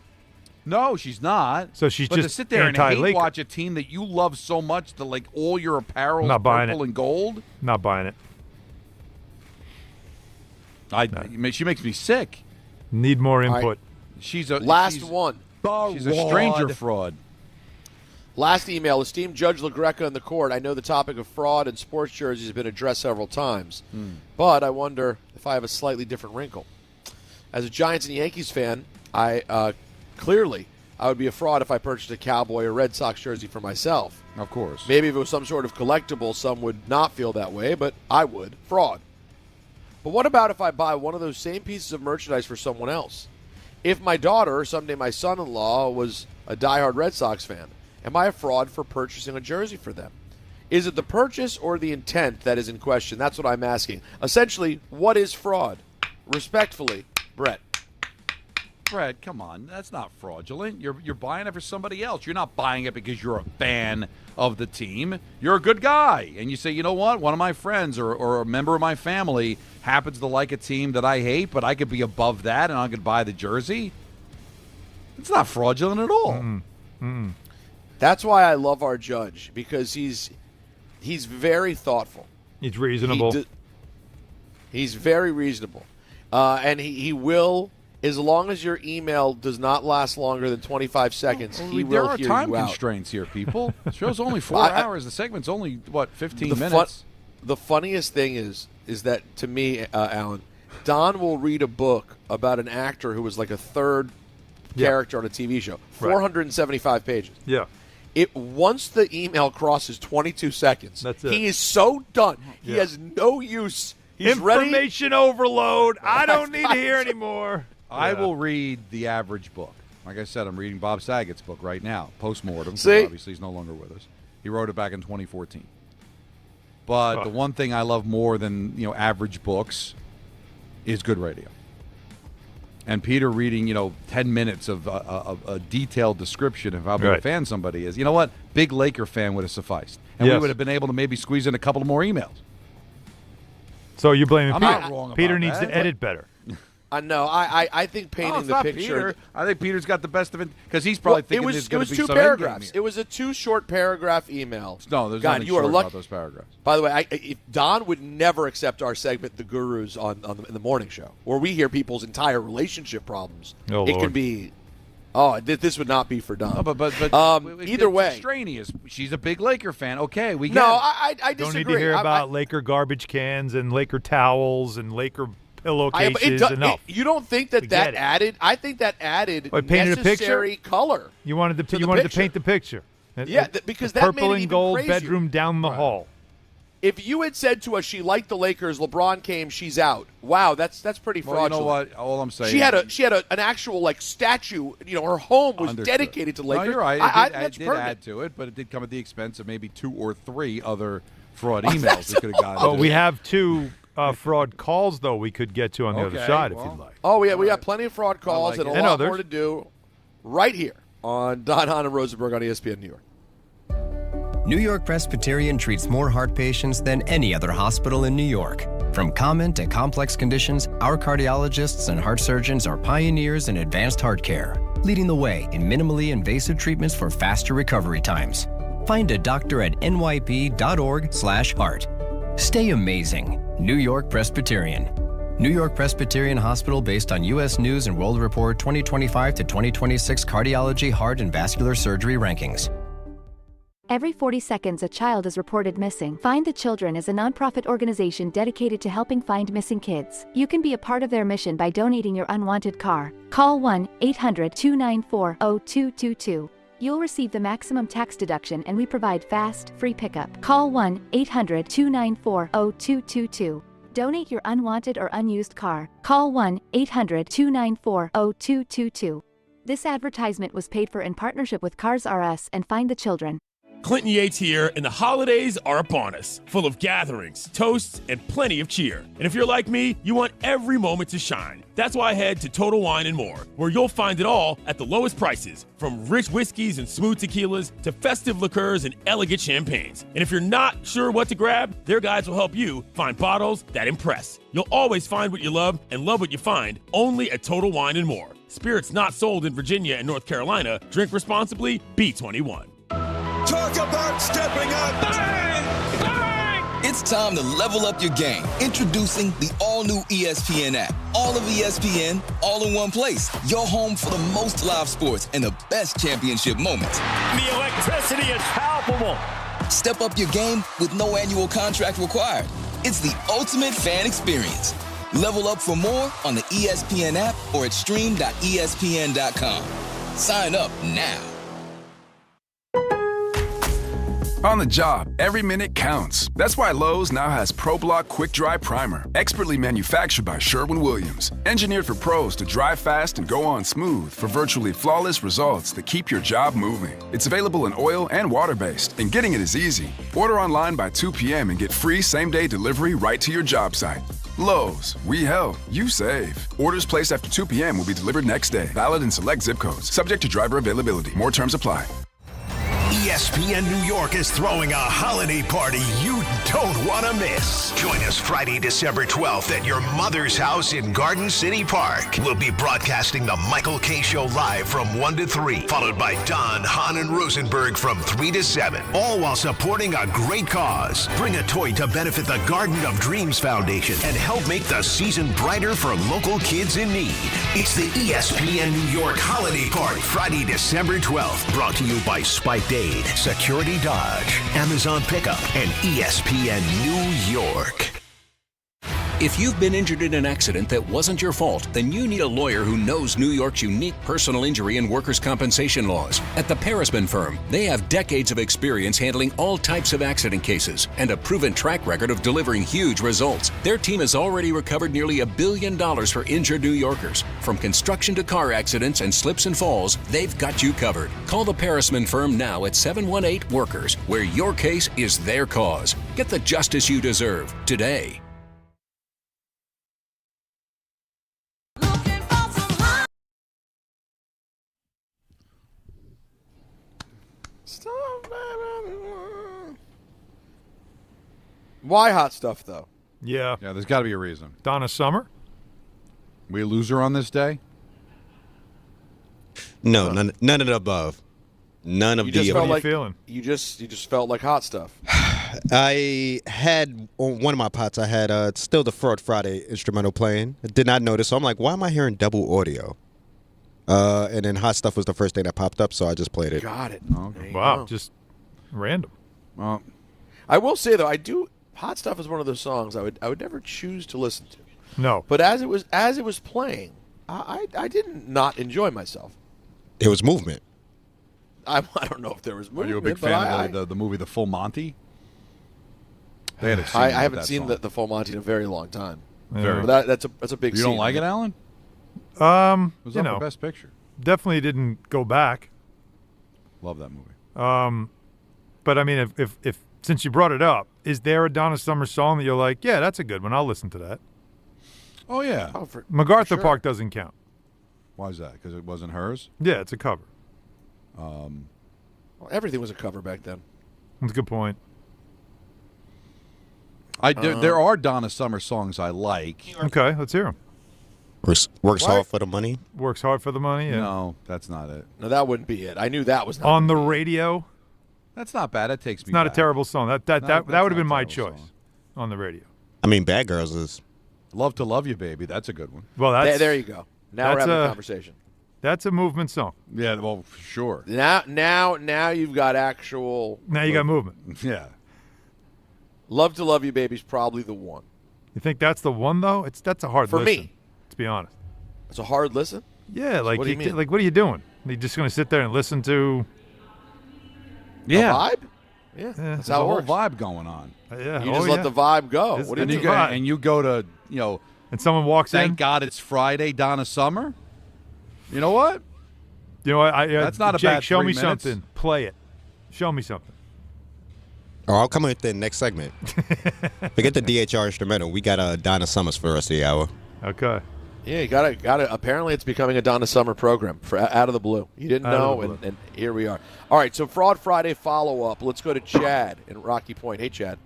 No, she's not. So she's but just to sit there and anti-Laker. hate watch a team that you love so much that like all your apparel is purple and gold. Not buying it. She makes me sick. Need more input. Right. She's one. She's a stranger fraud. Last email, esteemed Judge La Greca in the court. I know the topic of fraud in sports jerseys has been addressed several times, but I wonder if I have a slightly different wrinkle. As a Giants and Yankees fan, clearly I would be a fraud if I purchased a Cowboy or Red Sox jersey for myself. Of course. Maybe if it was some sort of collectible, some would not feel that way, but I would. Fraud. But what about if I buy one of those same pieces of merchandise for someone else? If my daughter, or someday my son-in-law, was a diehard Red Sox fan, am I a fraud for purchasing a jersey for them? Is it the purchase or the intent that is in question? That's what I'm asking. Essentially, what is fraud? Respectfully, Brett. Brett, come on. That's not fraudulent. You're buying it for somebody else. You're not buying it because you're a fan of the team. You're a good guy. And you say, you know what? One of my friends or a member of my family happens to like a team that I hate, but I could be above that and I could buy the jersey. It's not fraudulent at all. That's why I love our judge, because he's very thoughtful. He's reasonable. He's very reasonable. And he will, as long as your email does not last longer than 25 seconds, he will hear you out. There are time constraints here, people. The show's only 4 hours. The segment's only, 15 minutes? The funniest thing is that, to me, Alan, Don will read a book about an actor who was like a third character on a TV show. 475 pages. Yeah. Once the email crosses 22 seconds, that's it. He is so done. He has no use. He's information overload. I don't need to hear anymore. I will read the average book. Like I said, I'm reading Bob Saget's book right now, Postmortem. See? Obviously, he's no longer with us. He wrote it back in 2014. But the one thing I love more than average books is good radio. And Peter reading 10 minutes of a detailed description of how big a fan somebody is. You know what? Big Laker fan would have sufficed, and we would have been able to maybe squeeze in a couple more emails. So you're blaming Peter? Not wrong about Peter needs that, to edit better. No, I think painting the picture. Peter. I think Peter's got the best of it because he's probably thinking there's going to be two some paragraphs. endgame here. It was a 2 short paragraph email. No, there's nothing short about those paragraphs. By the way, if Don would never accept our segment, The Gurus, in the morning show, where we hear people's entire relationship problems. It could be. This would not be for Don. No, but either way, extraneous. She's a big Laker fan. Okay, we get No, it. I disagree. Don't need to hear about Laker garbage cans and Laker towels and Laker pillowcases. Enough. You don't think that added? I think that added necessary color. You wanted to paint the picture. Yeah, because that purple made it and gold even crazier. bedroom down the hall. If you had said to us she liked the Lakers, LeBron came, she's out. Wow, that's pretty fraudulent. Well, you know what? All I'm saying, she had an actual like statue. Her home was dedicated to Lakers. No, you're right. I did pertinent. add to it, but it did come at the expense of maybe 2 or 3 other fraud emails we could have gotten. Well, we have 2 fraud calls though we could get to on the other side if you'd like. Oh, we have plenty of fraud calls and a lot others. more to do right here on Don, Hahn, and Rosenberg on ESPN New York. New York Presbyterian treats more heart patients than any other hospital in New York. From common to complex conditions, our cardiologists and heart surgeons are pioneers in advanced heart care, leading the way in minimally invasive treatments for faster recovery times. Find a doctor at nyp.org/heart. Stay amazing. New York Presbyterian. New York Presbyterian Hospital based on U.S. News and World Report 2025 to 2026 Cardiology, Heart, and Vascular Surgery rankings. Every 40 seconds, a child is reported missing. Find the Children is a nonprofit organization dedicated to helping find missing kids. You can be a part of their mission by donating your unwanted car. Call 1-800-294-0222. You'll receive the maximum tax deduction and we provide fast, free pickup. Call 1-800-294-0222. Donate your unwanted or unused car. Call 1-800-294-0222. This advertisement was paid for in partnership with Cars R Us and Find the Children. Clinton Yates here, and the holidays are upon us, full of gatherings, toasts, and plenty of cheer. And if you're like me, you want every moment to shine. That's why I head to Total Wine & More, where you'll find it all at the lowest prices, from rich whiskeys and smooth tequilas to festive liqueurs and elegant champagnes. And if you're not sure what to grab, their guides will help you find bottles that impress. You'll always find what you love and love what you find only at Total Wine & More. Spirits not sold in Virginia and North Carolina. Drink responsibly. B21. Talk about stepping up. Bang! Bang! It's time to level up your game. Introducing the all-new ESPN app. All of ESPN, all in one place. Your home for the most live sports and the best championship moments. The electricity is palpable. Step up your game with no annual contract required. It's the ultimate fan experience. Level up for more on the ESPN app or at stream.espn.com. Sign up now. On the job, every minute counts. That's why Lowe's now has ProBlock Quick Dry Primer, expertly manufactured by Sherwin-Williams. Engineered for pros to dry fast and go on smooth for virtually flawless results that keep your job moving. It's available in oil and water-based, and getting it is easy. Order online by 2 p.m. and get free same-day delivery right to your job site. Lowe's, we help, you save. Orders placed after 2 p.m. will be delivered next day. Valid in select zip codes. Subject to driver availability. More terms apply. ESPN New York is throwing a holiday party you don't want to miss. Join us Friday, December 12th at your mother's house in Garden City Park. We'll be broadcasting the Michael K. Show live from 1 to 3, followed by Don, Hahn, and Rosenberg from 3 to 7, all while supporting a great cause. Bring a toy to benefit the Garden of Dreams Foundation and help make the season brighter for local kids in need. It's the ESPN New York Holiday Party, Friday, December 12th, brought to you by Spike Day, Security Dodge, Amazon Pickup, and ESPN New York. If you've been injured in an accident that wasn't your fault, then you need a lawyer who knows New York's unique personal injury and workers' compensation laws. At the Parisman Firm, they have decades of experience handling all types of accident cases and a proven track record of delivering huge results. Their team has already recovered nearly $1 billion for injured New Yorkers. From construction to car accidents and slips and falls, they've got you covered. Call the Parisman Firm now at 718-WORKERS, where your case is their cause. Get the justice you deserve today. Why hot stuff, though? Yeah. Yeah, there's got to be a reason. Donna Summer? We a loser on this day? No, none of the above. None of the above. How are you feeling? You just felt like hot stuff. I had, on one of my pots, I had Still the Fraud Friday instrumental playing. I did not notice, so I'm like, why am I hearing double audio? And then Hot Stuff was the first thing that popped up, so I just played it. Got it. Okay. Wow, just random. Well, I will say, though, Hot Stuff is one of those songs I would never choose to listen to. No. But as it was playing, I didn't not enjoy myself. It was movement. I don't know if there was movement. Are you a big fan of the movie The Full Monty? They had a scene I with haven't that seen song. the full Monty in a very long time. Very. But that's a big You scene. don't like it, Alan? It was up for Best Picture. Definitely didn't go back. Love that movie. But I mean, if since you brought it up, is there a Donna Summer song that you're like, yeah, that's a good one. I'll listen to that. Oh yeah. MacArthur Park doesn't count. Why is that? Because it wasn't hers. Yeah, it's a cover. Well, everything was a cover back then. That's a good point. There are Donna Summer songs I like. Okay, let's hear them. Works hard for the money. Works hard for the money. Yeah. No, that's not it. No, that wouldn't be it. I knew that was not On the radio. That's not bad. That takes me. It's not back. a terrible song. That would have been my choice on the radio. I mean, Bad Girls is. Love to Love You, Baby. That's a good one. Well, that's there you go. Now we're having a conversation. That's a movement song. Yeah, well, sure. Now you've got actual. Now you got movement. Yeah. Love to Love You, Baby's probably the one. You think that's the one though? That's a hard For listen. me. To be honest. It's a hard listen. Yeah, like what do you mean? like what are you doing? Are you just going to sit there and listen to? Yeah. A vibe? Yeah, that's There's how a it whole works. vibe going on. Yeah. You just let the vibe go. It's- What do you it's mean? a vibe. And you go to, and someone walks Thank in. God it's Friday, Donna Summer. You know what? You know, That's not a Jake, bad show 3 me minutes. something. Play it. Show me something. Oh, I'll come with the next segment. Forget the DHR instrumental. We got Donna Summers for the rest of the hour. Okay. Yeah, you got to. Apparently, it's becoming a Donna Summer program for out of the blue. You didn't Out of know, the blue. and here we are. All right, so Fraud Friday follow-up. Let's go to Chad in Rocky Point. Hey, Chad.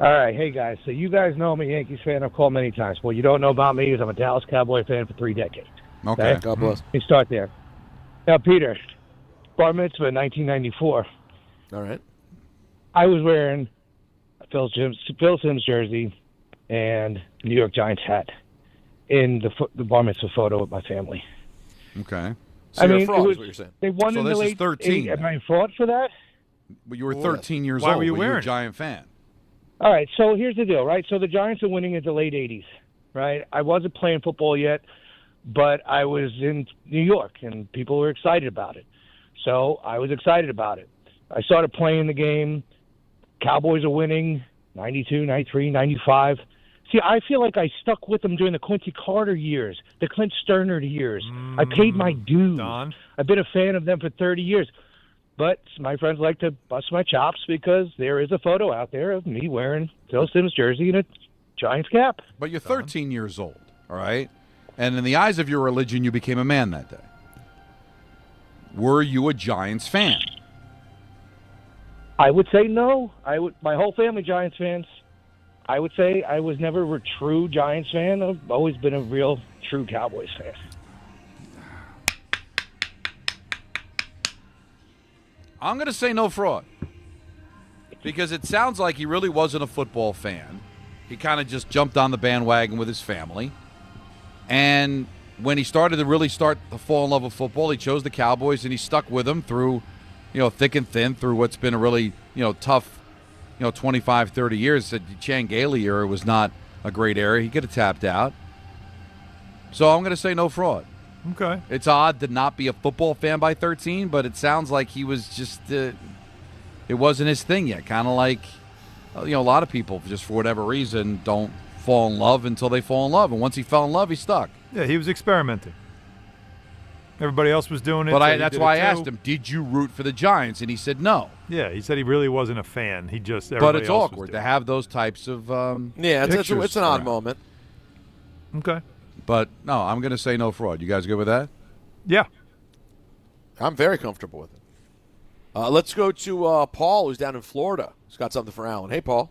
All right, hey guys. So you guys know I'm a Yankees fan. I've called many times. What you don't know about me is I'm a Dallas Cowboy fan for 3 decades. Okay. God bless. Let me start there. Now, Peter, bar mitzvah 1994. All right. I was wearing a Phil Simms jersey and New York Giants hat in the bar mitzvah photo with my family. Okay. So you're a fraud, is what you're saying. They won So in the this is late 13 Am then. I fraud for that? But you were 13 years Why old. were you but wearing a it? Giant fan. All right, so here's the deal, right? So the Giants are winning in the late 80s, right? I wasn't playing football yet, but I was in New York, and people were excited about it. So I was excited about it. I started playing the game. Cowboys are winning, 92, 93, 95. See, I feel like I stuck with them during the Quincy Carter years, the Clint Sterner years. I paid my dues. Don? I've been a fan of them for 30 years. But my friends like to bust my chops because there is a photo out there of me wearing Phil Simms jersey and a Giants cap. But you're 13 years old, all right? And in the eyes of your religion, you became a man that day. Were you a Giants fan? I would say no. My whole family Giants fans. I would say I was never a true Giants fan. I've always been a real true Cowboys fan. I'm going to say no fraud. Because it sounds like he really wasn't a football fan. He kind of just jumped on the bandwagon with his family. And when he started to really start to fall in love with football, he chose the Cowboys and he stuck with them through, thick and thin, through what's been a really, tough, 25, 30 years. The Chan Gailey era was not a great era. He could have tapped out. So I'm going to say no fraud. Okay. It's odd to not be a football fan by 13, but it sounds like he was just it wasn't his thing yet. Kind of like, a lot of people, just for whatever reason, don't fall in love until they fall in love. And once he fell in love, he stuck. Yeah, he was experimenting. Everybody else was doing it. But so he that's did why I it asked too. him, did you root for the Giants? And he said no. Yeah, he said he really wasn't a fan. He just. But everybody it's else was awkward doing to have those types of Yeah, it's pictures an odd around. moment. it. Okay. But, no, I'm going to say no fraud. You guys good with that? Yeah. I'm very comfortable with it. Let's go to Paul, who's down in Florida. He's got something for Alan. Hey, Paul.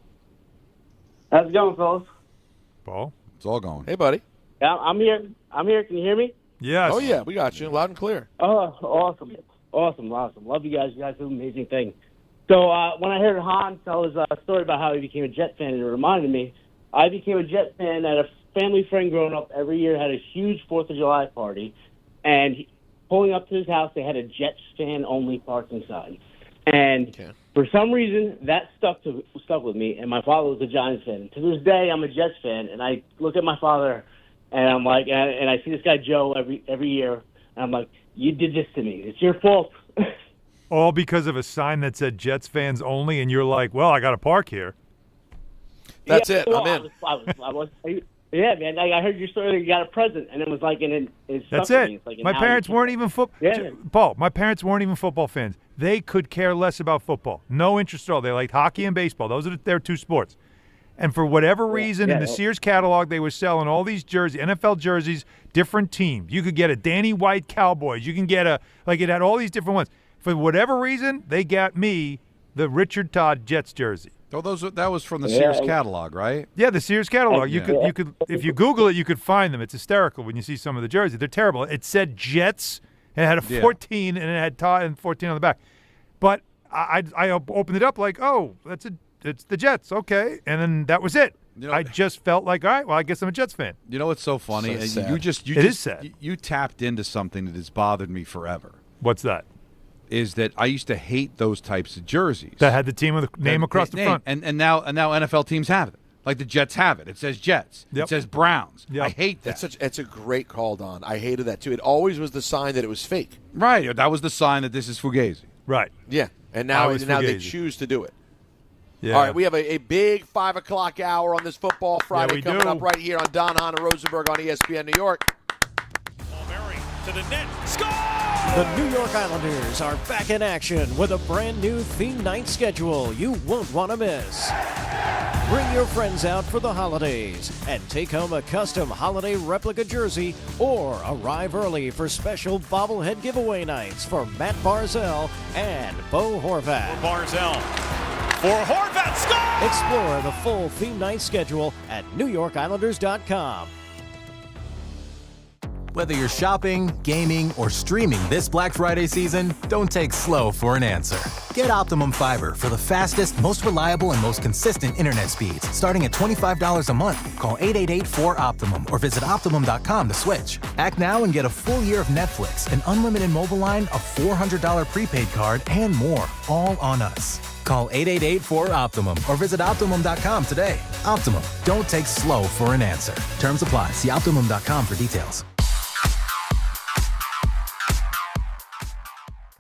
How's it going, fellas? Paul. It's all going. Hey, buddy. Yeah, I'm here. I'm here. Can you hear me? Yes. Oh, yeah, we got you. Loud and clear. Oh, awesome. Love you guys. You guys do an amazing thing. So when I heard Hahn tell his story about how he became a Jet fan, it reminded me, I became a Jet fan at a family friend growing up. Every year had a huge 4th of July party, and pulling up to his house, they had a Jets fan-only parking sign. And for some reason, that stuck with me, and my father was a Giants fan. To this day, I'm a Jets fan, and I look at my father, and I'm like, and I see this guy Joe every year, and I'm like, you did this to me. It's your fault. all because of a sign that said Jets fans only, and you're like, well, I got to park here. That's it. I'm in. Yeah, man. I heard your story that you got a present, and it was like That's it. My parents weren't even Paul, my parents weren't even football fans. They could care less about football. No interest at all. They liked hockey and baseball. Those are their two sports. And for whatever reason, in the Sears catalog, they were selling all these jerseys, NFL jerseys, different teams. You could get a Danny White Cowboys. You can get it had all these different ones. For whatever reason, they got me the Richard Todd Jets jersey. Oh, that was from the Sears catalog, right? Yeah, the Sears catalog. You could if you Google it, you could find them. It's hysterical when you see some of the jerseys. They're terrible. It said Jets, and it had a 14, and it had Todd and 14 on the back. But I opened it up like, oh, it's the Jets, okay, and then that was it. I just felt like, all right, well, I guess I'm a Jets fan. You know what's so funny? So sad. It is sad. You tapped into something that has bothered me forever. What's that? Is that I used to hate those types of jerseys that had the team with the name across the front, and now NFL teams have it. Like the Jets have it. It says Jets. Yep. It says Browns. Yep. I hate that. It's a great call, Don. I hated that too. It always was the sign that it was fake. Right. That was the sign that this is Fugazi. Right. Yeah. And now they choose to do it. Yeah. All right, we have a big 5 o'clock hour on this Football Friday coming up right here on Don, Hahn, and Rosenberg on ESPN New York. To the net. Score! The New York Islanders are back in action with a brand new theme night schedule you won't want to miss. Bring your friends out for the holidays and take home a custom holiday replica jersey or arrive early for special bobblehead giveaway nights for Matt Barzell and Bo Horvat. Barzell for Horvat. Score! Explore the full theme night schedule at NewYorkIslanders.com. Whether you're shopping, gaming, or streaming this Black Friday season, don't take slow for an answer. Get Optimum Fiber for the fastest, most reliable, and most consistent internet speeds, starting at $25 a month. Call 888-4-OPTIMUM or visit Optimum.com to switch. Act now and get a full year of Netflix, an unlimited mobile line, a $400 prepaid card, and more, all on us. Call 888-4-OPTIMUM or visit Optimum.com today. Optimum, don't take slow for an answer. Terms apply. See Optimum.com for details.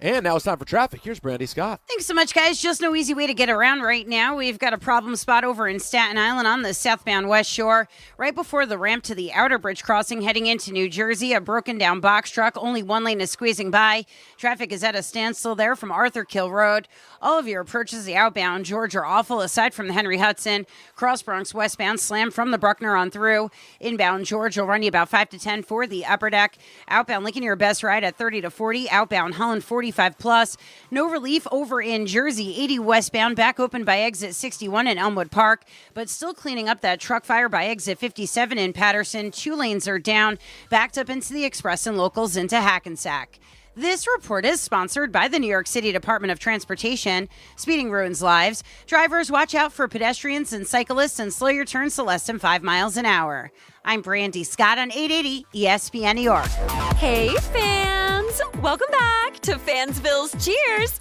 And now it's time for traffic. Here's Brandy Scott. Thanks so much, guys. Just no easy way to get around right now. We've got a problem spot over in Staten Island on the southbound West Shore. Right before the ramp to the Outer Bridge crossing heading into New Jersey, a broken down box truck. Only one lane is squeezing by. Traffic is at a standstill there from Arthur Kill Road. All of your approaches the outbound George are awful aside from the Henry Hudson. Cross Bronx westbound slam from the Bruckner on through. Inbound George will run you about 5 to 10 for the upper deck. Outbound Lincoln, your best ride at 30 to 40. Outbound Holland 45 plus. No relief over in Jersey. 80 westbound back open by exit 61 in Elmwood Park, but still cleaning up that truck fire by exit 57 in Patterson. 2 lanes are down, backed up into the Express and locals into Hackensack. This report is sponsored by the New York City Department of Transportation. Speeding ruins lives. Drivers, watch out for pedestrians and cyclists and slow your turns to less than 5 miles an hour. I'm Brandy Scott on 880 ESPN New York. Hey, fans! Welcome back to Fansville's Cheers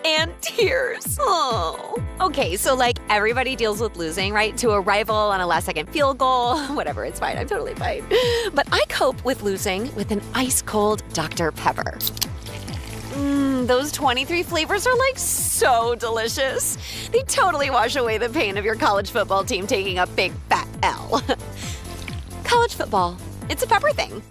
and Tears. Oh. Okay, so like everybody deals with losing, right? To a rival on a last-second field goal. Whatever, it's fine. I'm totally fine. But I cope with losing with an ice-cold Dr. Pepper. Those 23 flavors are like so delicious. They totally wash away the pain of your college football team taking a big fat L. College football, it's a pepper thing.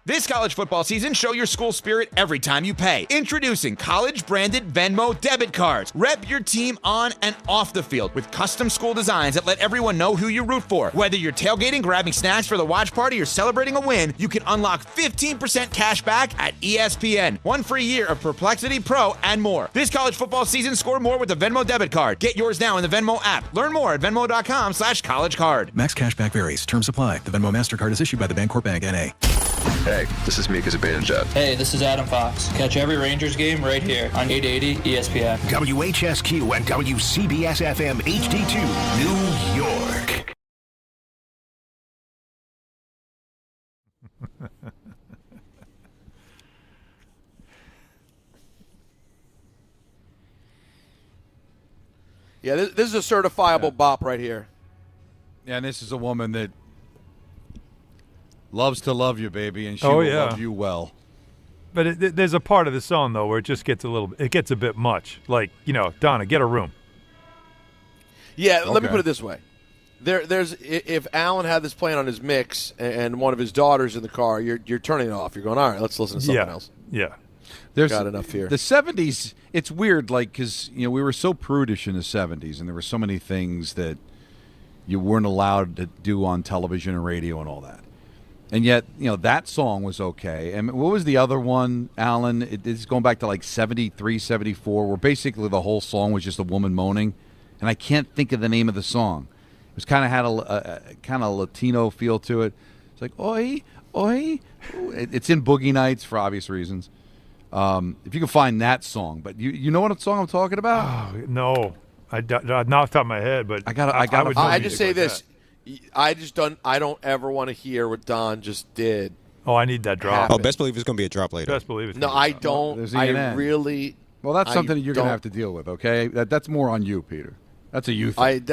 This college football season, show your school spirit every time you pay. Introducing college-branded Venmo debit cards. Rep your team on and off the field with custom school designs that let everyone know who you root for. Whether you're tailgating, grabbing snacks for the watch party, or celebrating a win, you can unlock 15% cash back at ESPN. 1 free year of Perplexity Pro and more. This college football season, score more with the Venmo debit card. Get yours now in the Venmo app. Learn more at venmo.com/collegecard. Max cashback varies. Terms apply. The Venmo MasterCard is issued by the Bancorp Bank, N.A. Hey, this is Mika Zibanejad. Hey, this is Adam Fox. Catch every Rangers game right here on 880 ESPN. WHSQ and WCBS-FM HD2, New York. Yeah, this is a certifiable bop right here. Yeah, and this is a woman that loves to love you, baby, and she will love you well. But there's a part of the song, though, where it just gets a bit much. Like, Donna, get a room. Yeah, let me put it this way. There's if Alan had this playing on his mix and one of his daughters in the car, you're turning it off. You're going, all right, let's listen to something else. Yeah. There's got enough here. The 70s, it's weird, like, because, we were so prudish in the 70s, and there were so many things that you weren't allowed to do on television and radio and all that. And yet, that song was okay. And what was the other one, Alan? It's going back to like 73, 74, where basically the whole song was just a woman moaning. And I can't think of the name of the song. It was kind of had a kind of Latino feel to it. It's like, oi, oi. It's in Boogie Nights for obvious reasons. If you can find that song. But you know what song I'm talking about? Oh, no. Not off the top of my head, but I just say this. I don't ever want to hear what Don just did. Oh, I need that drop. Oh, best believe it's going to be a drop later. Best believe it's No, I don't. I really. Well, that's something that you're going to have to deal with, okay? That's more on you, Peter. That's a you thing.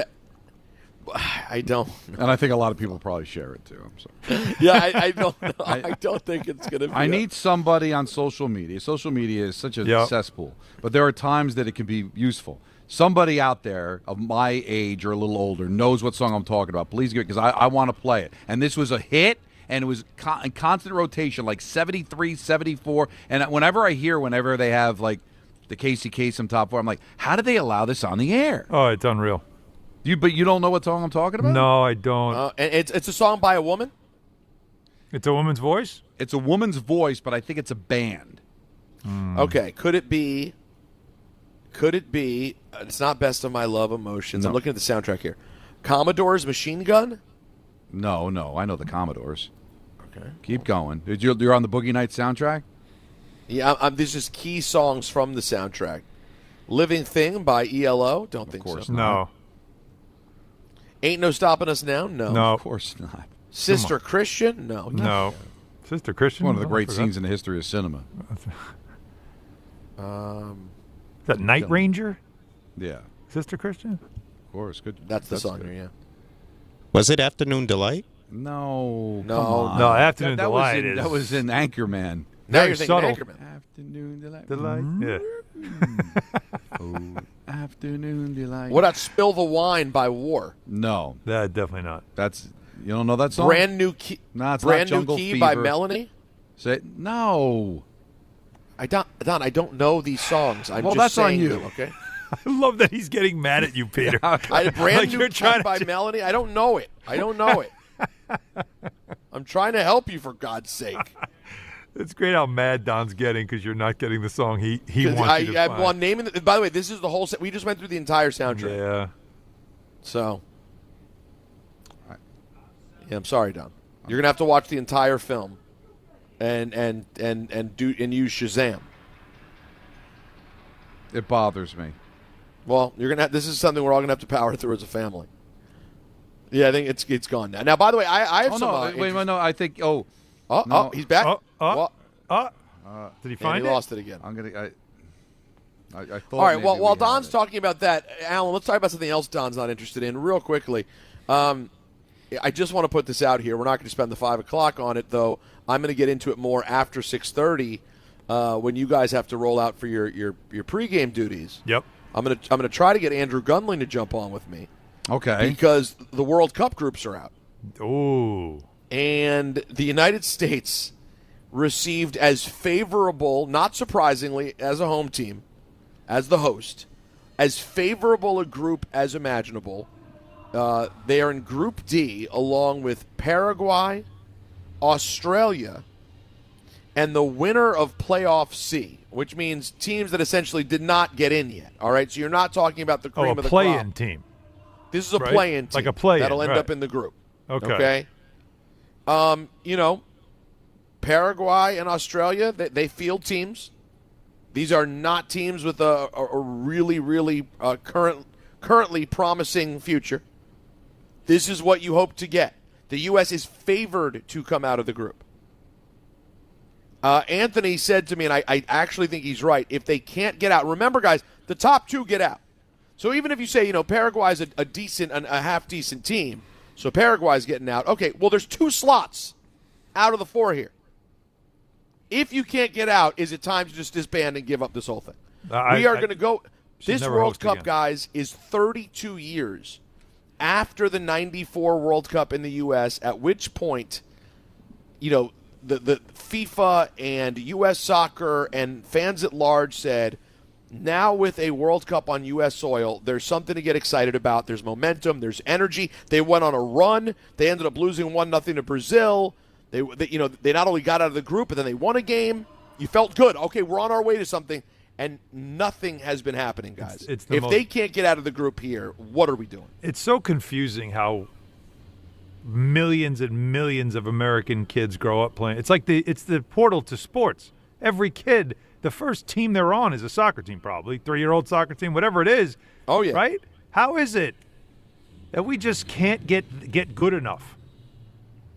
I don't. And I think a lot of people probably share it, too. I'm sorry. Yeah, I don't know. I don't think it's going to be. I need somebody on social media. Social media is such a cesspool. But there are times that it can be useful. Somebody out there of my age or a little older knows what song I'm talking about. Please give it, because I want to play it. And this was a hit, and it was in constant rotation, like 73, 74. And whenever they have, like, the Casey Kasem top four, I'm like, how did they allow this on the air? Oh, it's unreal. But you don't know what song I'm talking about? No, I don't. And it's a song by a woman? It's a woman's voice? It's a woman's voice, but I think it's a band. Okay, could it be, it's not Best of My Love Emotions. No. I'm looking at the soundtrack here. Commodore's Machine Gun? No, I know the Commodores. Okay. Keep going. You're on the Boogie Nights soundtrack? Yeah, these are just key songs from the soundtrack. Living Thing by ELO? Don't think so. No. Ain't No Stopping Us Now? No. No. Of course not. Sister Christian? No. No. Sister Christian? One of the great scenes in the history of cinema. Is that Night Ranger? Yeah. Sister Christian? Of course. Good. That's the song here, yeah. Was it Afternoon Delight? No. No. Come on. No, Afternoon Delight is... That was in Anchorman. Now Very you're thinking subtle. Anchorman. Afternoon Delight. Yeah. Oh, Afternoon Delight. What about Spill the Wine by War? No. Definitely not. You don't know that song? Brand New Key. No, it's Brand not New Jungle Key Fever. by Melanie? No. Don, I don't know these songs. I'm just that's saying on you. them, okay? I love that he's getting mad at you, Peter. Brand New Key by Melanie? I don't know it. I'm trying to help you, for God's sake. It's great how mad Don's getting because you're not getting the song he wants you to find. Well, naming the, by the way, this is the whole set. We just went through the entire soundtrack. Yeah. So, yeah, I'm sorry, Don. You're gonna have to watch the entire film, and use Shazam. It bothers me. Well, this is something we're all gonna have to power through as a family. Yeah, I think it's gone now. Now, by the way, I have some. No, I think. Oh, no. He's back. Did he find he it? lost it again. I thought. All right. maybe While we Don's had it. talking about that, Alan, let's talk about something else Don's not interested in real quickly. I just want to put this out here. We're not going to spend the 5 o'clock on it, though. I'm going to get into it more after 6:30 when you guys have to roll out for your pregame duties. Yep. I'm gonna try to get Andrew Gundling to jump on with me. Okay. Because the World Cup groups are out. Ooh. And the United States received as favorable, not surprisingly, as a home team, as the host, as favorable a group as imaginable. They are in Group D along with Paraguay, Australia, and the winner of Playoff C, which means teams that essentially did not get in yet. All right, so you're not talking about the cream of the crop. A play-in team. This is a right? play-in team. Like a play-in, that'll end right. up in the group. Okay. Paraguay and Australia, they field teams. These are not teams with a really, really currently promising future. This is what you hope to get. The U.S. is favored to come out of the group. Anthony said to me, and I actually think he's right, if they can't get out, remember, guys, the top two get out. So even if you say, Paraguay's a decent, a half-decent team, so Paraguay's getting out. Okay, well, there's 2 slots out of the 4 here. if you can't get out, is it time to just disband and give up this whole thing? We are going to go. This World Cup, guys, is 32 years after the 94 World Cup in the U.S., at which point, the FIFA and U.S. Soccer and fans at large said, now with a World Cup on U.S. soil, there's something to get excited about. There's momentum. There's energy. They went on a run. They ended up losing 1-0 to Brazil. They not only got out of the group, but then they won a game. You felt good. Okay, we're on our way to something. And nothing has been happening, guys. If they can't get out of the group here, what are we doing? It's so confusing how millions and millions of American kids grow up playing. It's like it's the portal to sports. Every kid, the first team they're on is a soccer team, probably 3-year-old soccer team, whatever it is. Oh yeah, right? How is it that we just can't get good enough?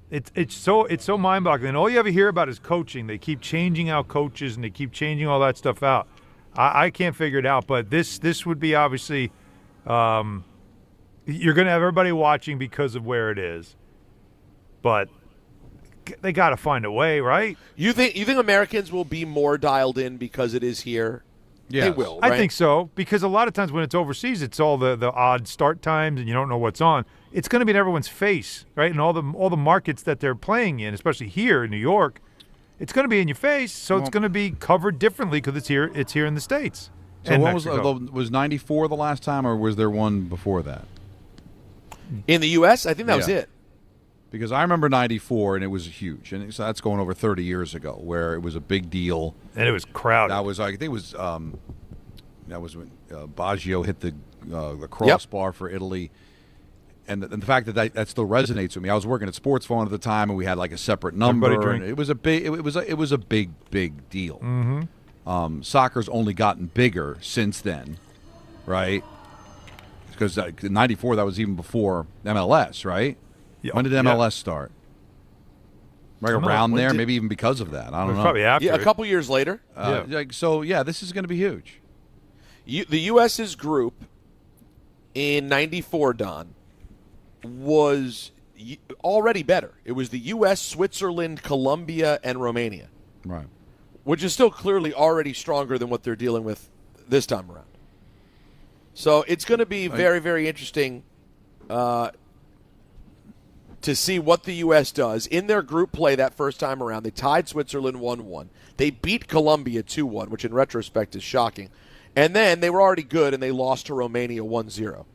It's so mind-boggling. All you ever hear about is coaching. They keep changing out coaches and they keep changing all that stuff out. I can't figure it out, but this would be obviously you're going to have everybody watching because of where it is, but they got to find a way, right? You think Americans will be more dialed in because it is here? Yeah, they will. Right? I think so, because a lot of times when it's overseas, it's all the odd start times and you don't know what's on. It's going to be in everyone's face, right? And all the markets that they're playing in, especially here in New York. It's going to be in your face, so it's going to be covered differently because it's here in the States. So what was 94 the last time, or was there one before that? In the U.S., I think that was it. Because I remember 94, and it was huge. And so that's going over 30 years ago, where it was a big deal. And it was crowded. That was, I think it was when Baggio hit the crossbar for Italy. And the fact that still resonates with me. I was working at Sports Phone at the time, and we had like a separate number. And it was a big deal. Mm-hmm. Soccer's only gotten bigger since then, right? Because in '94 that was even before MLS, right? Yeah. When did MLS start? Right around there, maybe even because of that. I don't know. Probably after. Yeah, a couple years later. This is going to be huge. The U.S.'s group in '94, Don, was already better. It was the U.S., Switzerland, Colombia, and Romania. Right. Which is still clearly already stronger than what they're dealing with this time around. So it's going to be very, very interesting to see what the U.S. does. In their group play that first time around, they tied Switzerland 1-1. They beat Colombia 2-1, which in retrospect is shocking. And then they were already good, and they lost to Romania 1-0.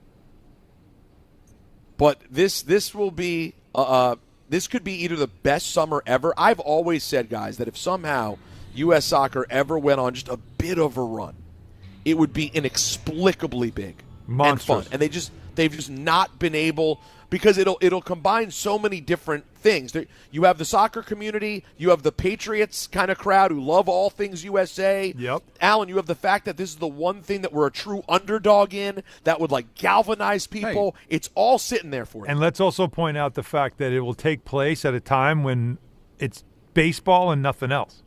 But this will be this could be either the best summer ever. I've always said, guys, that if somehow U.S. soccer ever went on just a bit of a run, it would be inexplicably big and fun. And they've just not been able, because it'll combine so many different things. You have the soccer community, you have the Patriots kind of crowd who love all things USA. Yep. Alan, you have the fact that this is the one thing that we're a true underdog in that would like galvanize people. Hey. It's all sitting there for you. And let's also point out the fact that it will take place at a time when it's baseball and nothing else.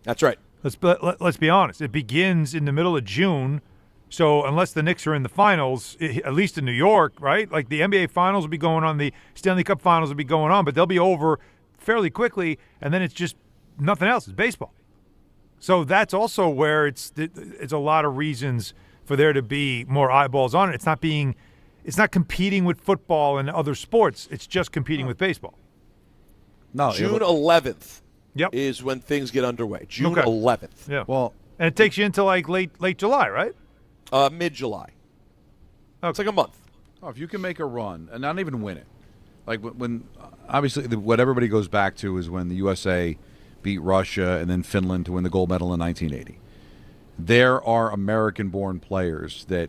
That's right. Let's be honest. It begins in the middle of June. So unless the Knicks are in the finals, at least in New York, right? Like the NBA finals will be going on, the Stanley Cup finals will be going on, but they'll be over fairly quickly, and then it's just nothing else. It's baseball. So that's also where it's a lot of reasons for there to be more eyeballs on it. It's not competing with football and other sports. It's just competing with baseball. No, June 11th is when things get underway. June 11th. Yeah. Well, and it takes you into like late July, right? Mid-July. Oh, it's like a month. Oh, if you can make a run and not even win it, like when obviously what everybody goes back to is when the USA beat Russia and then Finland to win the gold medal in 1980. There are American-born players that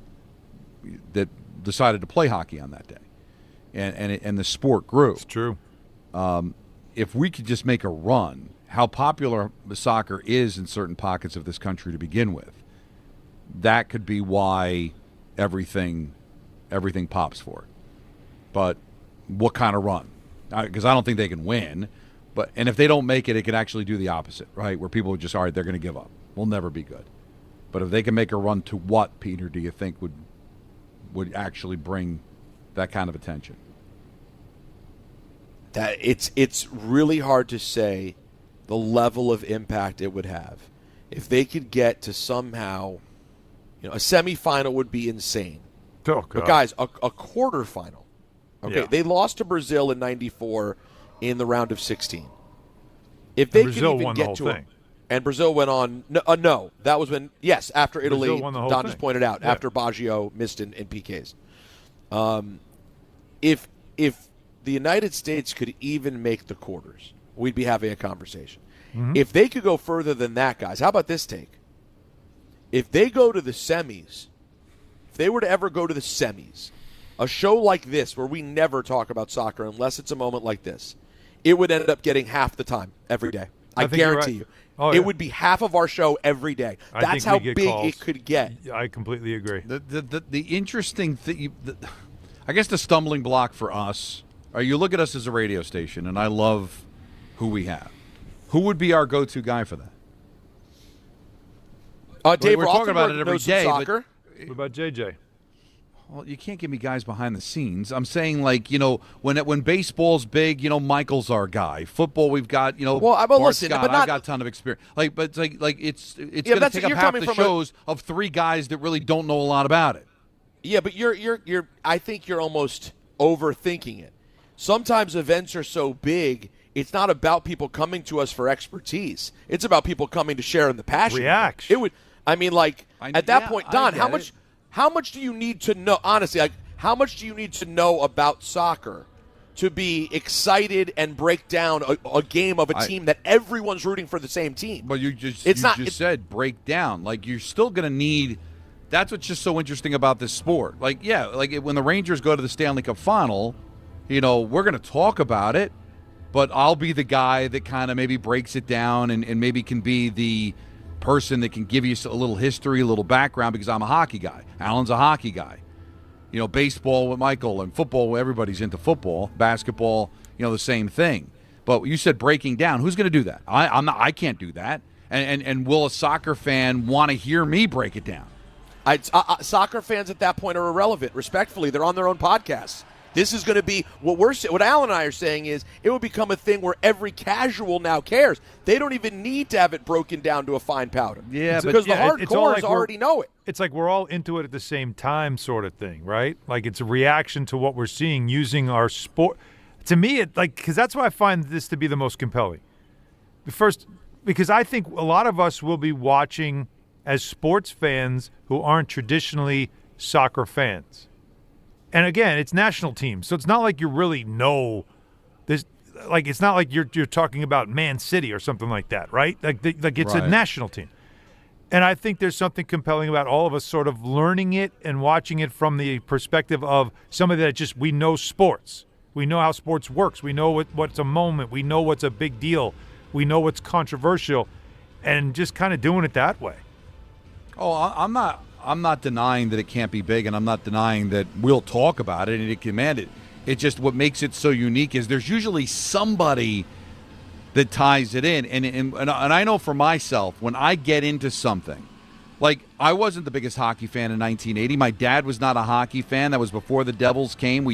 decided to play hockey on that day, and the sport grew. It's true. If we could just make a run, how popular the soccer is in certain pockets of this country to begin with, that could be why everything pops for it. But what kind of run? Because I don't think they can win. And if they don't make it, it can actually do the opposite, right? Where people would just, all right, they're going to give up. We'll never be good. But if they can make a run to what, Peter, do you think would actually bring that kind of attention? That it's really hard to say the level of impact it would have if they could get to somehow, a semifinal would be insane. Oh, God. But guys, a quarterfinal. Okay, Yeah. they lost to Brazil in '94 in the round of 16. If they could Brazil even won the get whole to thing. And Brazil went on. No, that was when. Yes, after Italy. Brazil won the whole Don thing. just pointed out after Baggio missed in PKs. If the United States could even make the quarters, we'd be having a conversation. Mm-hmm. If they could go further than that, guys, how about this take? If they go to the semis, if they were to ever go to the semis, a show like this where we never talk about soccer unless it's a moment like this, it would end up getting half the time every day. I think you're guarantee right. you. Oh, it yeah. would be half of our show every day. I That's think how we get big calls. it could get. I completely agree. The interesting thing, I guess the stumbling block for us, you look at us as a radio station, and I love who we have. Who would be our go-to guy for that? Dave we're talking about Rosenberg it every knows some day. soccer. What about JJ? Well, you can't give me guys behind the scenes. I'm saying, when baseball's big, Michael's our guy. Football, we've got, Well, Bart listen, Scott, but not- I've got a ton of experience. But it's Yeah, going to that's- take up you're half coming the from shows of three guys that really don't know a lot about it. Yeah, but you're. I think you're almost overthinking it. Sometimes events are so big, it's not about people coming to us for expertise. It's about people coming to share in the passion. Reaction. It would. I mean, at that point, Don, how much do you need to know? Honestly, how much do you need to know about soccer to be excited and break down a game of a team that everyone's rooting for the same team? But you said break down. You're still going to need. That's what's just so interesting about this sport. When the Rangers go to the Stanley Cup final, we're going to talk about it, but I'll be the guy that kind of maybe breaks it down and maybe can be the person that can give you a little history, a little background, because I'm a hockey guy. Alan's a hockey guy. Baseball with Michael, and football, everybody's into football. Basketball, the same thing. But you said breaking down. Who's going to do that? I can't do that. And will a soccer fan want to hear me break it down? Soccer fans at that point are irrelevant. Respectfully, they're on their own podcasts. This is going to be what Alan and I are saying is it will become a thing where every casual now cares. They don't even need to have it broken down to a fine powder. Yeah, because the hardcores already know it. It's like we're all into it at the same time, sort of thing, right? Like it's a reaction to what we're seeing using our sport. To me, because that's why I find this to be the most compelling. First, because I think a lot of us will be watching as sports fans who aren't traditionally soccer fans. And again, it's national teams, so it's not like you really know this. It's not like you're talking about Man City or something like that, right? It's a national team. And I think there's something compelling about all of us sort of learning it and watching it from the perspective of somebody that we know sports. We know how sports works. We know what's a moment. We know what's a big deal. We know what's controversial, and just kind of doing it that way. Oh, I'm not denying that it can't be big, and I'm not denying that we'll talk about it and it can command it. It's just what makes it so unique is there's usually somebody that ties it in. And I know for myself, when I get into something, I wasn't the biggest hockey fan in 1980. My dad was not a hockey fan. That was before the Devils came.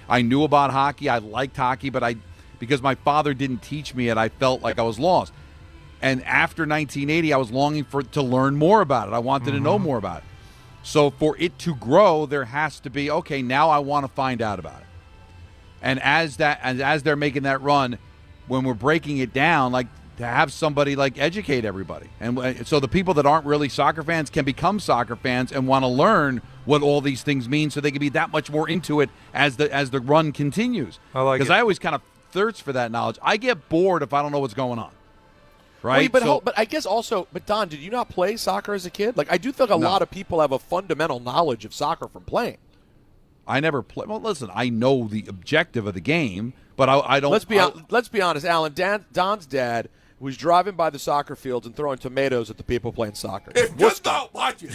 I knew about hockey. I liked hockey, but because my father didn't teach me it, I felt like I was lost. And after 1980, I was longing to learn more about it. I wanted to know more about it. So for it to grow, there has to be, okay, now I want to find out about it. And as they're making that run, when we're breaking it down, to have somebody educate everybody. And so the people that aren't really soccer fans can become soccer fans and want to learn what all these things mean so they can be that much more into it as the run continues. Because I always kind of thirst for that knowledge. I get bored if I don't know what's going on. Right, but I guess also, Don, did you not play soccer as a kid? I do think a lot of people have a fundamental knowledge of soccer from playing. I never played. Well, listen, I know the objective of the game, but I don't. Let's be honest, Alan. Don's dad was driving by the soccer fields and throwing tomatoes at the people playing soccer. If you're not watching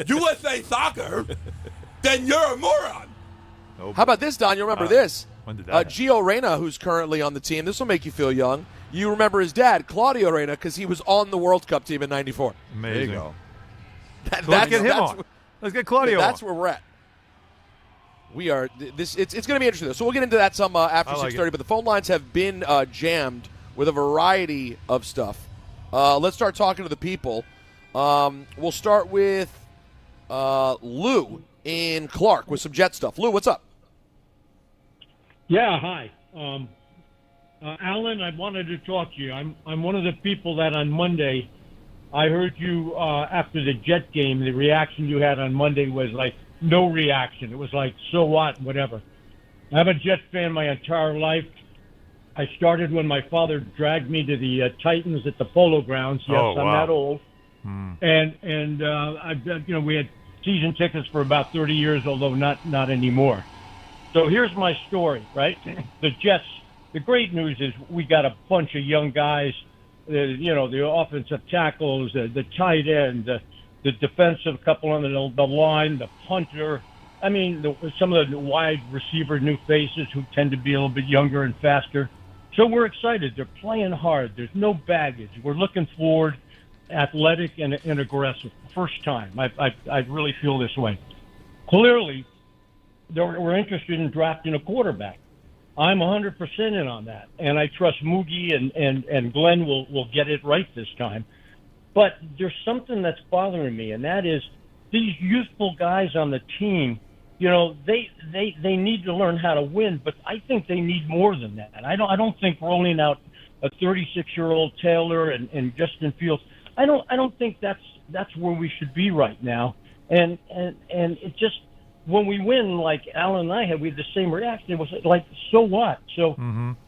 USA Soccer, then you're a moron. How about this, Don? You remember this? When did that Gio Reyna, who's currently on the team. This will make you feel young. You remember his dad, Claudio Reyna, because he was on the World Cup team in '94. Amazing. There you go. Let's get him on. Let's get Claudio That's on. where we're at. We are this. It's going to be interesting, though. So we'll get into that some after 6:30. But the phone lines have been jammed with a variety of stuff. Let's start talking to the people. We'll start with Lou in Clark with some Jet stuff. Lou, what's up? Yeah, hi. Alan, I wanted to talk to you. I'm one of the people that on Monday, I heard you after the Jet game, the reaction you had on Monday was like no reaction. It was like, so what, whatever. I'm a Jet fan my entire life. I started when my father dragged me to the Titans at the Polo Grounds. Yes, Oh, I'm wow. that old. And we had season tickets for about 30 years, although not anymore. So here's my story, right? The Jets, the great news is we got a bunch of young guys, the offensive tackles, the tight end, the defensive couple on the line, the punter. I mean, some of the wide receiver new faces who tend to be a little bit younger and faster. So we're excited. They're playing hard. There's no baggage. We're looking forward, athletic and aggressive. First time. I really feel this way. Clearly, we're interested in drafting a quarterback. I'm 100% in on that, and I trust Moogie and Glenn will get it right this time. But there's something that's bothering me, and that is these youthful guys on the team. They need to learn how to win, but I think they need more than that. I don't think rolling out a 36-year-old Taylor and Justin Fields. I don't think that's where we should be right now. And it just, when we win, like Alan and I had, we had the same reaction. It was like, so what? So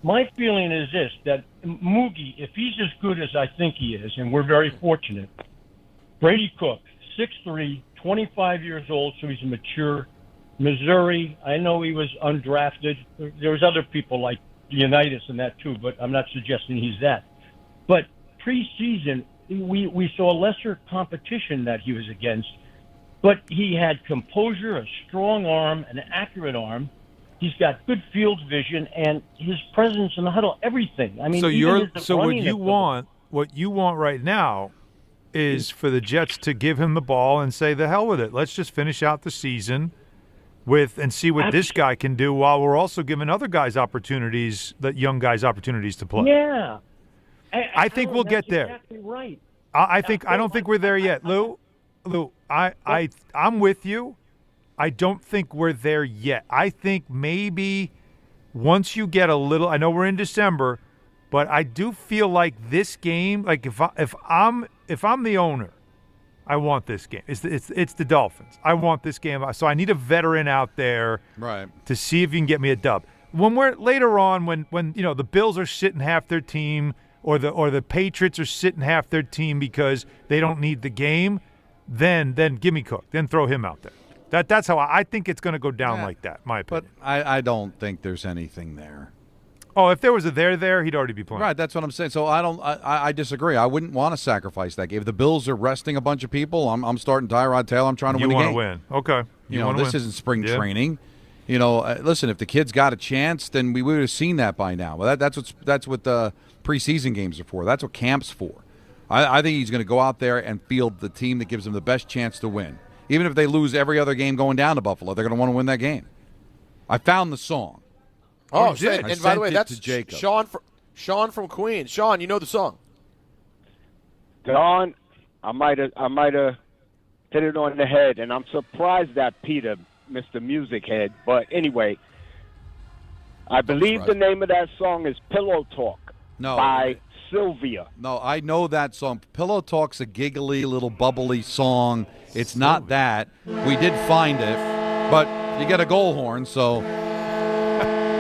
my feeling is this, that Moogie, if he's as good as I think he is, and we're very fortunate, Brady Cook, 6'3", 25 years old, so he's mature. Missouri, I know he was undrafted. There was other people like Unitas and that too, but I'm not suggesting he's that. But preseason, we saw lesser competition that he was against, but he had composure, a strong arm, an accurate arm. He's got good field vision and his presence in the huddle, everything. I mean, what you want right now is for the Jets to give him the ball and say, the hell with it. Let's just finish out the season and see what this guy can do, while we're also giving other guys opportunities, young guys opportunities to play. Yeah. I think we'll get there. Exactly right. I don't think we're there yet. Lou, I'm with you. I don't think we're there yet. I think maybe once you get a little, I know we're in December, but I do feel like this game, like if I'm the owner, I want this game. It's the Dolphins. I want this game. So I need a veteran out there to see if you can get me a dub. When we're later on, when the Bills are sitting half their team, or the Patriots are sitting half their team because they don't need the game, then give me Cook. Then throw him out there. That's how I think it's going to go down like that. My opinion. But I don't think there's anything there. Oh, if there was a there, he'd already be playing. Right, that's what I'm saying. So I disagree. I wouldn't want to sacrifice that game. If the Bills are resting a bunch of people, I'm starting Tyrod Taylor. I'm trying to win the game. You want to win. Okay. This isn't spring training. Listen, if the kid's got a chance, then we would have seen that by now. Well, that's what the preseason games are for. That's what camp's for. I think he's going to go out there and field the team that gives him the best chance to win. Even if they lose every other game going down to Buffalo, they're going to want to win that game. I found the song. Oh, shit. And by the way, that's Jacob. Sean from Queens. Sean, you know the song. Don, I might have hit it on the head, and I'm surprised that Peter, Mr. Music Head. But anyway, I believe the name of that song is Pillow Talk by Sylvia. No, I know that song. Pillow Talk's a giggly, little bubbly song. It's not that. We did find it, but you get a goal horn, so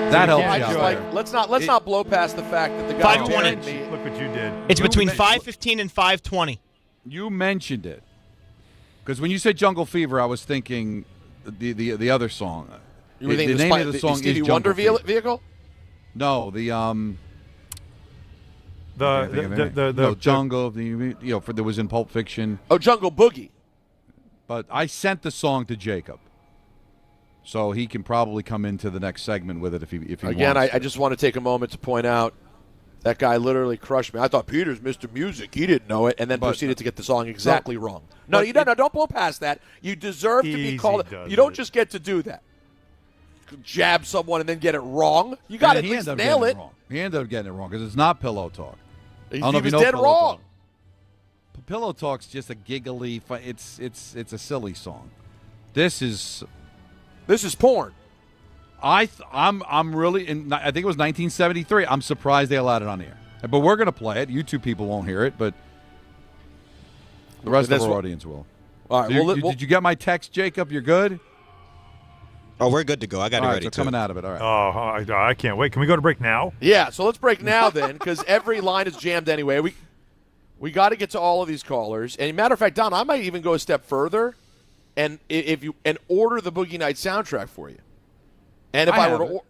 that helps you out there. Let's not blow past the fact that the guy 5:20. Look what you did. It's between 5:15 and 5:20. You mentioned it because when you said Jungle Fever, I was thinking the other song. You were thinking the name of the song Stevie is Wonder Jungle Fever. vehicle? No, Jungle. That was in Pulp Fiction. Oh, Jungle Boogie. But I sent the song to Jacob, so he can probably come into the next segment with it if he Again, wants. I just want to take a moment to point out that guy literally crushed me. I thought Peter's Mr. Music. He didn't know it, and then proceeded to get the song exactly wrong. No, don't blow past that. You deserve to be called. You don't just get to do that. jab someone and then get it wrong. You got to at least nail it. He ended up getting it wrong because it's not pillow talk. He was dead wrong. Pillow Talk's just a giggly. It's a silly song. This is porn. I'm really. I think it was 1973. I'm surprised they allowed it on the air. But we're going to play it. You two people won't hear it, but the rest of our audience will. All right. Did you get my text, Jacob? You're good? Oh, we're good to go. I got it ready, so coming out of it. All right. Oh, I can't wait. Can we go to break now? Yeah, so let's break now then, because every line is jammed anyway. We got to get to all of these callers. And matter of fact, Don, I might even go a step further and order the Boogie Nights soundtrack for you. And if I were to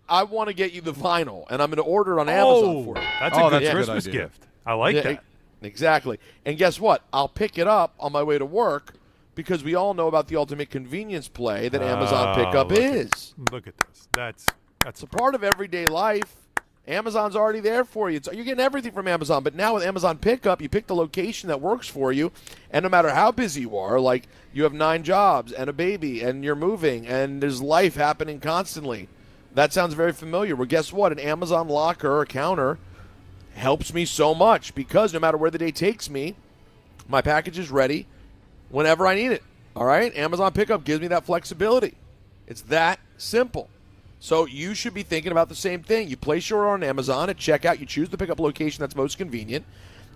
I want to get you the vinyl, and I'm going to order it on Amazon for you. That's a good Christmas gift. I like that. Exactly. And guess what? I'll pick it up on my way to work because we all know about the ultimate convenience play that Amazon Pickup is. Look at this. That's a part of everyday life. Amazon's already there for you. You're getting everything from Amazon, but now with Amazon Pickup, you pick the location that works for you, and no matter how busy you are, like you have 9 jobs and a baby, and you're moving, and there's life happening constantly. That sounds very familiar. Well, guess what? An Amazon locker or counter helps me so much because no matter where the day takes me, my package is ready whenever I need it. All right? Amazon Pickup gives me that flexibility. It's that simple. So you should be thinking about the same thing. You place your order on Amazon at checkout. You choose the pickup location that's most convenient,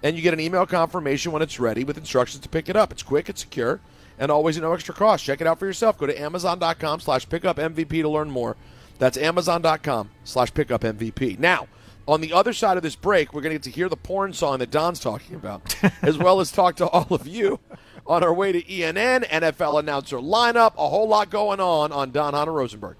and you get an email confirmation when it's ready with instructions to pick it up. It's quick, it's secure, and always at no extra cost. Check it out for yourself. Go to Amazon.com/pickupmvp to learn more. That's Amazon.com/pickupmvp. Now, on the other side of this break, we're going to get to hear the porn song that Don's talking about, as well as talk to all of you on our way to ENN, NFL announcer lineup, a whole lot going on Don, Hahn, and Rosenberg.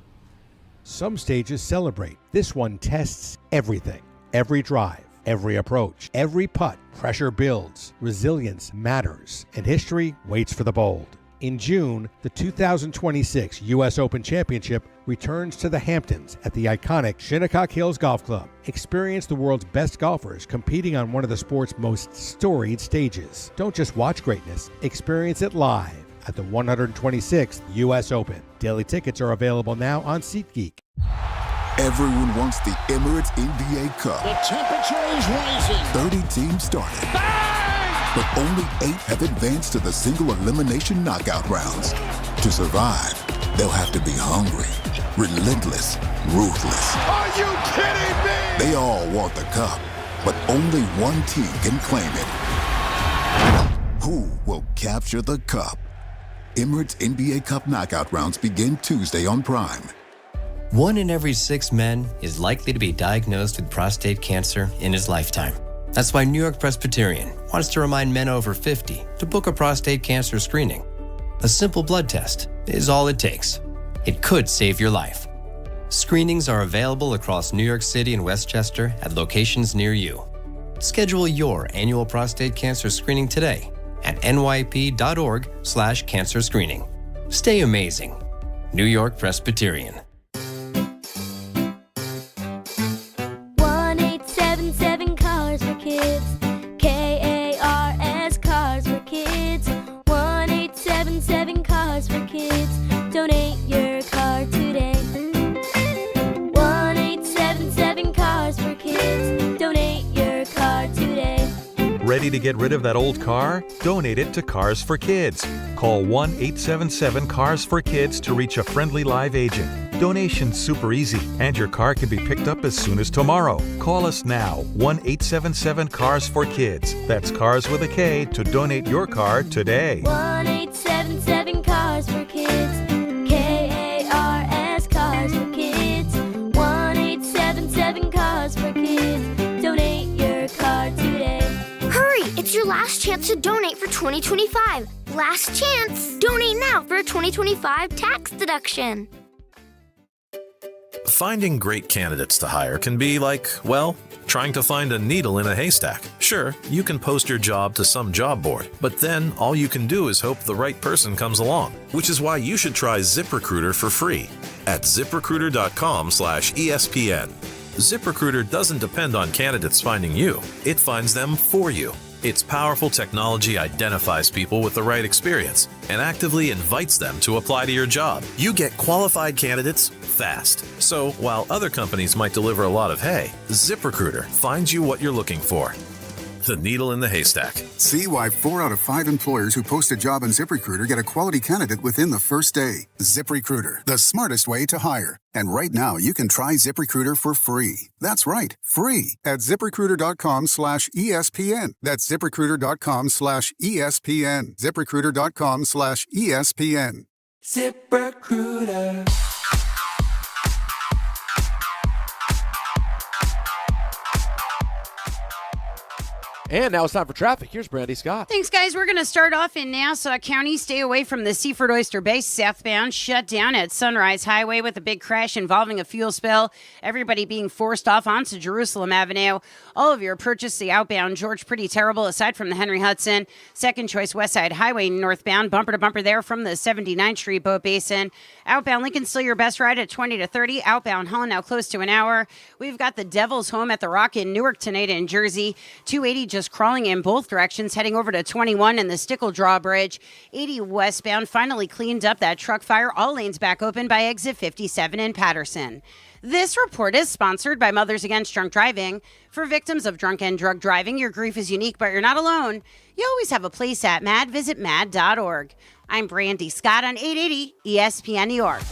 Some stages celebrate. This one tests everything. Every drive, every approach, every putt. Pressure builds. Resilience matters. And history waits for the bold. In June, the 2026 U.S. Open Championship returns to the Hamptons at the iconic Shinnecock Hills Golf Club. Experience the world's best golfers competing on one of the sport's most storied stages. Don't just watch greatness, experience it live at the 126th U.S. Open. Daily tickets are available now on SeatGeek. Everyone wants the Emirates NBA Cup. The temperature is rising. 30 teams started. But only 8 have advanced to the single elimination knockout rounds. To survive, they'll have to be hungry, relentless, ruthless. Are you kidding me? They all want the cup, but only one team can claim it. Who will capture the cup? Emirates NBA Cup knockout rounds begin Tuesday on Prime. 1 in every 6 men is likely to be diagnosed with prostate cancer in his lifetime. That's why New York Presbyterian wants to remind men over 50 to book a prostate cancer screening. A simple blood test is all it takes. It could save your life. Screenings are available across New York City and Westchester at locations near you. Schedule your annual prostate cancer screening today at nyp.org/cancer screening. Stay amazing. New York Presbyterian. 1-877 Cars for Kids. KARS Cars for Kids. 1-877 Cars for Kids. Donate your car today. 1-877 Cars for Kids. Donate your car today. Ready to get rid of that old car? Donate it to Cars for Kids. Call 1-877-CARS-FOR-KIDS to reach a friendly live agent. Donation's super easy, and your car can be picked up as soon as tomorrow. Call us now, 1-877-CARS-FOR-KIDS. That's Cars with a K to donate your car today. 1-877 Cars for Kids. KARS Cars for Kids. 1-877 Cars for Kids. Donate your car today. Hurry! It's your last chance to donate for 2025. Last chance! Donate now for a 2025 tax deduction. Finding great candidates to hire can be like, well, trying to find a needle in a haystack. Sure, you can post your job to some job board, but then all you can do is hope the right person comes along, which is why you should try ZipRecruiter for free at ZipRecruiter.com/ESPN. ZipRecruiter doesn't depend on candidates finding you. It finds them for you. Its powerful technology identifies people with the right experience and actively invites them to apply to your job. You get qualified candidates fast. So while other companies might deliver a lot of hay, ZipRecruiter finds you what you're looking for. The needle in the haystack. See why 4 out of 5 employers who post a job on ZipRecruiter get a quality candidate within the first day. ZipRecruiter, the smartest way to hire. And right now, you can try ZipRecruiter for free. That's right, free at ZipRecruiter.com/ESPN. That's ZipRecruiter.com/ESPN. ZipRecruiter.com/ESPN. ZipRecruiter. And now it's time for traffic. Here's Brandy Scott. Thanks, guys. We're going to start off in Nassau County. Stay away from the Seaford Oyster Bay southbound. Shut down at Sunrise Highway with a big crash involving a fuel spill. Everybody being forced off onto Jerusalem Avenue. All of your purchase the outbound George pretty terrible aside from the Henry Hudson. Second choice West Side Highway northbound. Bumper to bumper there from the 79th Street Boat Basin. Outbound Lincoln still your best ride at 20 to 30. Outbound Hahn now close to an hour. We've got the Devil's Home at the Rock in Newark tonight in Jersey. 280 just crawling in both directions, heading over to 21 and the Stickle Drawbridge. 80 westbound finally cleaned up that truck fire. All lanes back open by exit 57 in Patterson. This report is sponsored by Mothers Against Drunk Driving. For victims of drunk and drug driving, your grief is unique, but you're not alone. You always have a place at MAD. Visit mad.org. I'm Brandy Scott on 880 ESPN New York.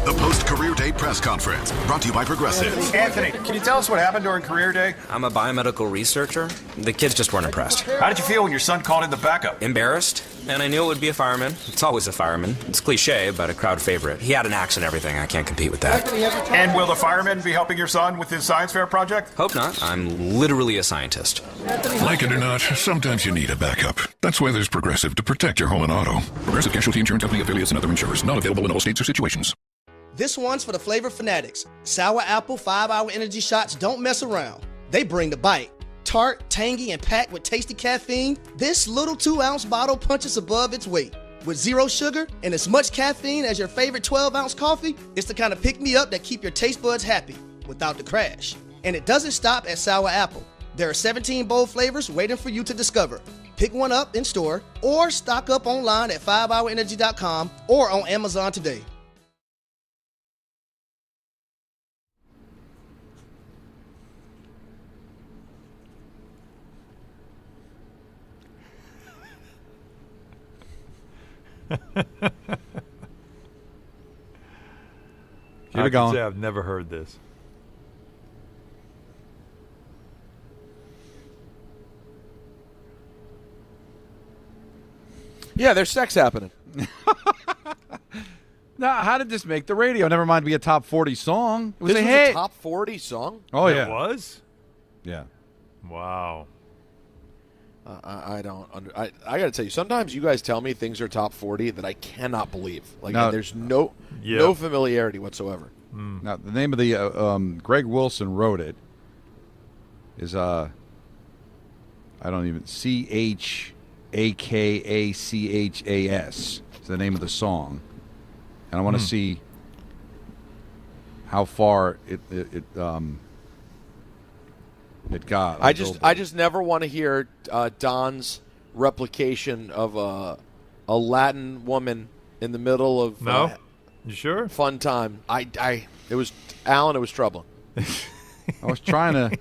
The post-career day press conference brought to you by Progressive. Anthony, can you tell us what happened during career day? I'm a biomedical researcher. The kids just weren't impressed. How did you feel when your son called in the backup? Embarrassed, and I knew it would be a fireman. It's always a fireman. It's cliche, but a crowd favorite. He had an axe and everything. I can't compete with that. And will the fireman be helping your son with his science fair project? Hope not. I'm literally a scientist. Like it or not, sometimes you need a backup. That's why there's Progressive to protect your home and auto. Progressive Casualty Insurance Company affiliates and other insurers. Not available in all states or situations. This one's for the flavor fanatics. Sour apple 5-hour energy shots don't mess around. They bring the bite. Tart, tangy, and packed with tasty caffeine, this little 2-ounce bottle punches above its weight. With 0 sugar and as much caffeine as your favorite 12-ounce coffee, it's the kind of pick-me-up that keep your taste buds happy without the crash. And it doesn't stop at sour apple. There are 17 bold flavors waiting for you to discover. Pick one up in store or stock up online at 5hourenergy.com or on Amazon today. I can say I've never heard this. Yeah, there's sex happening. Now, how did this make the radio? Never mind be a top 40 song. It was This a was hit. a top 40 song? Oh, It yeah. was? Yeah. Wow. I don't I got to tell you, sometimes you guys tell me things are top 40 that I cannot believe. Like, No. there's no familiarity whatsoever. Now, the name of the Greg Wilson wrote it is I don't even CHAKACHAS is the name of the song, and I want to see how far it got. I just never want to hear Don's replication of a Latin woman in the middle of No? You sure? fun time. It was Alan. It was troubling. I was trying to.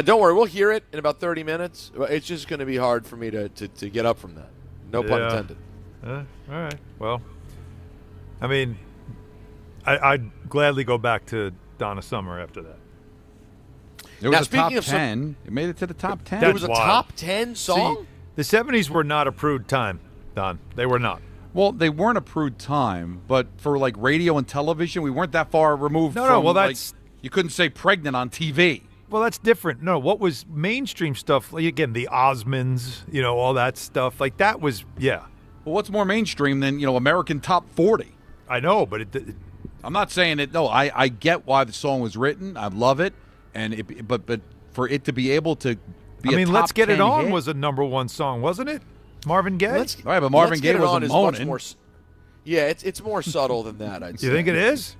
Don't worry, we'll hear it in about 30 minutes. It's just going to be hard for me to get up from that. No pun intended. All right. Well, I mean, I'd gladly go back to Donna Summer after that. It was a top 10. It made it to the top 10. It was a top 10 song? See, the 70s were not a prude time, Don. They were not. Well, they weren't a prude time, but for like radio and television, we weren't that far removed from. No, well, that's. Like, you couldn't say pregnant on TV. Well, that's different. No, what was mainstream stuff, like, again, the Osmonds, all that stuff, like that was, yeah. Well, what's more mainstream than, American Top 40? I know, but I'm not saying it. No, I get why the song was written. I love it. And but for it to be able to be a top Let's Get 10 It On hit? was a #1 song, wasn't it? Marvin Gaye? Right, but Marvin Gaye wasn't moaning. Yeah, it's more subtle than that, I'd say. You think it is?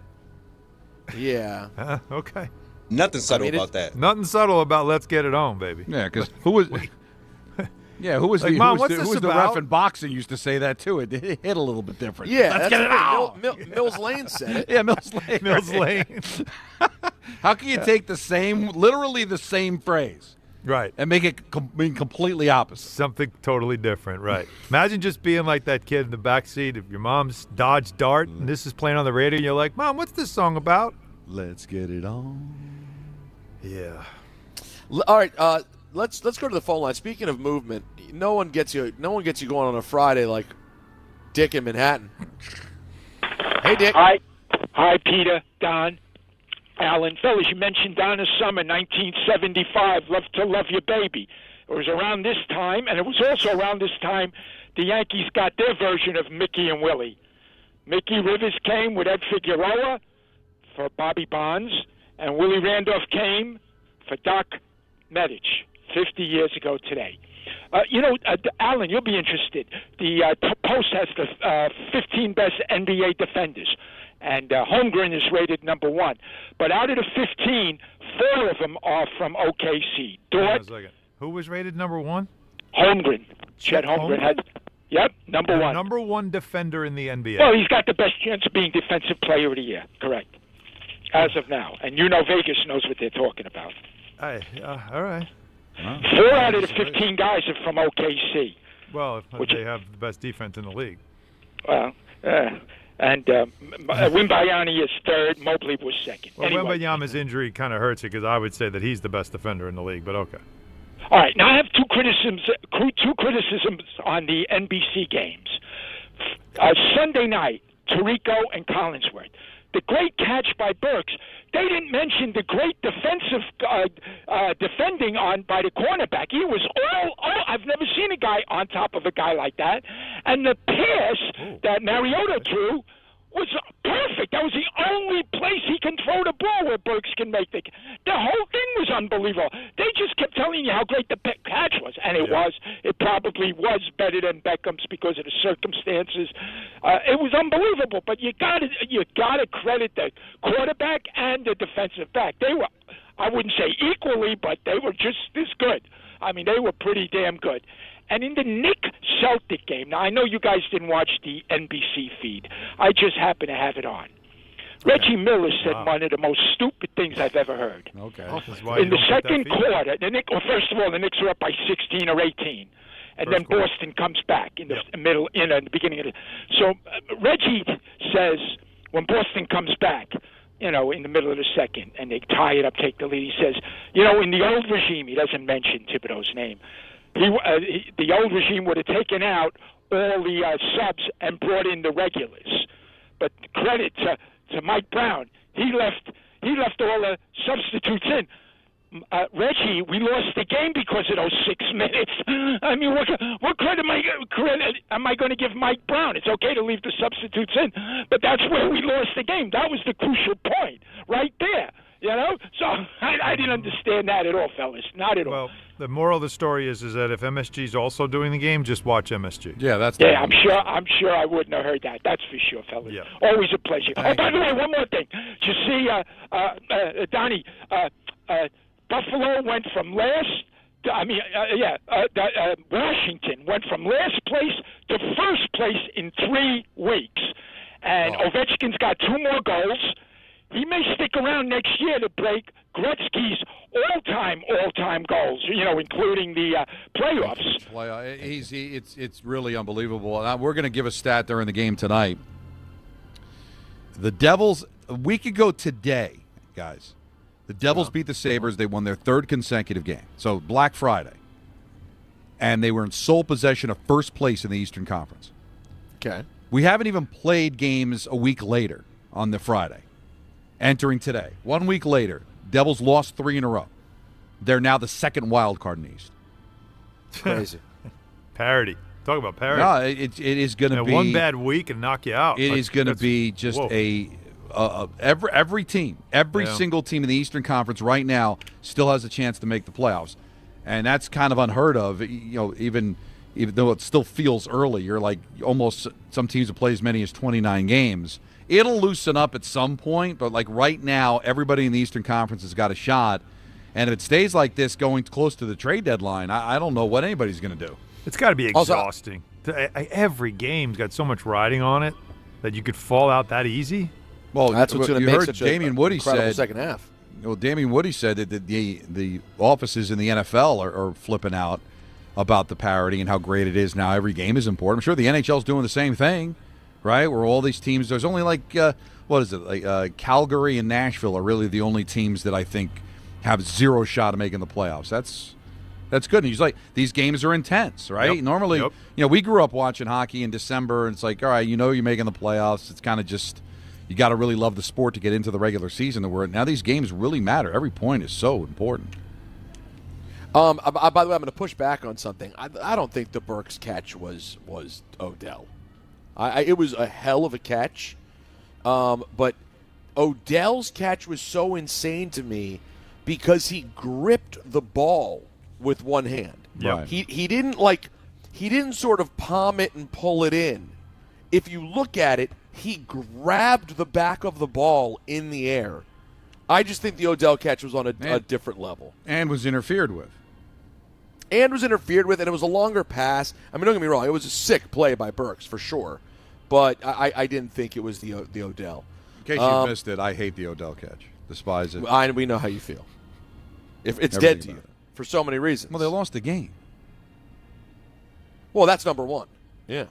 Yeah. Okay. Nothing subtle about that. Nothing subtle about Let's Get It On, baby. Yeah, because who was Yeah, who was Like, the Mom, who what's was this the about? ref in boxing used to say that too? It hit a little bit different. Yeah, let's get it out. Mills Lane said it. Yeah, Mills Lane. Mills Lane. How can you take literally the same phrase, Right. and make it mean completely opposite? Something totally different, right. Imagine just being like that kid in the back seat of your mom's Dodge Dart, and this is playing on the radio, and you're like, Mom, what's this song about? Let's get it on. Yeah. All right, let's go to the phone line. Speaking of movement, no one gets you going on a Friday like Dick in Manhattan. Hey, Dick. Hi, Peter, Don, Alan, fellas. You mentioned Donna Summer, 1975. Love to Love Your Baby. It was around this time, and it was also around this time the Yankees got their version of Mickey and Willie. Mickey Rivers came with Ed Figueroa for Bobby Bonds, and Willie Randolph came for Doc Medich 50 years ago today. Alan, you'll be interested. The Post has the 15 best NBA defenders, and Holmgren is rated number 1. But out of the 15, 4 of them are from OKC. Dort, who was rated number 1? Holmgren. Chet Holmgren had. Yep, number 1. Number 1 defender in the NBA. Well, he's got the best chance of being Defensive Player of the Year. Correct. As of now, and Vegas knows what they're talking about. All right. 4 out of the 15 guys are from OKC. Well, they have the best defense in the league. Well, and Wimbayani is 3rd. Mobley was 2nd. Well, anyway. Wembanyama's injury kind of hurts it because I would say that he's the best defender in the league, but okay. All right, now I have two criticisms on the NBC games. Sunday night, Tirico and Collinsworth. The great catch by Burks. They didn't mention the great defensive defending by the cornerback. He was I've never seen a guy on top of a guy like that. And the pass that Mariota threw was perfect. That was the only place he can throw the ball where Burks can make the whole thing was unbelievable. They just kept telling you how great the catch was, and it was. It probably was better than Beckham's because of the circumstances. It was unbelievable. But you gotta credit the quarterback and the defensive back. They were, I wouldn't say equally, but they were just as good. I mean, they were pretty damn good. And in the Knicks-Celtic game, now I know you guys didn't watch the NBC feed. I just happen to have it on. Reggie Miller said one of the most stupid things I've ever heard. Okay. In the second quarter, first of all, the Knicks were up by 16 or 18. And then Boston comes back in the middle, in the beginning of it. So Reggie says, when Boston comes back, in the middle of the second, and they tie it up, take the lead, he says, in the old regime, he doesn't mention Thibodeau's name, the old regime would have taken out all the subs and brought in the regulars. But credit to Mike Brown, he left all the substitutes in. Reggie, we lost the game because of those 6 minutes. I mean, what credit am I going to give Mike Brown? It's okay to leave the substitutes in, but that's where we lost the game. That was the crucial point right there. So I didn't understand that at all, fellas. Not at all. Well, the moral of the story is that if MSG's also doing the game, just watch MSG. Yeah, that's. Yeah, I'm sure I wouldn't have heard that. That's for sure, fellas. Yeah. Always a pleasure. By the way, one more thing. Did you see, Donnie? Buffalo went from Washington went from last place to first place in 3 weeks, and Ovechkin's got 2 more goals. He may stick around next year to break Gretzky's all-time goals, including the playoffs. It's really unbelievable. We're going to give a stat during the game tonight. The Devils, a week ago today, guys, the Devils beat the Sabres. They won their 3rd consecutive game. So Black Friday. And they were in sole possession of first place in the Eastern Conference. Okay. We haven't even played games a week later on the Friday. Entering today. 1 week later, Devils lost 3 in a row. They're now the 2nd wild card in the East. Crazy. Parity. Talk about parity. No, it is going to be one bad week and knock you out. It is going to be just every team, every single team in the Eastern Conference right now still has a chance to make the playoffs, and that's kind of unheard of. Even though it still feels early, you're like almost some teams will play as many as 29 games. It'll loosen up at some point, but like right now, everybody in the Eastern Conference has got a shot. And if it stays like this going close to the trade deadline, I don't know what anybody's going to do. It's got to be Also- exhausting. Every game's got so much riding on it that you could fall out that easy. Well, That's what's going to make such Damian Woody incredible said, second half. Well, Damian Woody said that the offices in the NFL are flipping out about the parity and how great it is now. Every game is important. I'm sure the NHL's doing the same thing, right? Where all these teams, there's only Calgary and Nashville are really the only teams that I think have zero shot of making the playoffs. That's good. And he's like, these games are intense, right? Yep. Normally, Yep. We grew up watching hockey in December, and it's like, all right, you're making the playoffs. It's kind of just, you got to really love the sport to get into the regular season. Now these games really matter. Every point is so important. By the way, I'm going to push back on something. I don't think the Burks catch was Odell. It was a hell of a catch, but Odell's catch was so insane to me because he gripped the ball with one hand. Yeah. He didn't sort of palm it and pull it in. If you look at it, he grabbed the back of the ball in the air. I just think the Odell catch was on a different level. And was interfered with. And it was a longer pass. I mean, don't get me wrong, it was a sick play by Burks for sure, but I didn't think it was the Odell. In case you missed it, I hate the Odell catch. Despise it. We know how you feel. If it's Everything dead to you about it. for so many reasons. Well, they lost the game. Well, that's number one. Yeah.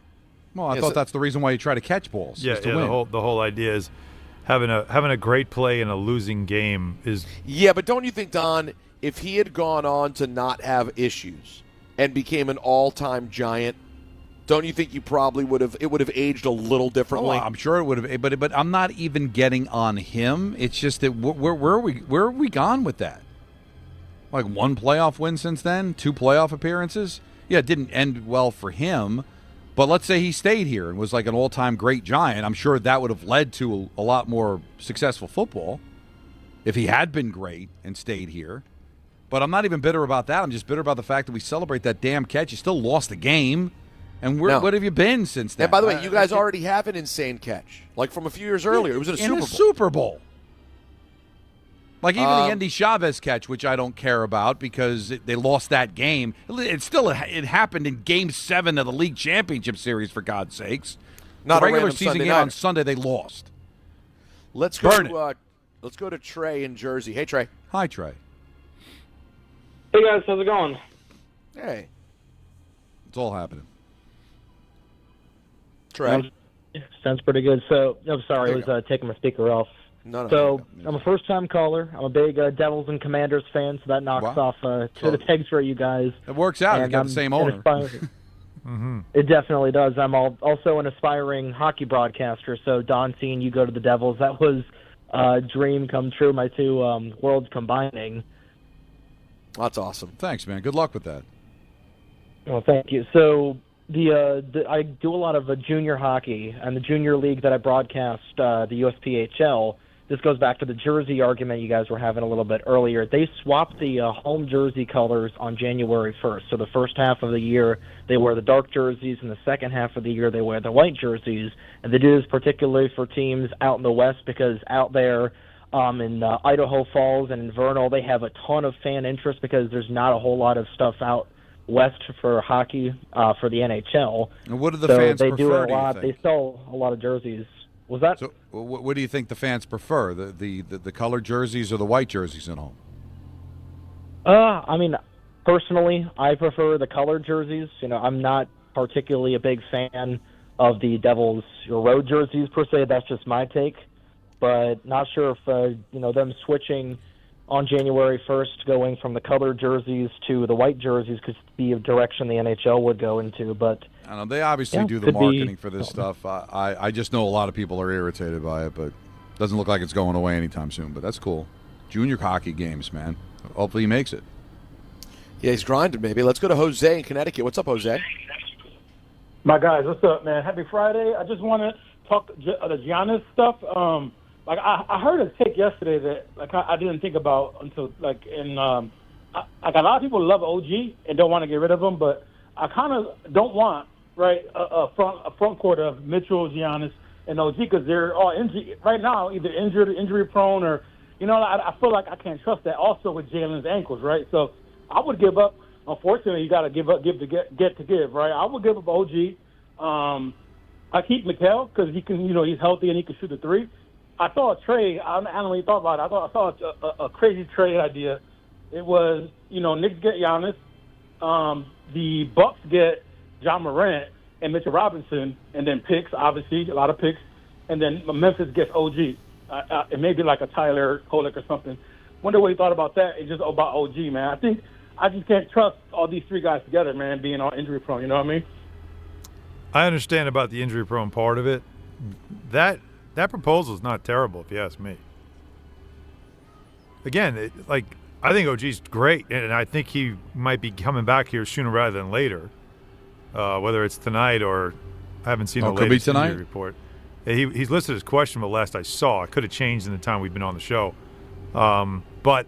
Well, I thought that's the reason why you try to catch balls. Yeah, is to win. the whole idea is having a great play in a losing game is. Yeah, but don't you think, Don, if he had gone on to not have issues and became an all-time giant, don't you think it would have aged a little differently? Oh, I'm sure it would have, but I'm not even getting on him. It's just that where are we gone with that? Like one playoff win since then, 2 playoff appearances. Yeah, it didn't end well for him, but let's say he stayed here and was like an all-time great giant. I'm sure that would have led to a lot more successful football if he had been great and stayed here. But I'm not even bitter about that. I'm just bitter about the fact that we celebrate that damn catch. You still lost the game. And what have you been since then? And by the way, you guys already have an insane catch, like from a few years earlier. It was in a Super Bowl. Like even the Andy Chavez catch, which I don't care about because they lost that game. It happened in Game 7 of the League Championship Series, for God's sakes. Not the a regular random season Sunday game nighter. on Sunday they lost. Let's go to Trey in Jersey. Hey, Trey. Hi, Trey. Hey, guys. How's it going? Hey. It's all happening. Trey. Sounds pretty good. So, I'm sorry, I was taking my speaker off. No. I'm a first-time caller. I'm a big Devils and Commanders fan, so that knocks off 2 of the pegs for you guys. It works out. You got the same owner. It definitely does. I'm also an aspiring hockey broadcaster, so Don, seeing you go to the Devils, that was a dream come true, my 2 worlds combining. That's awesome. Thanks, man. Good luck with that. Well, thank you. So I do a lot of junior hockey, and the junior league that I broadcast, the USPHL, this goes back to the jersey argument you guys were having a little bit earlier. They swapped the home jersey colors on January 1st. So the first half of the year, they wear the dark jerseys, and the second half of the year, they wear the white jerseys. And they do this particularly for teams out in the West because out there in Idaho Falls and in Vernal, they have a ton of fan interest because there's not a whole lot of stuff out west for hockey for the NHL. And what do the fans they prefer, do a do you lot. think? They sell a lot of jerseys. Was that? So, what do you think the fans prefer? The colored jerseys or the white jerseys at home? I mean, personally, I prefer the colored jerseys. I'm not particularly a big fan of the Devils' road jerseys per se. That's just my take. But not sure if them switching on January 1st, going from the colored jerseys to the white jerseys could be a direction the NHL would go into. But I don't know. They obviously do the marketing for this stuff. I just know a lot of people are irritated by it, but it doesn't look like it's going away anytime soon. But that's cool. Junior hockey games, man. Hopefully he makes it. Yeah, he's grinding, baby. Let's go to Jose in Connecticut. What's up, Jose? My guys, what's up, man? Happy Friday. I just want to talk the Giannis stuff. I heard a take yesterday that I didn't think about until a lot of people love OG and don't want to get rid of him, but I kind of don't want a front court of Mitchell, Giannis, and OG because they're all injured right now, either injured, injury prone, or I feel like I can't trust that. Also with Jalen's ankles, right? So I would give up unfortunately, you got to give to give, right? I would give up OG. I keep Mikal because he can, he's healthy and he can shoot the three. I saw a trade. I don't really thought about it. I saw a crazy trade idea. It was, Knicks get Giannis, the Bucks get John Morant and Mitchell Robinson, and then picks, obviously, a lot of picks, and then Memphis gets OG. It may be like a Tyler Kolek or something. Wonder what he thought about that. It's just about OG, man. I think I just can't trust all these three guys together, man, being all injury prone. You know what I mean? I understand about the injury prone part of it. That proposal is not terrible, if you ask me. Again, I think OG's great, and I think he might be coming back here sooner rather than later. Whether it's tonight or I haven't seen the latest injury report. He's listed as questionable last I saw. It could have changed in the time we've been on the show. But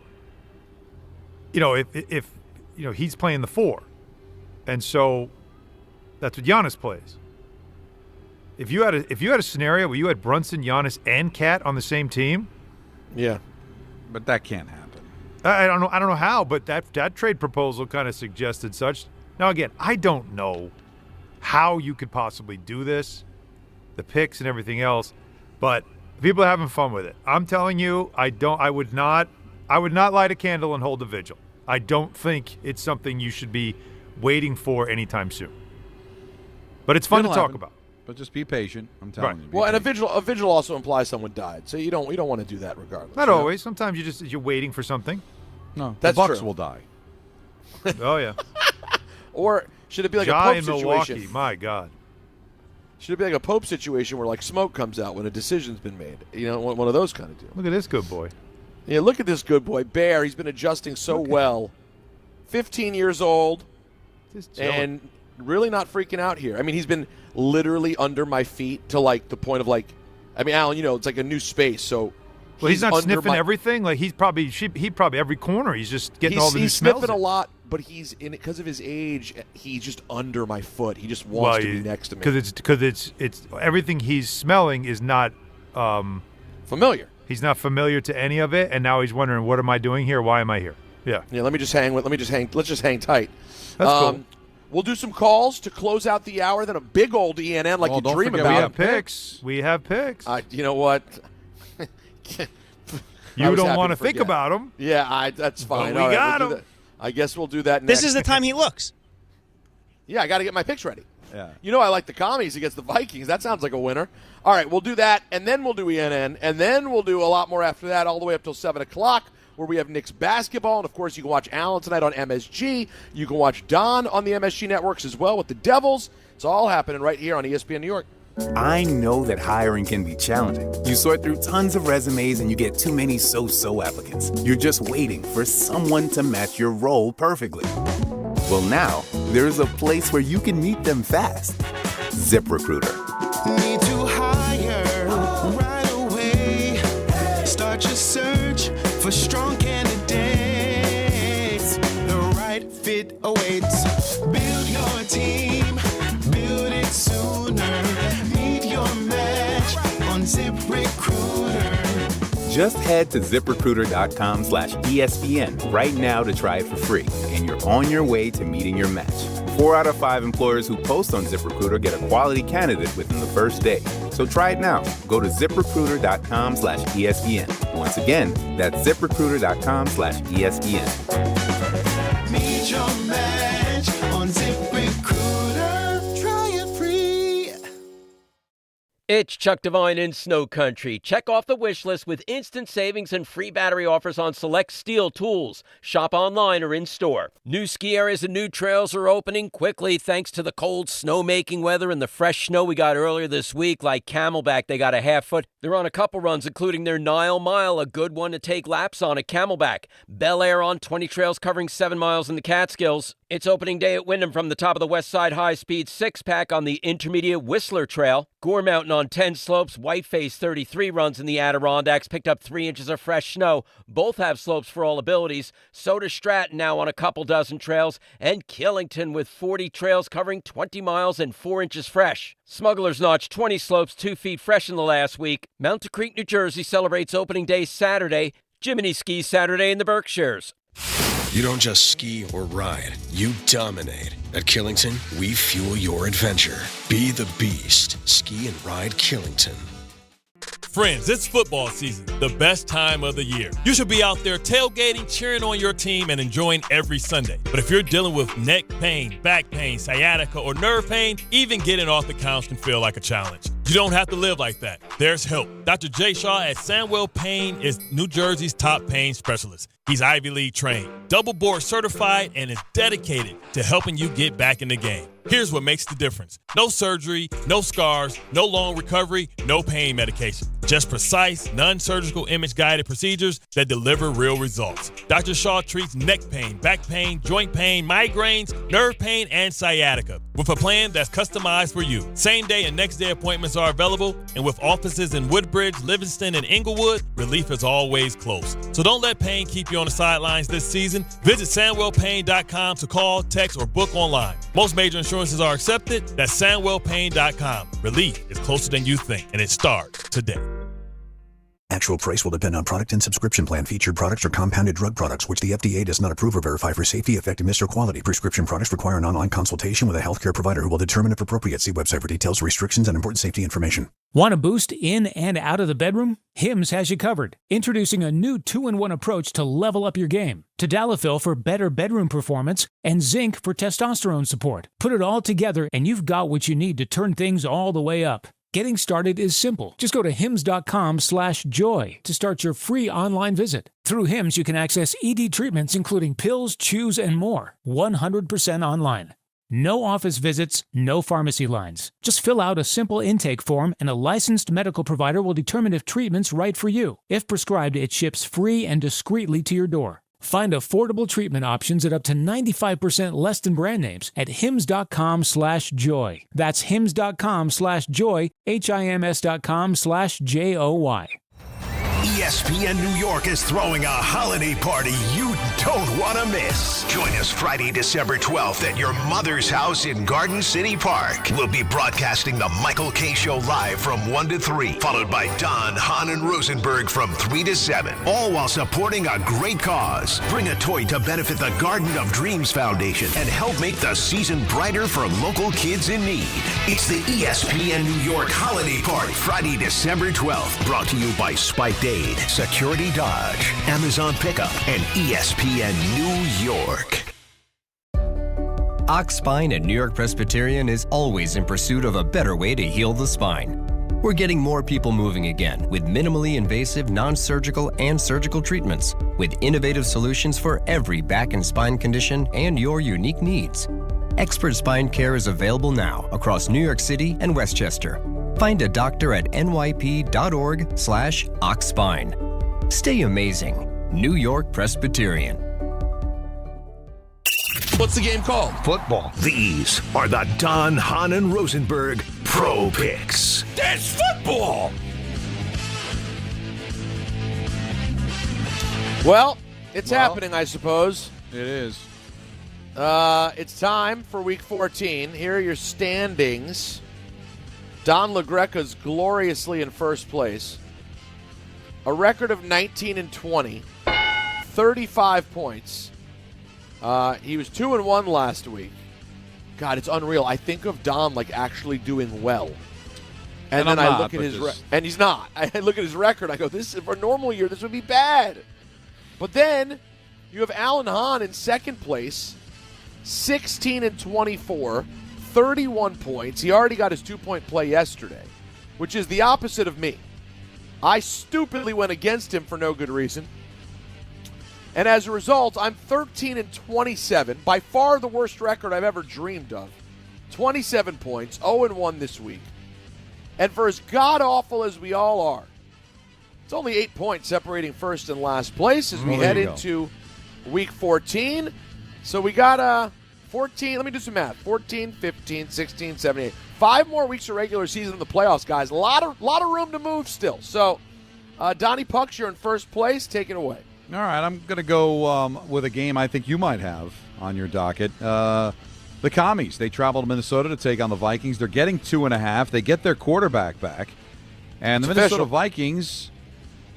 if he's playing the 4, and so that's what Giannis plays. If you had a scenario where you had Brunson, Giannis, and Cat on the same team, yeah, but that can't happen. I don't know how, but that trade proposal kind of suggested such. Now again, I don't know how you could possibly do this, the picks and everything else, but people are having fun with it. I'm telling you, I would not light a candle and hold a vigil. I don't think it's something you should be waiting for anytime soon. But it's fun to talk about. But just be patient. I'm telling you. Well, and a vigil also implies someone died, so you don't want to do that regardless. Not always. Sometimes you're waiting for something. No, that's the Bucks true. will die. Oh yeah. Or should it be like Ja a Pope in situation? Milwaukee, my God. Should it be like a Pope situation where like smoke comes out when a decision's been made? One of those kind of deals. Look at this good boy. Yeah, look at this good boy. Bear, he's been adjusting so well. 15 years old and really not freaking out here. I mean, he's been literally under my feet to like the point of like, I mean, Alan, it's like a new space. So well, he's not sniffing everything. Like he probably every corner. He's just getting all the new smells. He's sniffing a lot, but he's in it because of his age. He's just under my foot. He just wants to be next to me because it's everything he's smelling is not familiar. He's not familiar to any of it, and now he's wondering, what am I doing here? Why am I here? Yeah. Yeah. Let's just hang tight. That's cool. We'll do some calls to close out the hour. Then a big old ENN like you dream about. We have picks. We have picks. You know what? You don't want to think about them. Yeah, that's fine. But we got them. I guess we'll do that next. This is the time he looks. Yeah, I got to get my picks ready. Yeah. I like the Commies against the Vikings. That sounds like a winner. All right, we'll do that, and then we'll do ENN, and then we'll do a lot more after that, all the way up till 7 o'clock, where we have Knicks basketball. And, of course, you can watch Alan tonight on MSG. You can watch Don on the MSG networks as well with the Devils. It's all happening right here on ESPN New York. I know that hiring can be challenging. You sort through tons of resumes and you get too many so-so applicants. You're just waiting for someone to match your role perfectly. Well, now, there's a place where you can meet them fast. ZipRecruiter. Need to hire right away. Start your search for strong candidates. The right fit awaits. Build your team. Build it sooner. Meet your match on ZipRecruiter. Just head to ZipRecruiter.com/ESPN right now to try it for free, and you're on your way to meeting your match. 4 out of 5 employers who post on ZipRecruiter get a quality candidate within the first day. So try it now. Go to ZipRecruiter.com/ESPN. Once again, that's ZipRecruiter.com/ESPN. Meet your match on ZipRecruiter. Try it free. It's Chuck Devine in Snow Country. Check off the wish list with instant savings and free battery offers on select Steel tools. Shop online or in-store. New ski areas and new trails are opening quickly thanks to the cold snowmaking weather and the fresh snow we got earlier this week, like Camelback. They got a half foot. They're on a couple runs, including their Nile Mile, a good one to take laps on at Camelback. Bel Air on 20 trails covering 7 miles in the Catskills. It's opening day at Wyndham from the top of the West Side High-Speed 6-pack on the intermediate Whistler Trail. Gore Mountain on 10 slopes. Whiteface 33 runs in the Adirondacks. Picked up 3 inches of fresh snow. Both have slopes for all abilities. So does Stratton now on a couple dozen trails. And Killington with 40 trails covering 20 miles and 4 inches fresh. Smuggler's Notch 20 slopes 2 feet fresh in the last week. Mountain Creek, New Jersey celebrates opening day Saturday. Jiminy skis Saturday in the Berkshires. You don't just ski or ride, you dominate. At Killington, we fuel your adventure. Be the beast. Ski and ride Killington. Friends, it's football season, the best time of the year. You should be out there tailgating, cheering on your team, and enjoying every Sunday. But if you're dealing with neck pain, back pain, sciatica, or nerve pain, even getting off the couch can feel like a challenge. You don't have to live like that. There's help. Dr. Jay Shaw at Sandwell Pain is New Jersey's top pain specialist. He's Ivy League trained, double board certified, and is dedicated to helping you get back in the game. Here's what makes the difference. No surgery, no scars, no long recovery, no pain medication. Just precise, non-surgical image-guided procedures that deliver real results. Dr. Shaw treats neck pain, back pain, joint pain, migraines, nerve pain, and sciatica with a plan that's customized for you. Same-day and next-day appointments are available, and with offices in Woodbridge, Livingston, and Inglewood, relief is always close. So don't let pain keep you on the sidelines this season. Visit SandwellPain.com to call, text, or book online. Most major insurances are accepted. That's SandwellPain.com. Relief is closer than you think, and it starts today. Actual price will depend on product and subscription plan. Featured products are compounded drug products, which the FDA does not approve or verify for safety, effectiveness, or quality. Prescription products require an online consultation with a healthcare provider who will determine if appropriate. See website for details, restrictions, and important safety information. Want a boost in and out of the bedroom? Hims has you covered. Introducing a new 2-in-1 approach to level up your game. Tadalafil for better bedroom performance and zinc for testosterone support. Put it all together and you've got what you need to turn things all the way up. Getting started is simple. Just go to hims.com/joy to start your free online visit. Through Hims, you can access ED treatments including pills, chews, and more. 100% online. No office visits, no pharmacy lines. Just fill out a simple intake form and a licensed medical provider will determine if treatment's right for you. If prescribed, it ships free and discreetly to your door. Find affordable treatment options at up to 95% less than brand names at hims.com/joy. That's hims.com/joy, hims.com/joy. ESPN New York is throwing a holiday party you don't want to miss. Join us Friday, December 12th at your mother's house in Garden City Park. We'll be broadcasting the Michael K. Show live from 1 to 3, followed by Don, Hahn, and Rosenberg from 3 to 7, all while supporting a great cause. Bring a toy to benefit the Garden of Dreams Foundation and help make the season brighter for local kids in need. It's the ESPN New York Holiday Party, Friday, December 12th, brought to you by Spike Day, Security Dodge, Amazon Pickup, and ESPN New York. Ox Spine at New York Presbyterian is always in pursuit of a better way to heal the spine. We're getting more people moving again with minimally invasive, non-surgical, and surgical treatments with innovative solutions for every back and spine condition and your unique needs. Expert spine care is available now across New York City and Westchester. Find a doctor at nyp.org/oxspine. Stay amazing. New York Presbyterian. What's the game called? Football. These are the Don, Hahn, and Rosenberg Pro Picks. That's football! Well, it's happening, I suppose. It is. It's time for Week 14. Here are your standings. Don La Greca's gloriously in first place. A record of 19-20, 35 points. He was 2-1 last week. God, it's unreal. I think of Don like actually doing well. And then I look at his and he's not. I look at his record. I go, this is for a normal year, this would be bad. But then you have Alan Hahn in second place, 16-24. 31 points. He already got his 2-point play yesterday, which is the opposite of me. I stupidly went against him for no good reason. And as a result, I'm 13-27, by far the worst record I've ever dreamed of. 27 points, 0-1 this week. And for as god-awful as we all are, it's only 8 points separating first and last place as we head into Week 14. So we got 14, let me do some math. 14, 15, 16, 17, 5 more weeks of regular season in the playoffs, guys. A lot of room to move still. So, Donnie Pucks, you're in first place. Take it away. All right, I'm going to go with a game I think you might have on your docket. The Commies, they travel to Minnesota to take on the Vikings. They're getting 2.5. They get their quarterback back. And the Minnesota Vikings,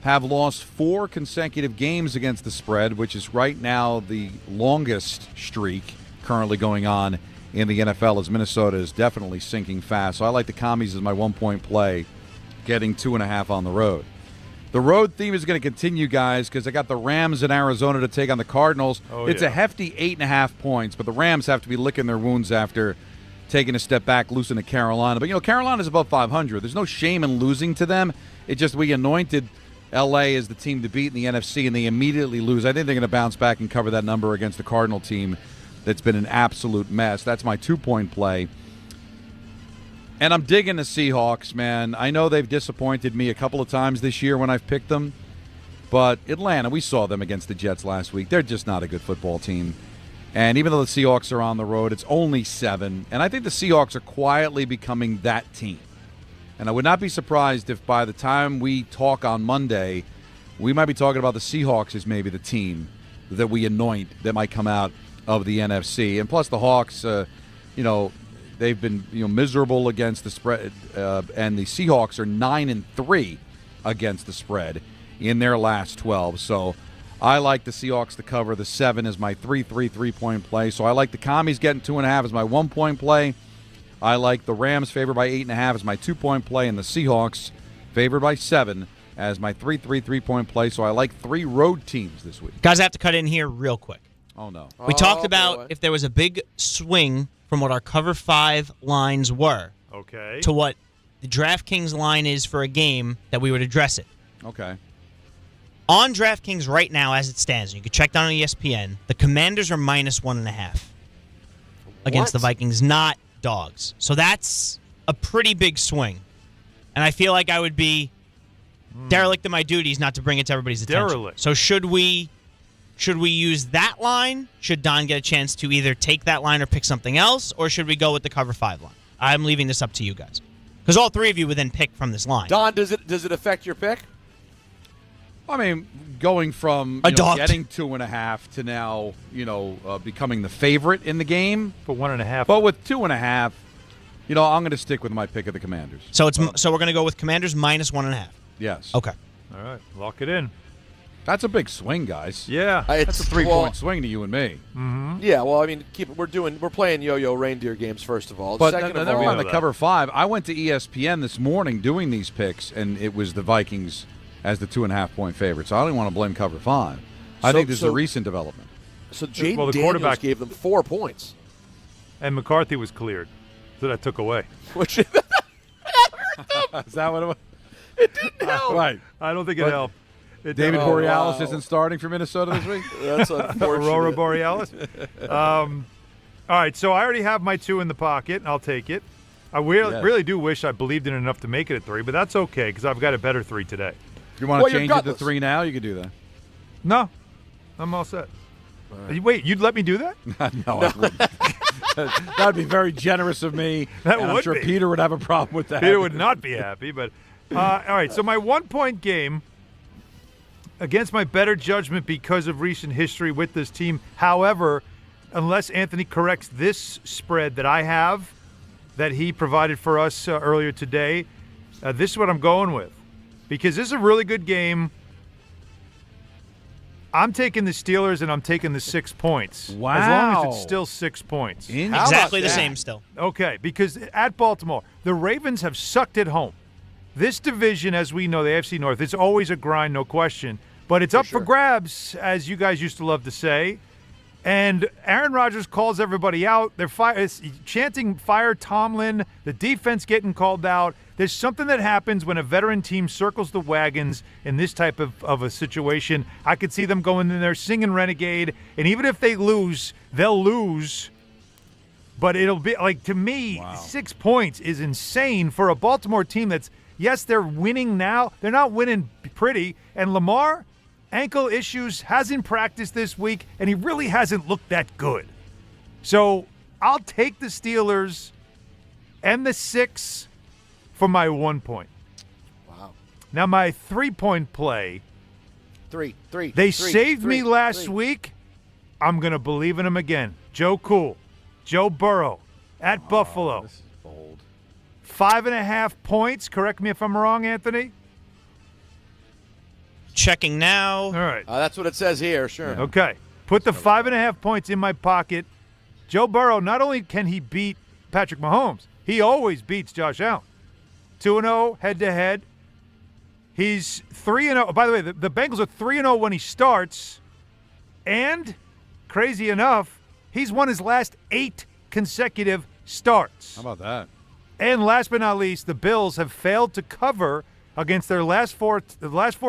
have lost 4 consecutive games against the spread, which is right now the longest streak currently going on in the NFL, as Minnesota is definitely sinking fast. So I like the Commies as my 1-point play, getting 2.5 on the road. The road theme is going to continue, guys, because I got the Rams in Arizona to take on the Cardinals. It's a hefty 8.5 points, but the Rams have to be licking their wounds after taking a step back, losing to Carolina. But, Carolina's above 500. There's no shame in losing to them. It's just we anointed L.A. as the team to beat in the NFC, and they immediately lose. I think they're going to bounce back and cover that number against the Cardinal team that's been an absolute mess. That's my 2-point play. And I'm digging the Seahawks, man. I know they've disappointed me a couple of times this year when I've picked them. But Atlanta, we saw them against the Jets last week. They're just not a good football team. And even though the Seahawks are on the road, it's only 7. And I think the Seahawks are quietly becoming that team. And I would not be surprised if by the time we talk on Monday, we might be talking about the Seahawks as maybe the team that we anoint that might come out of the NFC. And plus the Hawks, they've been miserable against the spread, and the Seahawks are 9-3 against the spread in their last 12. So I like the Seahawks to cover. The 7 is my 3-point play. So I like the Commies getting 2.5 as my 1-point play. I like the Rams favored by 8.5 as my 2-point play, and the Seahawks favored by 7 as my 3-point play. So I like 3 road teams this week. Guys, I have to cut in here real quick. Oh, no. We talked about if there was a big swing from what our cover 5 lines were to what the DraftKings line is for a game, that we would address it. Okay. On DraftKings right now, as it stands, you can check down on ESPN, the Commanders are -1.5 against the Vikings, not dogs. So that's a pretty big swing. And I feel like I would be derelict in my duties not to bring it to everybody's attention. Derelict. So should we use that line? Should Don get a chance to either take that line or pick something else? Or should we go with the cover 5 line? I'm leaving this up to you guys. Because all 3 of you would then pick from this line. Don, does it affect your pick? I mean, going from getting 2.5 to now, becoming the favorite in the game for 1.5. But with 2.5, I'm going to stick with my pick of the Commanders. So so we're going to go with Commanders -1.5. Yes. Okay. All right, lock it in. That's a big swing, guys. Yeah, that's a 3-point swing to you and me. Mm-hmm. Yeah, well, I mean, we're playing yo-yo reindeer games first of all. But Second of then all, on the cover 5, I went to ESPN this morning doing these picks, and it was the Vikings as the 2.5-point favorite. So I don't want to blame cover 5. I think this is a recent development. So Jaden the Daniels quarterback gave them 4 points, and McCarthy was cleared, so that took away. Which is that what it was? It didn't help. Right. I don't think it helped. David Borealis isn't starting for Minnesota this week? That's unfortunate. Aurora Borealis. All right, so I already have my 2 in the pocket, and I'll take it. I really do wish I believed in it enough to make it a 3, but that's okay because I've got a better 3 today. If you want to change it to 3 now, you can do that. No, I'm all set. Wait, you'd let me do that? No, I wouldn't. That would be very generous of me. I'm sure Peter would have a problem with that. Peter would not be happy, but all right, so my 1-point game against my better judgment because of recent history with this team. However, unless Anthony corrects this spread that I have that he provided for us earlier today, this is what I'm going with. Because this is a really good game. I'm taking the Steelers, and I'm taking the 6 points. Wow. As long as it's still 6 points. Exactly the same still. Okay, because at Baltimore, the Ravens have sucked it home. This division, as we know, the AFC North, it's always a grind, no question. But it's up for grabs, as you guys used to love to say. And Aaron Rodgers calls everybody out. They're chanting, fire Tomlin. The defense getting called out. There's something that happens when a veteran team circles the wagons in this type of a situation. I could see them going in there singing Renegade. And even if they lose, they'll lose. But it'll be, to me, 6 points is insane for a Baltimore team that's, yes, they're winning now. They're not winning pretty. And Lamar, ankle issues, hasn't practiced this week, and he really hasn't looked that good. So I'll take the Steelers and the 6 for my 1 point. Wow. Now my 3-point play. They saved me last week. I'm going to believe in them again. Joe Cool, Joe Burrow at Buffalo. This is bold. 5.5 points. Correct me if I'm wrong, Anthony. Checking now. All right. That's what it says here, sure. Okay. Put the 5.5 points in my pocket. Joe Burrow, not only can he beat Patrick Mahomes, he always beats Josh Allen. 2-0 head-to-head. He's 3-0. By the way, the Bengals are 3-0 when he starts. And, crazy enough, he's won his last 8 consecutive starts. How about that? And last but not least, the Bills have failed to cover against their last four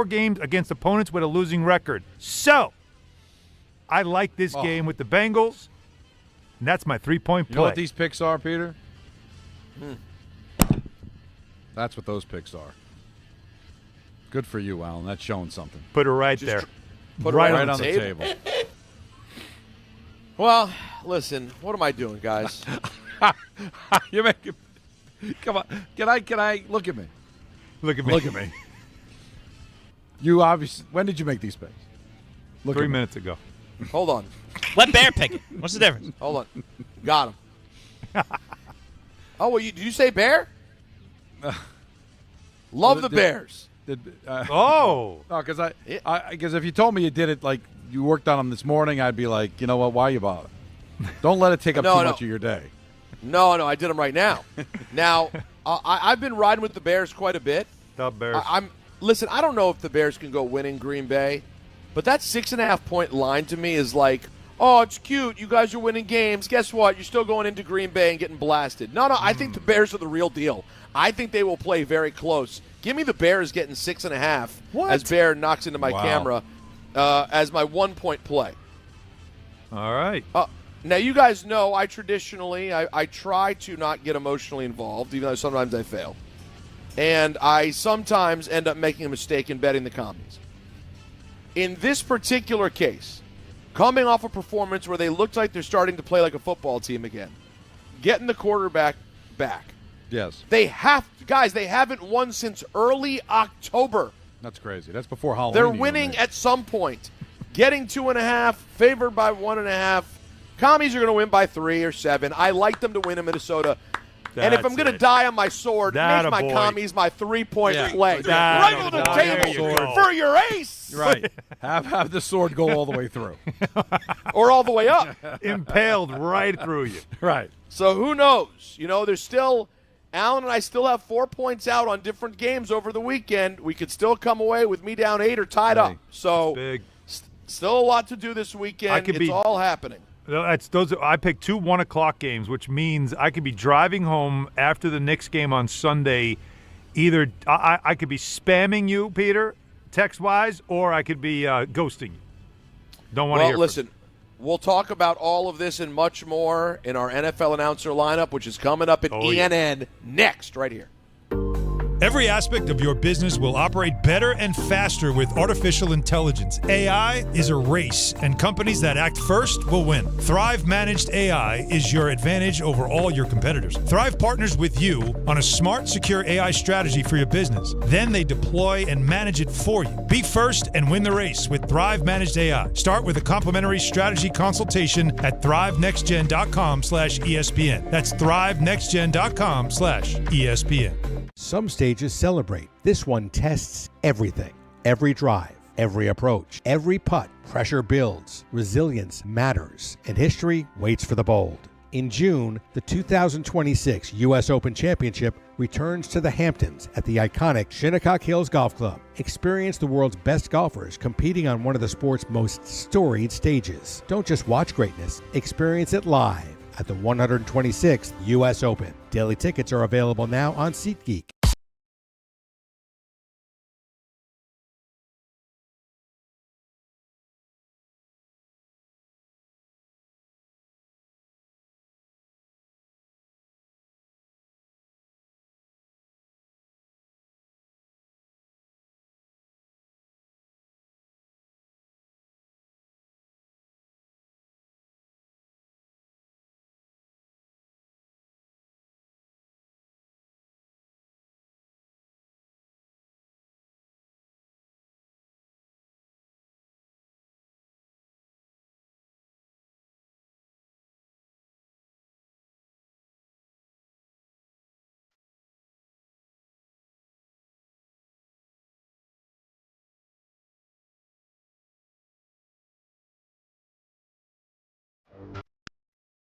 games against opponents with a losing record. So, I like this game with the Bengals, and that's my 3-point play. You know what these picks are, Peter? That's what those picks are. Good for you, Alan. That's showing something. Put it right there. Put it right on the table. Well, listen, what am I doing, guys? You're making. Come on. Can I look at me? Look at me. Look at me. You obviously. When did you make these picks? 3 minutes ago. Hold on. Let Bear pick it. What's the difference? Hold on. Got him. Oh, well, did you say Bear? Love the Bears. Oh. No, because if you told me you did it like you worked on them this morning, I'd be like, you know what? Why you bother? Don't let it take up too much of your day. No, I did them right now. Now, I've been riding with the Bears quite a bit. The Bears. Listen, I don't know if the Bears can go win in Green Bay, but that 6.5-point line to me is like, oh, it's cute. You guys are winning games. Guess what? You're still going into Green Bay and getting blasted. No, I think the Bears are the real deal. I think they will play very close. Give me the Bears getting 6.5 as Bear knocks into my camera as my 1-point play. All right. Now, you guys know I traditionally, I try to not get emotionally involved, even though sometimes I fail. And I sometimes end up making a mistake in betting the commies. In this particular case, coming off a performance where they looked like they're starting to play like a football team again, getting the quarterback back. Yes. They haven't won since early October. That's crazy. That's before Halloween. They're winning at some point. Getting 2.5, favored by 1.5. Commies are going to win by 3 or 7. I like them to win in Minnesota. And if I'm going to die on my sword, make my commies my 3-point play. Right on the table for your ace. Right. have the sword go all the way through. Or all the way up. Impaled right through you. Right. So who knows? There's still – Alan and I still have 4 points out on different games over the weekend. We could still come away with me down 8 or tied up. So still a lot to do this weekend. It's all happening. I picked 2 1:00 games, which means I could be driving home after the Knicks game on Sunday. Either I could be spamming you, Peter, text-wise, or I could be ghosting you. Don't want to hear. Well, listen, we'll talk about all of this and much more in our NFL announcer lineup, which is coming up at ENN next, right here. Every aspect of your business will operate better and faster with artificial intelligence. AI is a race, and companies that act first will win. Thrive Managed AI is your advantage over all your competitors. Thrive partners with you on a smart, secure AI strategy for your business. Then they deploy and manage it for you. Be first and win the race with Thrive Managed AI. Start with a complimentary strategy consultation at thrivenextgen.com/ESPN. That's thrivenextgen.com/ESPN. Some stages celebrate. This one tests everything. Every drive, every approach, every putt. Pressure builds. Resilience matters. And history waits for the bold. In June, the 2026 U.S. Open Championship returns to the Hamptons at the iconic Shinnecock Hills Golf Club. Experience the world's best golfers competing on one of the sport's most storied stages. Don't just watch greatness. Experience it live at the 126th U.S. Open. Daily tickets are available now on SeatGeek.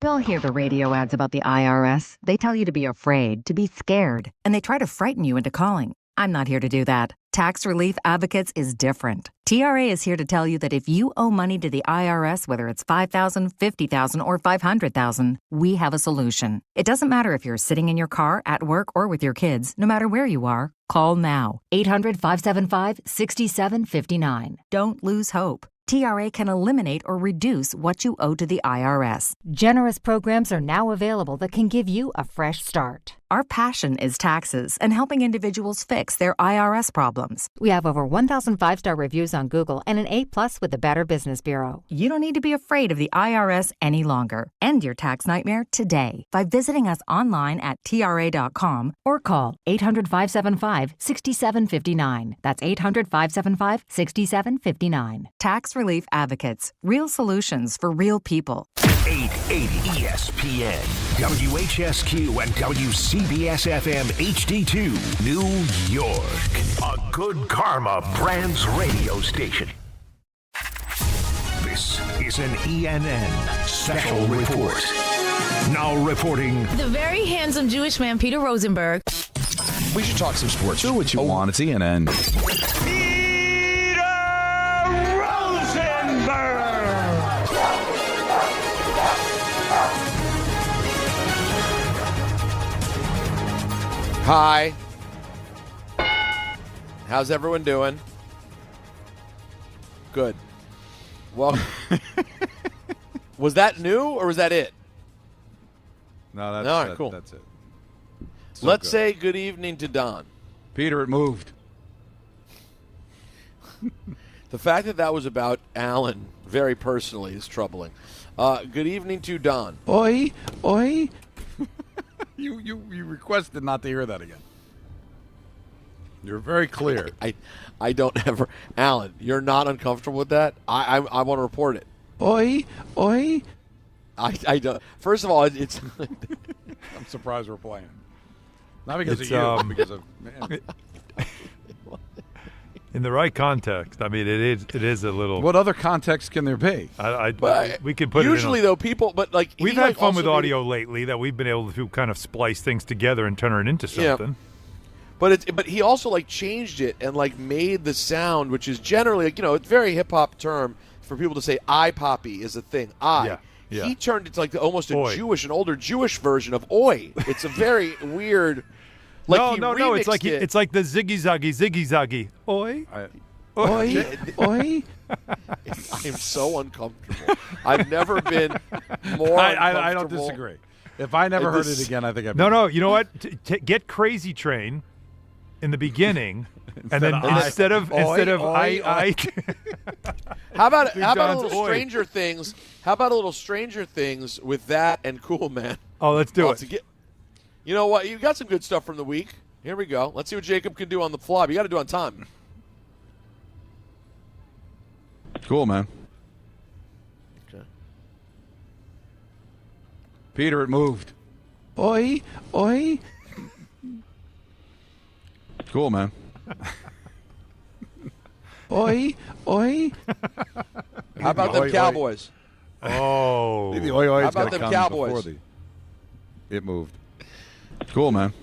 You'll hear the radio ads about the IRS. They tell you to be afraid, to be scared, and they try to frighten you into calling. I'm not here to do that. Tax Relief Advocates is different. TRA is here to tell you that if you owe money to the IRS, whether it's $5,000, $50,000, or $500,000, we have a solution. It doesn't matter if you're sitting in your car, at work, or with your kids. No matter where you are, call now. 800-575-6759. Don't lose hope. TRA can eliminate or reduce what you owe to the IRS. Generous programs are now available that can give you a fresh start. Our passion is taxes and helping individuals fix their IRS problems. We have over 1,000 5-star reviews on Google and an A+ with the Better Business Bureau. You don't need to be afraid of the IRS any longer. End your tax nightmare today by visiting us online at TRA.com or call 800-575-6759. That's 800-575-6759. Tax Relief Advocates. Real solutions for real people. 880 ESPN, WHSQ, and WCBS-FM HD2, New York. A Good Karma Brands radio station. This is an ENN Special Report. Now reporting... The very handsome Jewish man, Peter Rosenberg. We should talk some sports. Do what you want. It's ENN. Hi. How's everyone doing? Good. Well, was that new or was that it? No, that's all right, cool. That's it. So let's say good evening to Don. Peter, it moved. The fact that that was about Alan very personally is troubling. Good evening to Don. Oi, oi. You requested not to hear that again. You're very clear. I don't ever, Alan. You're not uncomfortable with that. I want to report it. Oi, oi. I don't. First of all, it's. I'm surprised we're playing. Not because of you, because of man. In the right context, I mean, it is a little. What other context can there be? We could put usually it in though people, but like we've had fun with audio lately that we've been able to kind of splice things together and turn it into something. Yeah. But he also like changed it and like made the sound, which is generally like, it's a very hip hop term for people to say "I poppy" is a thing. Yeah. He turned it to like almost an older Jewish version of "oi." It's a very weird. Like no. It's like the ziggy zaggy. Oi, oi, oi. I am so uncomfortable. I've never been more. I don't disagree. If I never heard it again, I think I'd be. No. You know what? Get Crazy Train in the beginning, and then instead of I. How about a little Stranger Things? How about a little Stranger Things with that and Cool Man? Oh, let's do it. You know what? You got some good stuff from the week. Here we go. Let's see what Jacob can do on the fly. You got to do it on time. Cool, man. Okay. Peter, it moved. Oi, oi. Cool, man. Oi, oi. How about them Cowboys? Oh. The oi, how about them Cowboys? It moved. Cool, man.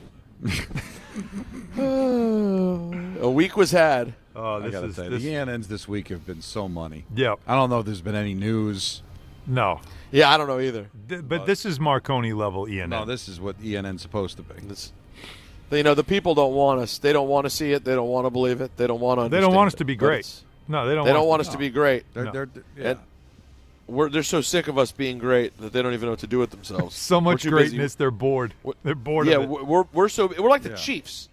A week was had. Oh, I gotta say, the ENNs this week have been so money. Yep. I don't know if there's been any news. No. Yeah, I don't know either. But this is Marconi level ENN. No, this is what ENN's supposed to be. The people don't want us. They don't want to see it. They don't want to believe it. They don't want to understand. They don't want us it. to be great. No, they don't. They don't want us to be great. They're They're so sick of us being great that they don't even know what to do with themselves. So much greatness, they're bored. They're bored. Yeah, of it. we're like the Chiefs.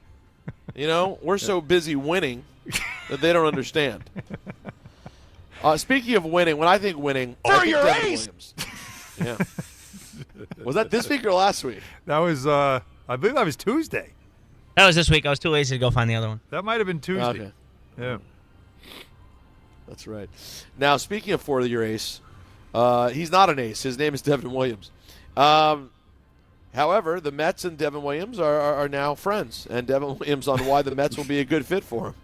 We're so busy winning that they don't understand. Speaking of winning, when I think winning, I think Devin Williams. Yeah. Was that this week or last week? That was, I believe that was Tuesday. That was this week. I was too lazy to go find the other one. That might have been Tuesday. Okay. Yeah. That's right. Now, speaking of four-year ace, he's not an ace. His name is Devin Williams. However, the Mets and Devin Williams are now friends, and Devin Williams on why the Mets will be a good fit for him.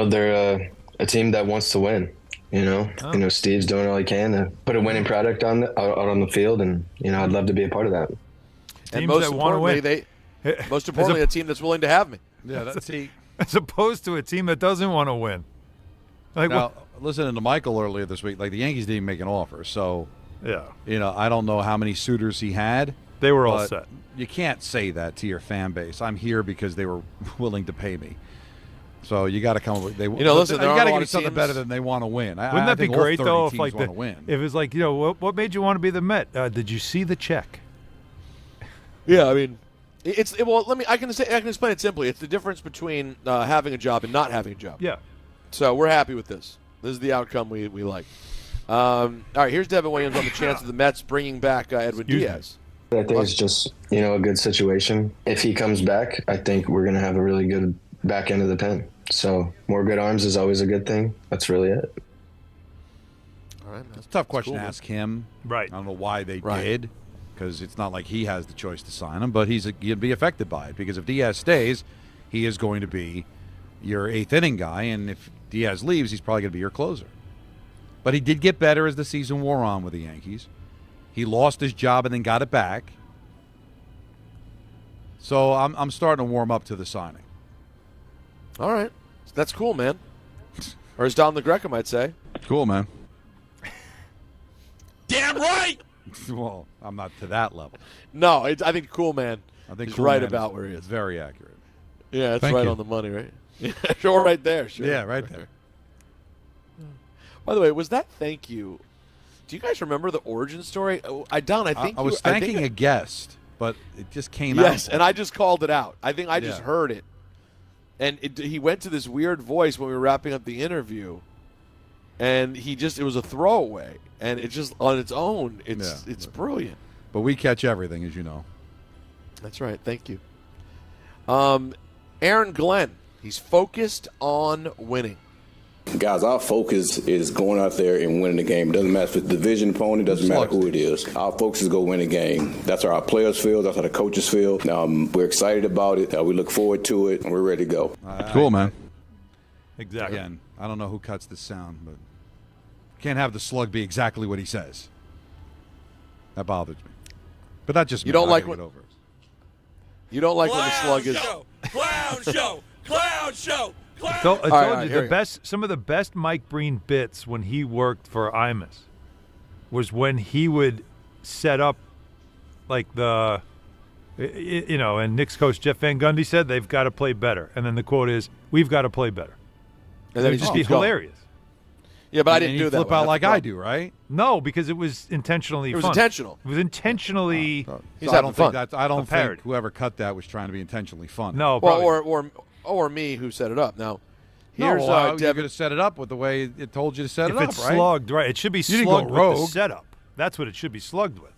They're a team that wants to win. You know, Steve's doing all he can to put a winning product out on the field, and I'd love to be a part of that. And most importantly, a team that's willing to have me. Yeah, that's as opposed to a team that doesn't want to win. Now, listening to Michael earlier this week, the Yankees didn't make an offer, so yeah, I don't know how many suitors he had. They were all set. You can't say that to your fan base. I'm here because they were willing to pay me. So you got to come up with you got to give me something better than they want to win. Wouldn't that be great though? If win. If it's what made you want to be the Met? Did you see the check? Yeah, I mean, I can explain it simply. It's the difference between having a job and not having a job. Yeah. So we're happy with this. This is the outcome we like. All right, here's Devin Williams on the chance of the Mets bringing back Edwin Diaz. I think it's just a good situation. If he comes back, I think we're going to have a really good back end of the pen. So more good arms is always a good thing. That's really it. All right, that's a tough question to ask him. Right. I don't know why they did, because it's not like he has the choice to sign him, but he'd be affected by it, because if Diaz stays, he is going to be your eighth inning guy, and if Diaz leaves, he's probably going to be your closer. But he did get better as the season wore on with the Yankees. He lost his job and then got it back. So I'm starting to warm up to the signing. All right. That's cool, man. Or as Don La Greca might say. Cool, man. Damn right! Well, I'm not to that level. No, I think cool, man. I think he's cool right man about where he is. Very accurate. Yeah, that's Thank right you. on the money, right? Yeah, sure, right there. Sure. Yeah, right there. By the way, was that thank you? Do you guys remember the origin story? I was thanking a guest, but it just came out. Yes, and I just called it out. I think I just heard it. And he went to this weird voice when we were wrapping up the interview, and it was a throwaway. And it just, on its own, it's brilliant. But we catch everything, as you know. That's right. Thank you. Aaron Glenn, he's focused on winning. Guys, our focus is going out there and winning the game. It doesn't matter if it's a division opponent, doesn't matter who it is. Our focus is go win the game. That's how our players feel. That's how the coaches feel. We're excited about it. We look forward to it, and we're ready to go. Cool, man. Exactly. Again, I don't know who cuts this sound, but can't have the slug be exactly what he says. That bothers me. But that just you don't like what over. You don't like when the slug is clown show, clown show. I told you some of the best Mike Breen bits when he worked for Imus was when he would set up and Knicks coach Jeff Van Gundy said they've got to play better, and then the quote is, "We've got to play better." And then it'd just be hilarious. Yeah, but I didn't do that. Flip out like I do, right? No, because it was intentionally. It was fun. intentional. It was intentionally. He's I don't having think fun. I don't think whoever cut that was trying to be intentionally fun. No, well, or me who set it up. Now, here's you're going to set it up with the way it told you to set it up, If it's right? slugged, right? It should be slugged with the setup. That's what it should be slugged with.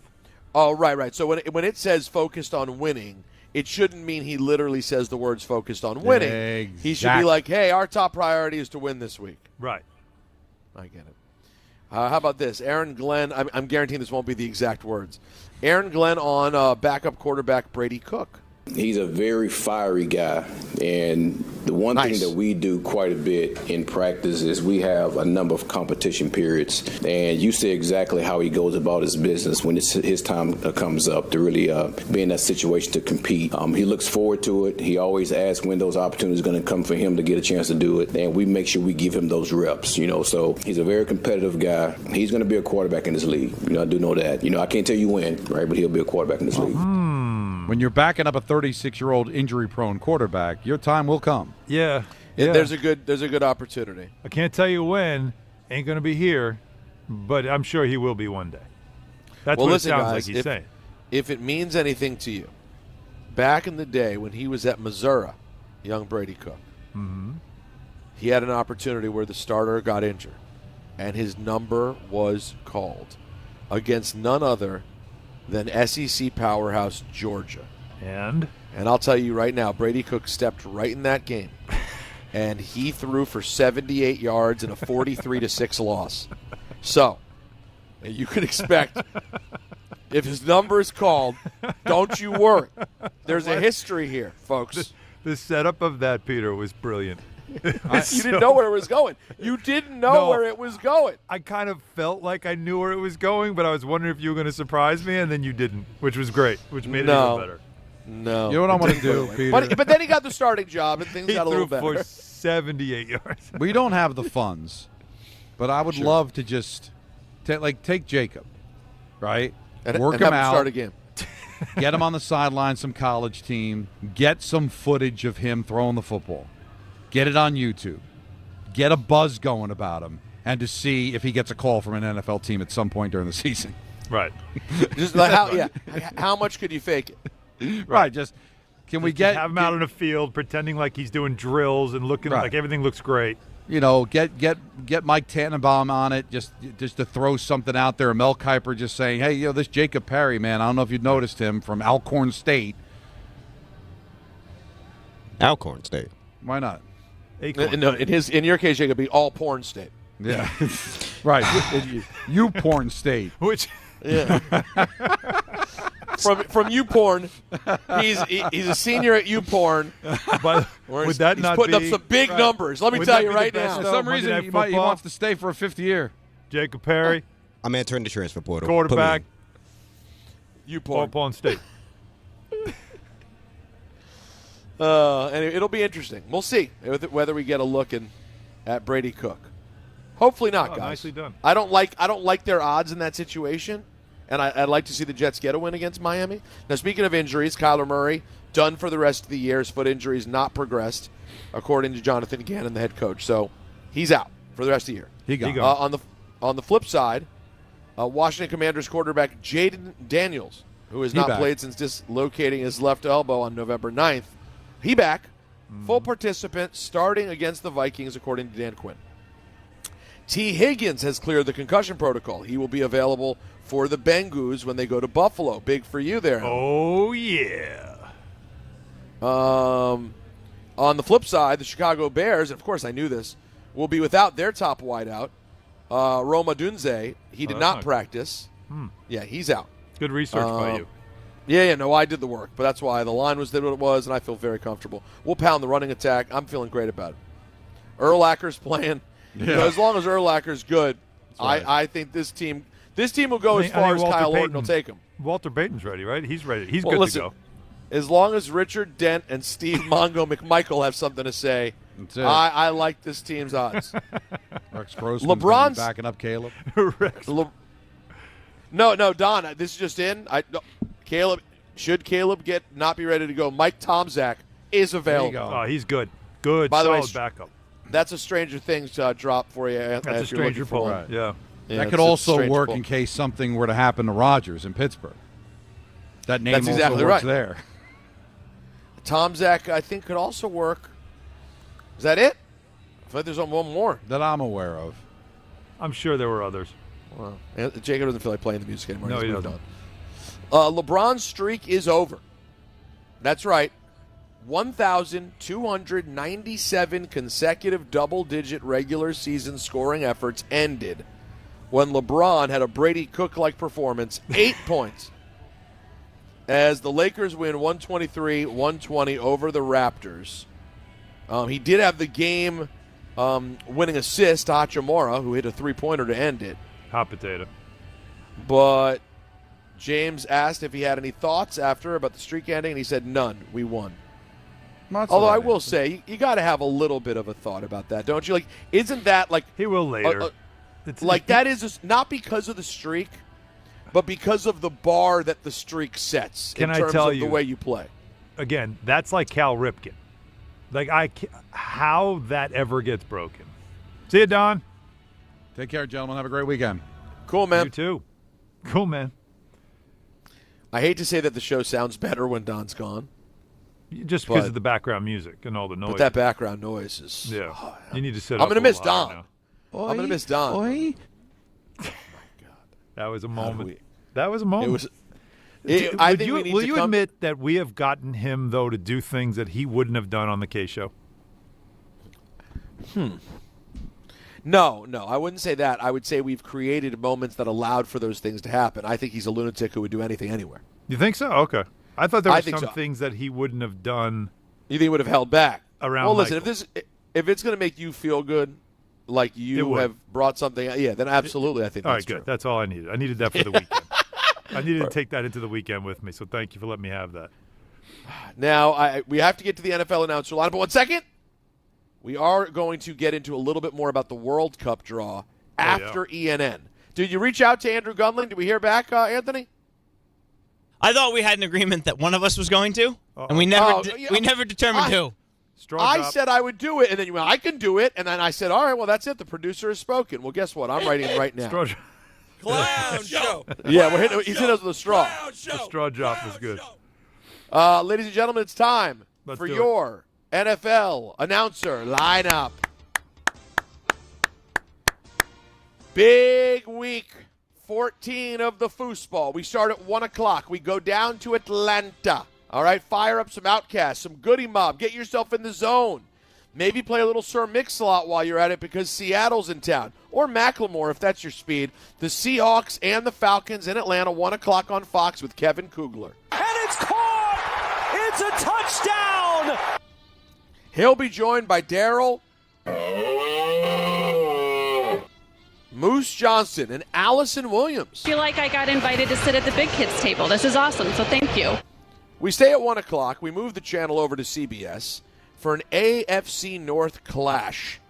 Oh, right. So when it says focused on winning, it shouldn't mean he literally says the words focused on winning. Exactly. He should be like, hey, our top priority is to win this week. Right. I get it. How about this? Aaron Glenn, I'm guaranteeing this won't be the exact words. Aaron Glenn on backup quarterback Brady Cook. He's a very fiery guy, and the one thing that we do quite a bit in practice is we have a number of competition periods, and you see exactly how he goes about his business when his time comes up to really be in that situation to compete. He looks forward to it. He always asks when those opportunities are going to come for him to get a chance to do it, and we make sure we give him those reps. So he's a very competitive guy. He's going to be a quarterback in this league. I do know that. I can't tell you when, right, but he'll be a quarterback in this league. When you're backing up a 36-year-old injury-prone quarterback, your time will come. Yeah. There's a good opportunity. I can't tell you when. Ain't going to be here, but I'm sure he will be one day. That's what it sounds like he's saying. If it means anything to you, back in the day when he was at Missouri, young Brady Cook, he had an opportunity where the starter got injured, and his number was called against none other than SEC powerhouse Georgia. And I'll tell you right now, Brady Cook stepped right in that game, and he threw for 78 yards in a 43-6 loss. So, you can expect, if his number is called, don't you worry. There's a history here, folks. The setup of that, Peter, was brilliant. You didn't know where it was going. You didn't know where it was going. I kind of felt like I knew where it was going, but I was wondering if you were going to surprise me, and then you didn't, which was great, which made it even better. No. You know what I want to do, Peter? But then he got the starting job, and things got a little better. He threw for 78 yards. We don't have the funds, but I would love to just take Jacob, right? Work him out. Start a game. Get him on the sideline, some college team. Get some footage of him throwing the football. Get it on YouTube. Get a buzz going about him, and to see if he gets a call from an NFL team at some point during the season. Right. Just how much could you fake it? Right. Just can we get have him out on the field pretending like he's doing drills and looking like everything looks great. You know, get Mike Tannenbaum on it just to throw something out there. Mel Kiper just saying, hey, this Jacob Perry, man, I don't know if you've noticed him from Alcorn State. Alcorn State. Why not? No, in your case, Jacob, be all porn state. Yeah. Right. You porn state. Which from YouPorn, he's a senior at YouPorn. But would that he's not putting be, up some big numbers? Let me tell you right now. For some reason, he wants to stay for a fifth year. Jacob Perry. I'm entering the transfer portal. Quarterback. YouPorn. Porn State. And it'll be interesting. We'll see whether we get a look at Brady Cook. Hopefully not, guys. Nicely done. I don't like their odds in that situation, and I'd like to see the Jets get a win against Miami. Now, speaking of injuries, Kyler Murray done for the rest of the year. His foot injury has not progressed, according to Jonathan Gannon, the head coach. So he's out for the rest of the year. He gone. On the flip side, Washington Commanders quarterback Jaden Daniels, who has not played since dislocating his left elbow on November 9th, he back, full participant, starting against the Vikings, according to Dan Quinn. T. Higgins has cleared the concussion protocol. He will be available for the Bengals when they go to Buffalo. Big for you there. Oh, yeah. On the flip side, the Chicago Bears, and of course I knew this, will be without their top wideout, Roma Dunze. He did not practice. Yeah, he's out. Good research by you. Yeah, no, I did the work, but that's why the line was what it was, and I feel very comfortable. We'll pound the running attack. I'm feeling great about it. Urlacher's playing. Yeah. You know, as long as Urlacher's good, right. I think this team will go as far as Kyle Orton will take him. Walter Payton's ready, right? He's ready. He's good to go. As long as Richard Dent and Steve Mongo McMichael have something to say, I like this team's odds. Rex Grossman's backing up Caleb. No, Don, this is just in. Caleb, should Caleb not be ready to go, Mike Tomczak is available. Oh, he's good. Good, by the way, backup. That's a Stranger Things drop for you. That's a Stranger pull. Right. Yeah. That could also work in case something were to happen to Rodgers in Pittsburgh. That name also works there. Tomczak, I think, could also work. Is that it? I feel like there's one more. That I'm aware of. I'm sure there were others. Wow. Jacob doesn't feel like playing the music anymore. No, he doesn't. LeBron's streak is over. That's right. 1,297 consecutive double-digit regular season scoring efforts ended when LeBron had a Brady Cook-like performance, 8 points, as the Lakers win 123-120 over the Raptors. He did have the game-winning assist to Hachimura, who hit a three-pointer to end it. Hot potato. But James asked if he had any thoughts after about the streak ending, and he said none. We won. Although I will say, you got to have a little bit of a thought about that, don't you? Like, isn't that like he will later? That is not because of the streak, but because of the bar that the streak sets. Can in terms I tell of you the way you play? Again, that's like Cal Ripken. How that ever gets broken. See you, Don. Take care, gentlemen. Have a great weekend. Cool, man. You too. Cool, man. I hate to say that the show sounds better when Don's gone. Just because of the background music and all the noise. But that background noise is... Yeah. You need to sit I'm up going to miss Don. now. I'm going to miss Don. Oh, my God. That was a moment. That was a moment. Will you admit that we have gotten him, though, to do things that he wouldn't have done on the K Show? No, I wouldn't say that. I would say we've created moments that allowed for those things to happen. I think he's a lunatic who would do anything anywhere. You think so? Okay. I thought there were some things that he wouldn't have done You think it would have held back? Around well, listen, Michael. if it's going to make you feel good, like you have brought something, then absolutely, I think All that's right, good. true. That's all I needed. I needed that for the weekend. I needed to take that into the weekend with me, so thank you for letting me have that. Now, we have to get to the NFL announcer line, but 1 second. We are going to get into a little bit more about the World Cup draw after ENN. Did you reach out to Andrew Gundling? Did we hear back, Anthony? I thought we had an agreement that one of us was going to, and we never determined who. I said I would do it, and then you went, I can do it, and then I said, all right, well, that's it. The producer has spoken. Well, guess what? I'm writing it right now. Clown show. Yeah, he's hit us with a straw. The straw drop was good. Ladies and gentlemen, it's time for your NFL announcer lineup. Big week 14 of the foosball. We start at 1 o'clock. We go down to Atlanta. All right, fire up some Outcasts, some Goody Mob. Get yourself in the zone. Maybe play a little Sir Mix-a-Lot while you're at it because Seattle's in town. Or Macklemore, if that's your speed. The Seahawks and the Falcons in Atlanta, 1 o'clock on Fox with Kevin Kugler. And it's caught! It's a touchdown! He'll be joined by Daryl, Moose Johnson, and Allison Williams. I feel like I got invited to sit at the big kids table. This is awesome, so thank you. We stay at 1 o'clock. We move the channel over to CBS for an AFC North clash.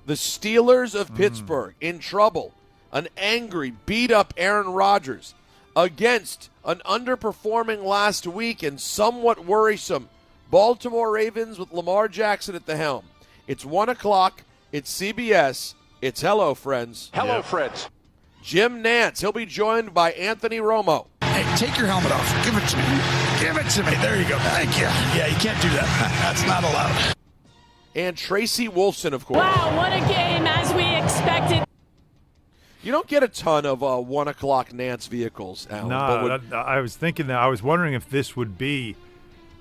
The Steelers of Pittsburgh in trouble. An angry, beat-up Aaron Rodgers against an underperforming last week and somewhat worrisome Baltimore Ravens with Lamar Jackson at the helm. It's 1 o'clock. It's CBS. It's Hello, Friends. Hello, friends. Jim Nantz. He'll be joined by Anthony Romo. Hey, take your helmet off. Give it to me. Give it to me. There you go. Thank you. Yeah, you can't do that. That's not allowed. And Tracy Wolfson, of course. Wow, what a game, as we expected. You don't get a ton of 1 o'clock Nantz vehicles, Alan. No, I was thinking that. I was wondering if this would be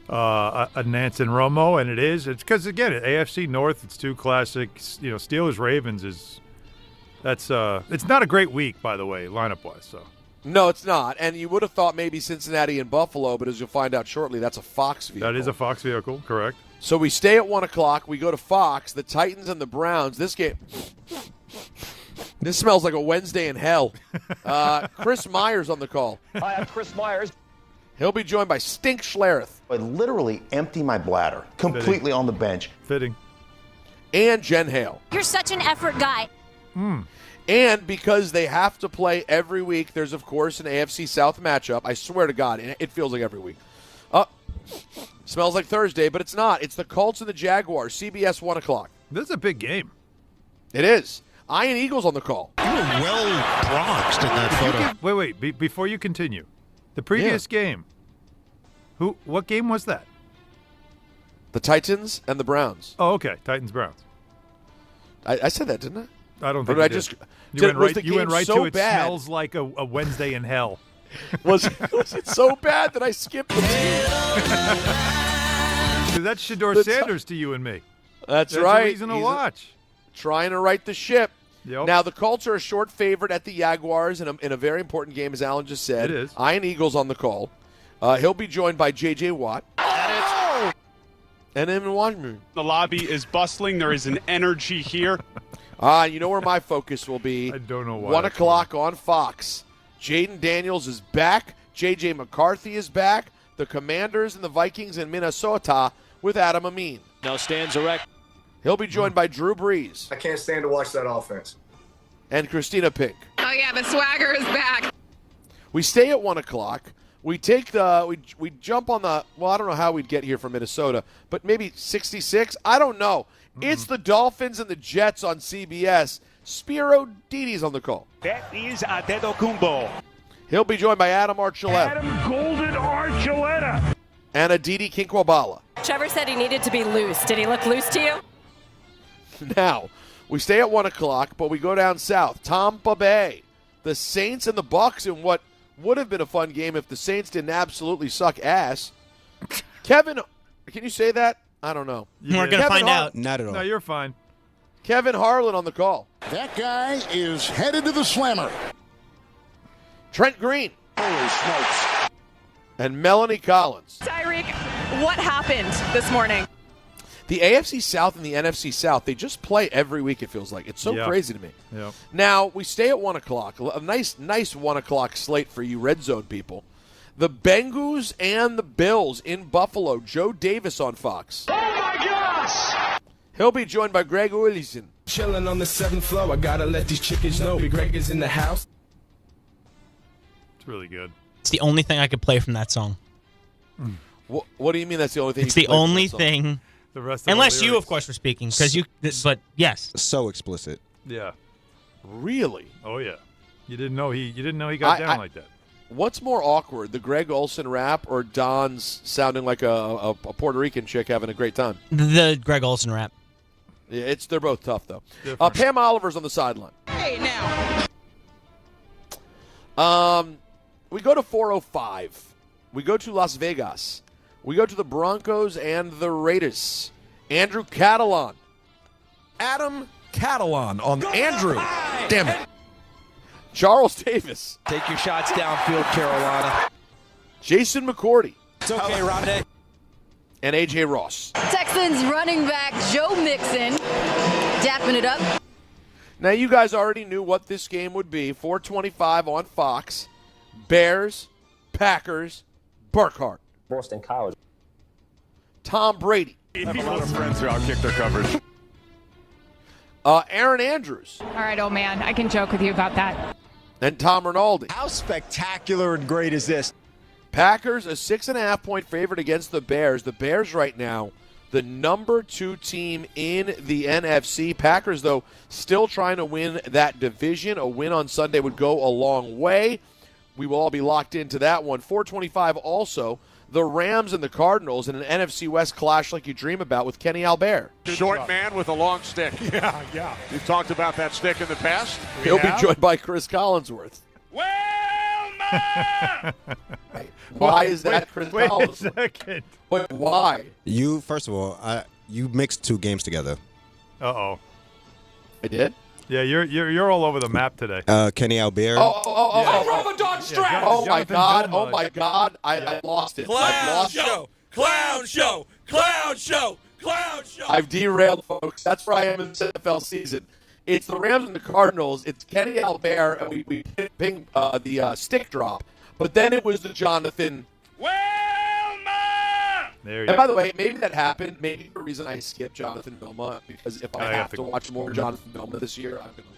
a Nantz and Romo, and it is. It's because, again, at AFC North, it's two classics. Steelers-Ravens is – it's not a great week, by the way, lineup-wise, so. No, it's not. And you would have thought maybe Cincinnati and Buffalo, but as you'll find out shortly, that's a Fox vehicle. That is a Fox vehicle, correct. So we stay at 1 o'clock. We go to Fox, the Titans and the Browns. This game, this smells like a Wednesday in hell. Chris Myers on the call. Hi, I'm Chris Myers. He'll be joined by Stink Schlereth. I literally empty my bladder completely on the bench. Fitting. And Jen Hale. You're such an effort guy. And because they have to play every week, there's, of course, an AFC South matchup. I swear to God, it feels like every week. Smells like Thursday, but it's not. It's the Colts and the Jaguars, CBS 1 o'clock. This is a big game. It is. Iron Eagles on the call. You were well bronxed in that photo. Wait. Before you continue, the previous game, what game was that? The Titans and the Browns. Oh, okay. Titans-Browns. I said that, didn't I? I don't think I you did. just You went right so to it bad? Smells like a Wednesday in hell. Was it so bad that I skipped it? That's Shedeur Sanders to you and me. That's There's right. a reason to watch. Trying to right the ship. Yep. Now, the Colts are a short favorite at the Jaguars in a very important game, as Alan just said. It is. Iron Eagles on the call. He'll be joined by J.J. Watt. And then Washington. The lobby is bustling. There is an energy here. You know where my focus will be. I don't know why. 1 o'clock on Fox. Jaden Daniels is back. J.J. McCarthy is back. The Commanders and the Vikings in Minnesota with Adam Amin. Now stands erect. He'll be joined by Drew Brees. I can't stand to watch that offense. And Christina Pink. Oh, yeah, the swagger is back. We stay at 1 o'clock. We take we jump on the, I don't know how we'd get here from Minnesota, but maybe 66? I don't know. It's the Dolphins and the Jets on CBS. Spiro Didi's on the call. That is Adetokumbo. He'll be joined by Adam Archuleta. Adam Golden Archuleta. And Aditi Kinkwabala. Trevor said he needed to be loose. Did he look loose to you? Now, we stay at 1 o'clock, but we go down south. Tampa Bay. The Saints and the Bucs in what would have been a fun game if the Saints didn't absolutely suck ass. Kevin, can you say that? I don't know. We're going to find out. Not at all. No, you're fine. Kevin Harlan on the call. That guy is headed to the slammer. Trent Green. Holy smokes. And Melanie Collins. Tyreek, what happened this morning? The AFC South and the NFC South, they just play every week, it feels like. It's so crazy to me. Yep. Now, we stay at 1 o'clock. A nice 1 o'clock slate for you Red Zone people. The Bengals and the Bills in Buffalo. Joe Davis on Fox. Oh, my gosh! He'll be joined by Greg Willison. Chilling on the 7th floor. I gotta let these chickens know Big Greg is in the house. It's really good. It's the only thing I could play from that song. What do you mean that's the only thing? It's the only thing. The rest, unless you, of course, were speaking, because you. But yes, so explicit. Yeah. Really? Oh yeah. You didn't know he got down like that. What's more awkward, the Greg Olson rap or Don's sounding like a Puerto Rican chick having a great time? The Greg Olson rap. Yeah, they're both tough though. Pam Oliver's on the sideline. Hey now. We go to 405. We go to Las Vegas. We go to the Broncos and the Raiders. Andrew Catalan. Adam Catalan on Andrew. Damn it. Charles Davis. Take your shots downfield, Carolina. Jason McCourty. It's okay, Rondé. And A.J. Ross. Texans running back Joe Mixon dapping it up. Now, you guys already knew what this game would be. 4:25 on Fox. Bears, Packers, Burkhardt. Boston College. Tom Brady. I have a lot of friends who outkick their coverage. Aaron Andrews. All right, old man. I can joke with you about that. And Tom Rinaldi. How spectacular and great is this? Packers, a 6.5-point favorite against the Bears. The Bears right now, the number 2 team in the NFC. Packers, though, still trying to win that division. A win on Sunday would go a long way. We will all be locked into that one. 4:25 also, the Rams and the Cardinals in an NFC West clash like you dream about with Kenny Albert. Short man with a long stick. Yeah. We've talked about that stick in the past. He'll be joined by Chris Collinsworth. Why is that Chris Collinsworth? Wait a second. But why? You, first of all, you mixed two games together. Uh-oh. I did? Yeah, you're all over the map today. Kenny Albert. Ramadan Strap! Oh, my God. Oh, my God. I lost it. Clown show! Clown show! Clown show! Clown show! I've derailed, folks. That's where I am in this NFL season. It's the Rams and the Cardinals. It's Kenny Albert, and we ping the stick drop. But then it was the Jonathan. There you And by the way, maybe that happened. Maybe the reason I skipped Jonathan Vilma, because if I have to watch more Jonathan Vilma this year, I'm going to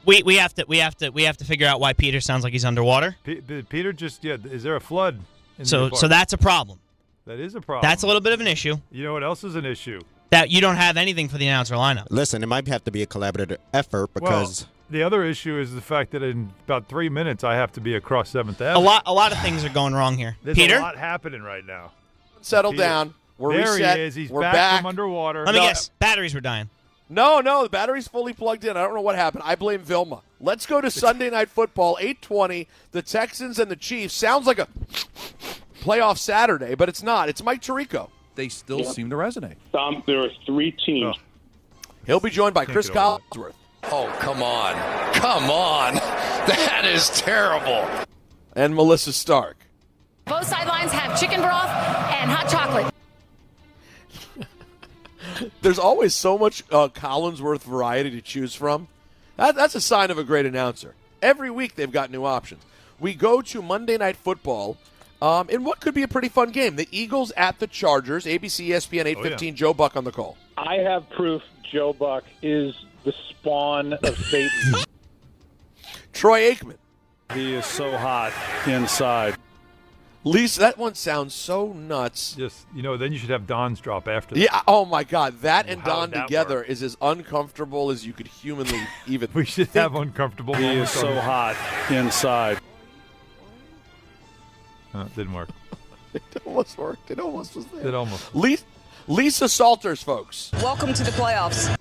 lose. We have to figure out why Peter sounds like he's underwater. Peter just is there a flood? So that's a problem. That is a problem. That's a little bit of an issue. You know what else is an issue? That you don't have anything for the announcer lineup. Listen, it might have to be a collaborative effort because the other issue is the fact that in about 3 minutes I have to be across 7th Avenue. A lot of things are going wrong here. There's Peter? a lot happening right now. Settle down. We're there reset. He is. He's We're back from underwater. Let me guess. Batteries were dying. No, the battery's fully plugged in. I don't know what happened. I blame Vilma. Let's go to Sunday Night Football, 8:20. The Texans and the Chiefs. Sounds like a playoff Saturday, but it's not. It's Mike Tirico. They still seem to resonate. There are 3 teams. He'll be joined by Chris Collinsworth. Oh, come on. Come on. That is terrible. And Melissa Stark. Both sidelines have chicken broth and hot chocolate. There's always so much Collinsworth variety to choose from. That's a sign of a great announcer. Every week they've got new options. We go to Monday Night Football in what could be a pretty fun game. The Eagles at the Chargers. ABC, ESPN, 8:15. Joe Buck on the call. I have proof Joe Buck is the spawn of Satan. Troy Aikman. He is so hot inside. Lisa, that one sounds so nuts. Just, then you should have Don's drop after that. Yeah, oh my God. That and How Don would that together work? is as uncomfortable as you could humanly even We should have uncomfortable He is moments. so hot inside. Didn't work. It almost worked. It almost was there. It almost. Lisa Salters, folks. Welcome to the playoffs.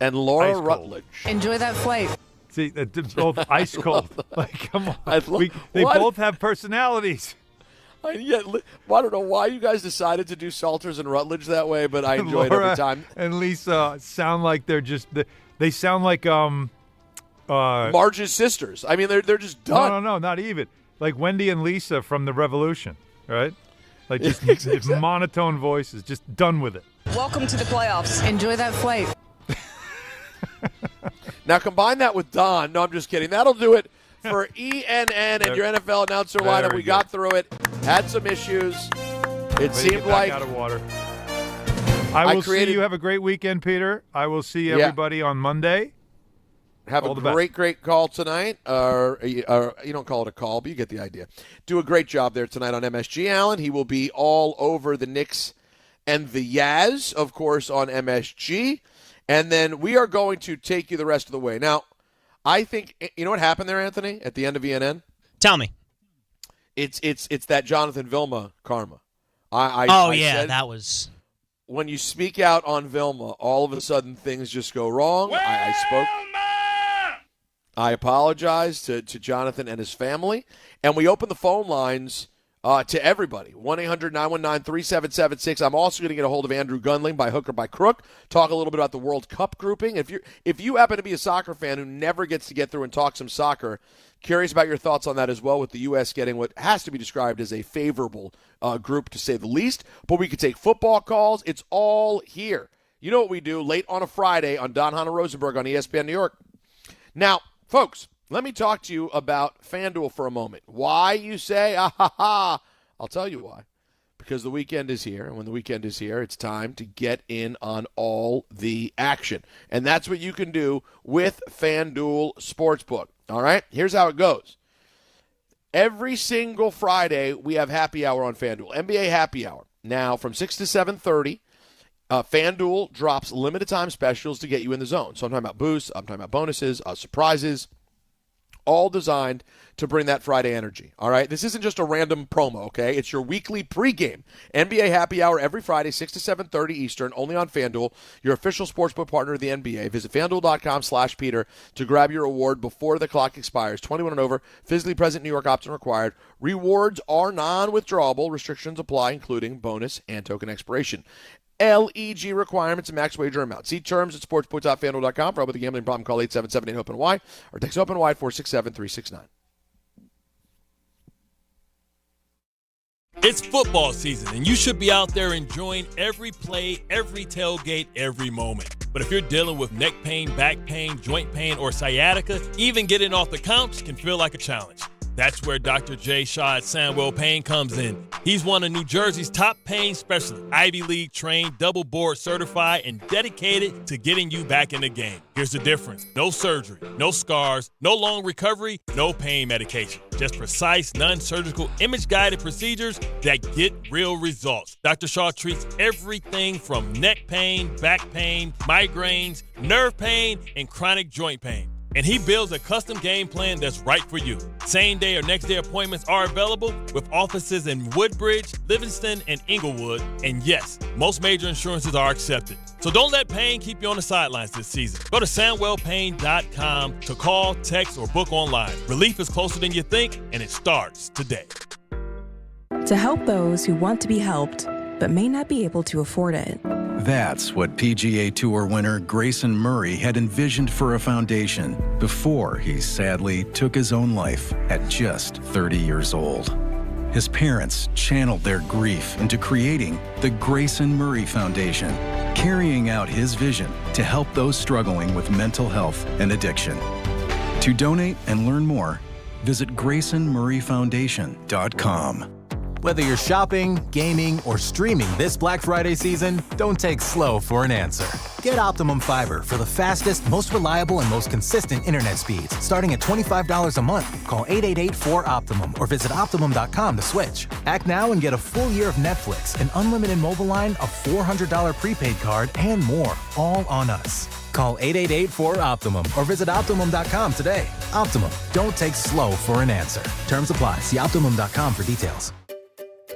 And Laura Ice cold. Rutledge. Enjoy that flight. See, they're both ice cold. Like, come on. They What? both have personalities. I don't know why you guys decided to do Salters and Rutledge that way, but I enjoy it Laura every time. and Lisa sound like they're just they sound like Marge's sisters. I mean, they're just done. No, not even like Wendy and Lisa from the Revolution, right? Like just monotone voices. Just done with it. Welcome to the playoffs. Enjoy that flight. Now combine that with Don. No, I'm just kidding. That'll do it for ENN and your NFL announcer lineup. We got through it. Had some issues. It seemed like out of water. I will see you. Have a great weekend, Peter. I will see everybody on Monday. Have a great call tonight. You don't call it a call, but you get the idea. Do a great job there tonight on MSG, Allen. He will be all over the Knicks and the Yaz, of course, on MSG. And then we are going to take you the rest of the way. Now, I think, you know what happened there, Anthony, at the end of ENN? Tell me. It's that Jonathan Vilma karma. I said, that was... When you speak out on Vilma, all of a sudden things just go wrong. I spoke. I apologize to Jonathan and his family. And we open the phone lines to everybody. 1-800-919-3776. I'm also going to get a hold of Andrew Gundling by hook or by crook. Talk a little bit about the World Cup grouping. If you happen to be a soccer fan who never gets to get through and talk some soccer, curious about your thoughts on that as well, with the U.S. getting what has to be described as a favorable group, to say the least. But we could take football calls. It's all here. You know what we do late on a Friday on Don, Hahn, and Rosenberg on ESPN New York. Now, folks, let me talk to you about FanDuel for a moment. Why, you say? I'll tell you why. Because the weekend is here, and when the weekend is here, it's time to get in on all the action. And that's what you can do with FanDuel Sportsbook. All right? Here's how it goes. Every single Friday, we have happy hour on FanDuel, NBA happy hour. Now, from 6 to 7:30, FanDuel drops limited time specials to get you in the zone. So I'm talking about boosts, I'm talking about bonuses, surprises, all designed to bring that Friday energy, all right? This isn't just a random promo, okay? It's your weekly pregame NBA happy hour every Friday, 6 to 7:30 Eastern, only on FanDuel, your official sportsbook partner of the NBA. Visit FanDuel.com/Peter to grab your reward before the clock expires. 21 and over, physically present, New York option required. Rewards are non-withdrawable. Restrictions apply, including bonus and token expiration. LEG requirements and max wager amount. See terms at sportsbook.fanduel.com. For help with a gambling problem, call 877-8-HOPE-NY or text OPEN-Y 467-369. It's football season, and you should be out there enjoying every play, every tailgate, every moment. But if you're dealing with neck pain, back pain, joint pain, or sciatica, even getting off the couch can feel like a challenge. That's where Dr. Jay Shaw at Sandwell Pain comes in. He's one of New Jersey's top pain specialists, Ivy League trained, double board certified, and dedicated to getting you back in the game. Here's the difference. No surgery, no scars, no long recovery, no pain medication. Just precise, non-surgical, image-guided procedures that get real results. Dr. Shaw treats everything from neck pain, back pain, migraines, nerve pain, and chronic joint pain. And he builds a custom game plan that's right for you. Same-day or next-day appointments are available with offices in Woodbridge, Livingston, and Inglewood. And yes, most major insurances are accepted. So don't let pain keep you on the sidelines this season. Go to SandwellPain.com to call, text, or book online. Relief is closer than you think, and it starts today. To help those who want to be helped but may not be able to afford it. That's what PGA Tour winner Grayson Murray had envisioned for a foundation before he sadly took his own life at just 30 years old. His parents channeled their grief into creating the Grayson Murray Foundation, carrying out his vision to help those struggling with mental health and addiction. To donate and learn more, visit GraysonMurrayFoundation.com. Whether you're shopping, gaming, or streaming this Black Friday season, don't take slow for an answer. Get Optimum Fiber for the fastest, most reliable, and most consistent internet speeds, starting at $25 a month. Call 888-4OPTIMUM or visit Optimum.com to switch. Act now and get a full year of Netflix, an unlimited mobile line, a $400 prepaid card, and more, all on us. Call 888-4OPTIMUM or visit Optimum.com today. Optimum, don't take slow for an answer. Terms apply. See Optimum.com for details.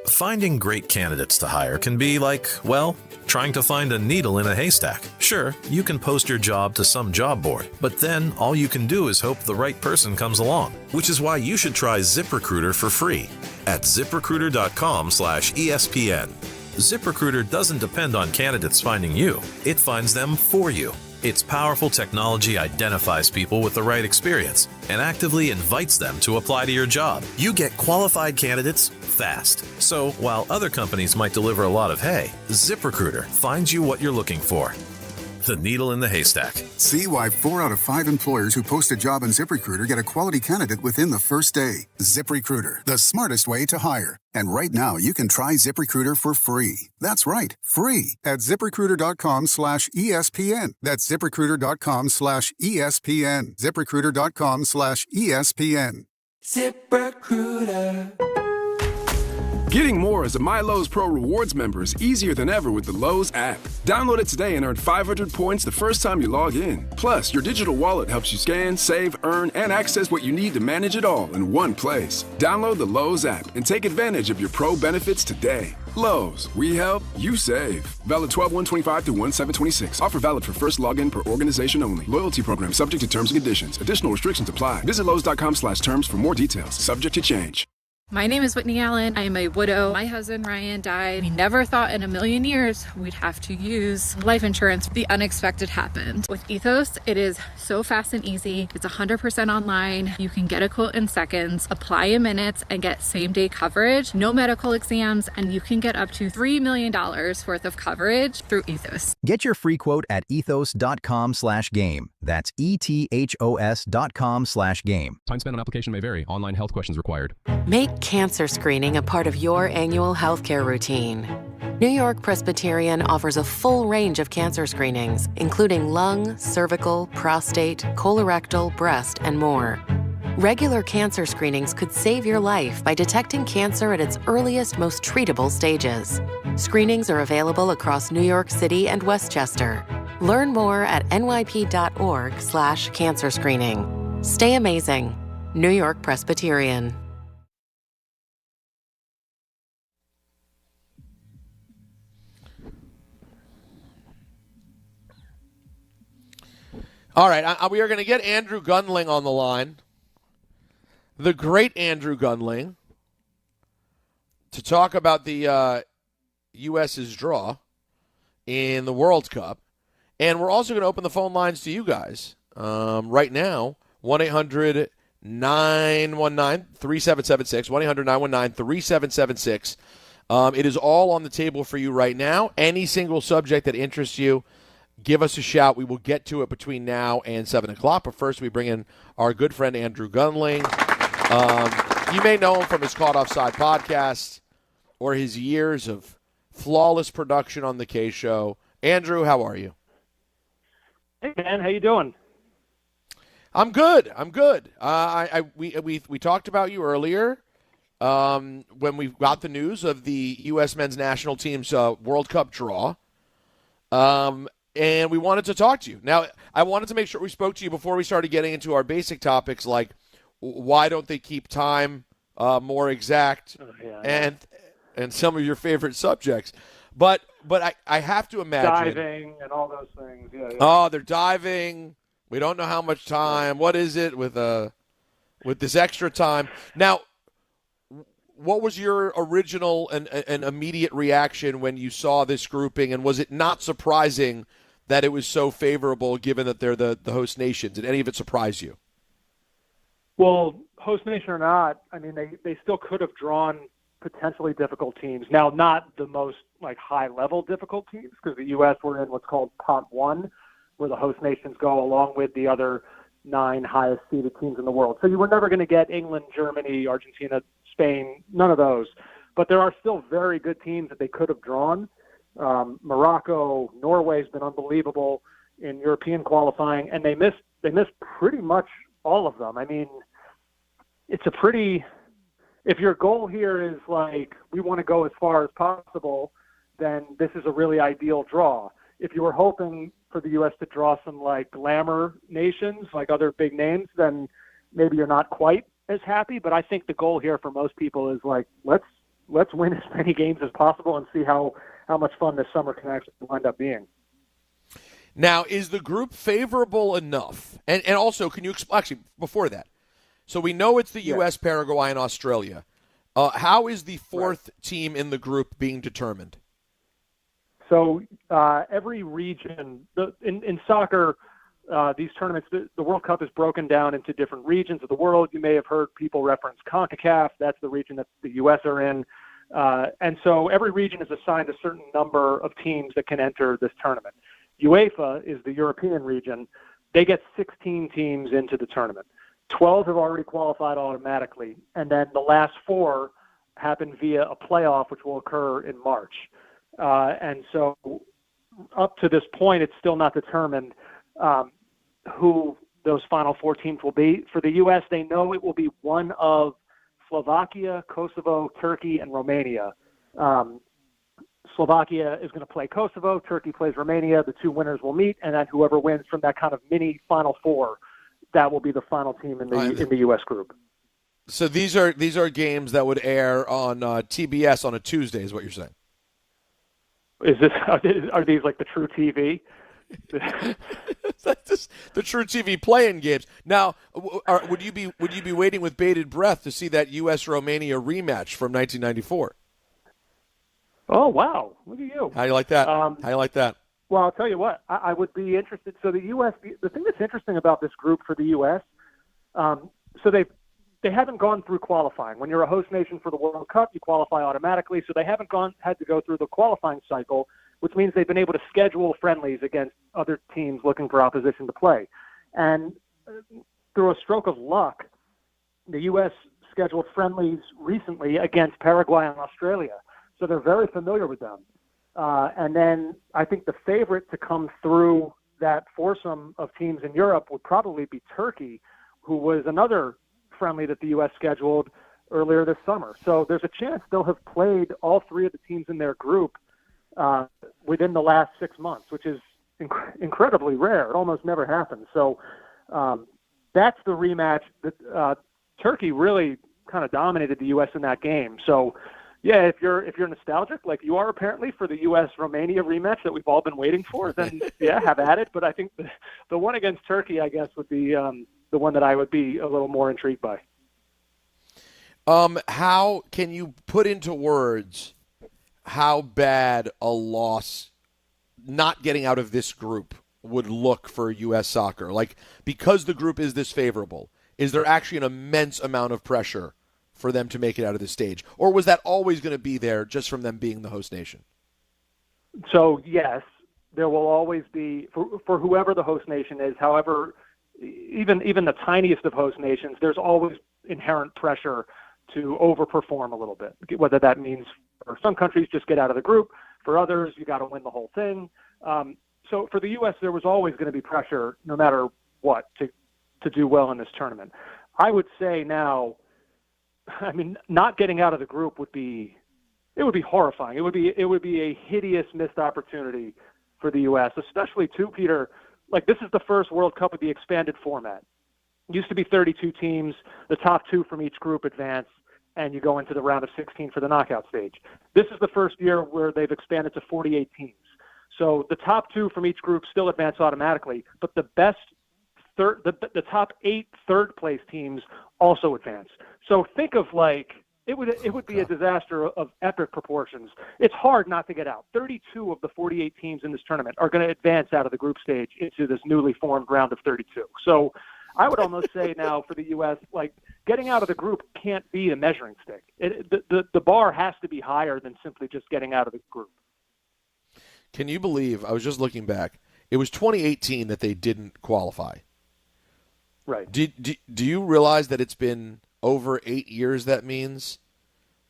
Finding great candidates to hire can be like, well, trying to find a needle in a haystack. Sure, you can post your job to some job board, but then all you can do is hope the right person comes along, which is why you should try ZipRecruiter for free at ZipRecruiter.com/ESPN. ZipRecruiter doesn't depend on candidates finding you. It finds them for you. Its powerful technology identifies people with the right experience and actively invites them to apply to your job. You get qualified candidates fast. So while other companies might deliver a lot of hay, ZipRecruiter finds you what you're looking for. The needle in the haystack. See why 4 out of 5 employers who post a job on ZipRecruiter get a quality candidate within the first day. ZipRecruiter, the smartest way to hire. And right now, you can try ZipRecruiter for free. That's right, free at ZipRecruiter.com/ESPN. That's ZipRecruiter.com/ESPN. ZipRecruiter.com/ESPN. ZipRecruiter. Getting more as a MyLowe's Pro Rewards member is easier than ever with the Lowe's app. Download it today and earn 500 points the first time you log in. Plus, your digital wallet helps you scan, save, earn, and access what you need to manage it all in one place. Download the Lowe's app and take advantage of your Pro benefits today. Lowe's, we help, you save. Valid 12/1/25 through 1/7/26. Offer valid for first login per organization only. Loyalty program subject to terms and conditions. Additional restrictions apply. Visit Lowe's.com/terms for more details. Subject to change. My name is Whitney Allen. I am a widow. My husband, Ryan, died. We never thought in a million years we'd have to use life insurance. The unexpected happened. With Ethos, it is so fast and easy. It's 100% online. You can get a quote in seconds, apply in minutes, and get same-day coverage. No medical exams, and you can get up to $3 million worth of coverage through Ethos. Get your free quote at ethos.com/game. That's ETHOS.com/game. Time spent on application may vary. Online health questions required. Make cancer screening a part of your annual healthcare routine. New York Presbyterian offers a full range of cancer screenings, including lung, cervical, prostate, colorectal, breast, and more. Regular cancer screenings could save your life by detecting cancer at its earliest, most treatable stages. Screenings are available across New York City and Westchester. Learn more at nyp.org/cancer screening. Stay amazing. New York Presbyterian. All right, we are going to get Andrew Gundling on the line, the great Andrew Gundling, to talk about the U.S.'s draw in the World Cup. And we're also going to open the phone lines to you guys right now, 1-800-919-3776, 1-800-919-3776. It is all on the table for you right now. Any single subject that interests you, give us a shout. We will get to it between now and 7 o'clock. But first, we bring in our good friend, Andrew Gundling. You may know him from his Caught Offside podcast or his years of flawless production on the K Show. Andrew, how are you? Hey, man. How you doing? I'm good. We talked about you earlier when we got the news of the U.S. men's national team's World Cup draw. And we wanted to talk to you. Now, I wanted to make sure we spoke to you before we started getting into our basic topics, like why don't they keep time more exact, and some of your favorite subjects. But I have to imagine diving and all those things. Yeah. Oh, they're diving. We don't know how much time. What is it with this extra time? Now, what was your original and immediate reaction when you saw this grouping, and was it not surprising that it was so favorable given that they're the host nations? Did any of it surprise you? Well, host nation or not, I mean, they still could have drawn potentially difficult teams. Now, not the most high-level difficult teams, because the U.S. were in what's called Pot 1, where the host nations go along with the other 9 highest-seeded teams in the world. So you were never going to get England, Germany, Argentina, Spain, none of those. But there are still very good teams that they could have drawn. Morocco, Norway's been unbelievable in European qualifying, and they missed pretty much all of them. I mean, it's a pretty – if your goal here is we want to go as far as possible, then this is a really ideal draw. If you were hoping for the U.S. to draw some glamour nations, other big names, then maybe you're not quite as happy. But I think the goal here for most people is let's win as many games as possible and see how much fun this summer can actually wind up being. Now, is the group favorable enough? And also, can you actually before that? So we know it's the U.S., Paraguay, and Australia. How is the fourth team in the group being determined? So every region in soccer, these tournaments, the World Cup is broken down into different regions of the world. You may have heard people reference CONCACAF. That's the region that the U.S. are in. And so every region is assigned a certain number of teams that can enter this tournament. UEFA is the European region. They get 16 teams into the tournament. 12 have already qualified automatically, and then the last 4 happen via a playoff, which will occur in March. And so up to this point, it's still not determined who those final 4 teams will be. For the U.S., they know it will be one of Slovakia, Kosovo, Turkey, and Romania. Slovakia is going to play Kosovo, Turkey plays Romania, the 2 winners will meet, and then whoever wins from that kind of mini Final Four, that will be the final team in the U.S. group. So these are games that would air on TBS on a Tuesday, is what you're saying? Are these like the True TV? The True TV playing games. Now, would you be waiting with bated breath to see that U.S. Romania rematch from 1994? Oh wow! Look at you. How do you like that? How do you like that? Well, I'll tell you what. I would be interested. So the U.S. The thing that's interesting about this group for the U.S. So they haven't gone through qualifying. When you're a host nation for the World Cup, you qualify automatically. So they haven't had to go through the qualifying cycle, which means they've been able to schedule friendlies against other teams looking for opposition to play. And through a stroke of luck, the U.S. scheduled friendlies recently against Paraguay and Australia. So they're very familiar with them. And then I think the favorite to come through that foursome of teams in Europe would probably be Turkey, who was another friendly that the U.S. scheduled earlier this summer. So there's a chance they'll have played all 3 of the teams in their group within the last 6 months, which is incredibly rare. It almost never happens. So that's the rematch. Turkey really kind of dominated the U.S. in that game. So, yeah, if you're nostalgic, like you are apparently, for the U.S.-Romania rematch that we've all been waiting for, then, yeah, have at it. But I think the one against Turkey, I guess, would be the one that I would be a little more intrigued by. How can you put into words how bad a loss, not getting out of this group, would look for U.S. soccer? Like, because the group is this favorable, is there actually an immense amount of pressure for them to make it out of this stage? Or was that always going to be there just from them being the host nation? So, yes, there will always be, for whoever the host nation is, however, even the tiniest of host nations, there's always inherent pressure to overperform a little bit, whether that means for some countries just get out of the group. For others, you got to win the whole thing. So for the U.S., there was always going to be pressure, no matter what, to do well in this tournament. I would say now, I mean, not getting out of the group would be horrifying. It would be a hideous missed opportunity for the U.S., especially too, Peter. Like, this is the first World Cup with the expanded format. It used to be 32 teams, the top 2 from each group advance, and you go into the round of 16 for the knockout stage. This is the first year where they've expanded to 48 teams. So the top 2 from each group still advance automatically, but the top 8 third-place teams also advance. So think of, like, it would be a disaster of epic proportions. It's hard not to get out. 32 of the 48 teams in this tournament are going to advance out of the group stage into this newly formed round of 32. So I would almost say now for the U.S., like, getting out of the group can't be a measuring stick. The bar has to be higher than simply just getting out of the group. Can you believe, I was just looking back, it was 2018 that they didn't qualify. Right. Do you realize that it's been over 8 years, that means?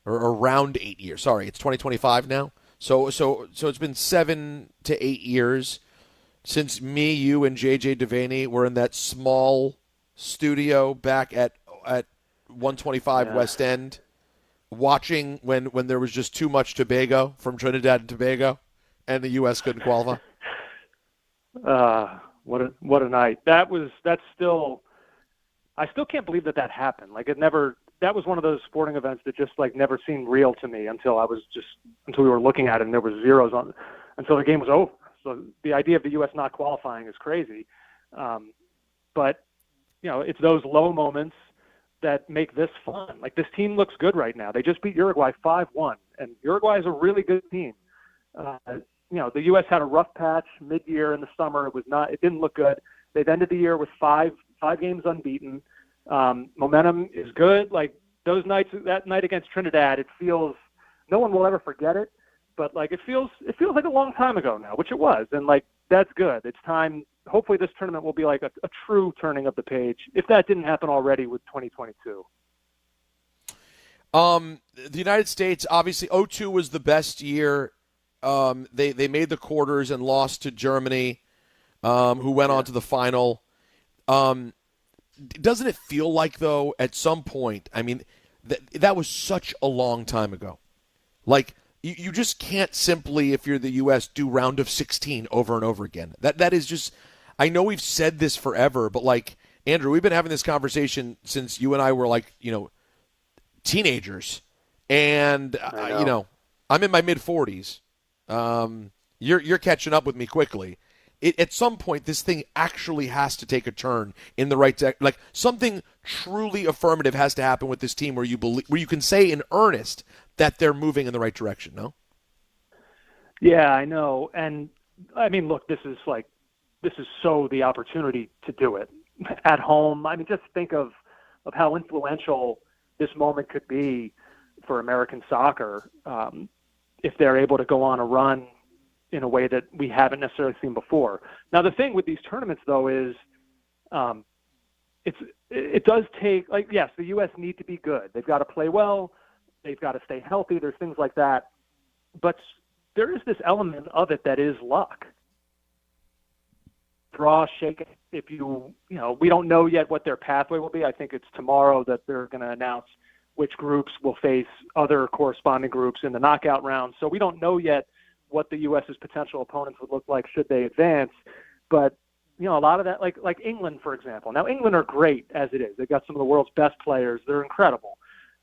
Or around 8 years. Sorry, it's 2025 now. So it's been 7 to 8 years since me, you, and JJ Devaney were in that small studio back at 125 West End, watching when there was just too much Tobago from Trinidad and Tobago, and the U.S. couldn't qualify. What a night. That's still, I still can't believe that happened. Like, that was one of those sporting events that just, like, never seemed real to me until we were looking at it and there was zeros on until the game was over. So the idea of the U.S. not qualifying is crazy. But, you know, it's those low moments that make this fun. Like, this team looks good right now. They just beat Uruguay 5-1, and Uruguay is a really good team. You know, the U.S. had a rough patch mid-year in the summer. It didn't look good. They've ended the year with five games unbeaten. Momentum is good. Like those nights, that night against Trinidad, it feels no one will ever forget it, but like it feels like a long time ago now, which it was, and like that's good. It's time. Hopefully, this tournament will be like a true turning of the page, if that didn't happen already with 2022. The United States, obviously, 2002 was the best year. They made the quarters and lost to Germany, who went on to the final. Doesn't it feel like, though, at some point, I mean, that was such a long time ago. Like, you just can't simply, if you're the U.S., do round of 16 over and over again. That is just, I know we've said this forever, but like, Andrew, we've been having this conversation since you and I were like, teenagers. And, I'm in my mid-40s. You're catching up with me quickly. At some point, this thing actually has to take a turn in the right direction. Like, something truly affirmative has to happen with this team where you can say in earnest that they're moving in the right direction, no? Yeah, I know. And, I mean, look, this is so the opportunity to do it at home. I mean, just think of how influential this moment could be for American soccer if they're able to go on a run in a way that we haven't necessarily seen before. Now, the thing with these tournaments, though, is it does take, like, yes, the U.S. need to be good. They've got to play well. They've got to stay healthy. There's things like that. But there is this element of it that is luck. Draw, shake it. If we don't know yet what their pathway will be. I think it's tomorrow that they're going to announce which groups will face other corresponding groups in the knockout round. So we don't know yet what the U.S.'s potential opponents would look like should they advance. But, a lot of that, like England, for example. Now, England are great as it is. They've got some of the world's best players. They're incredible.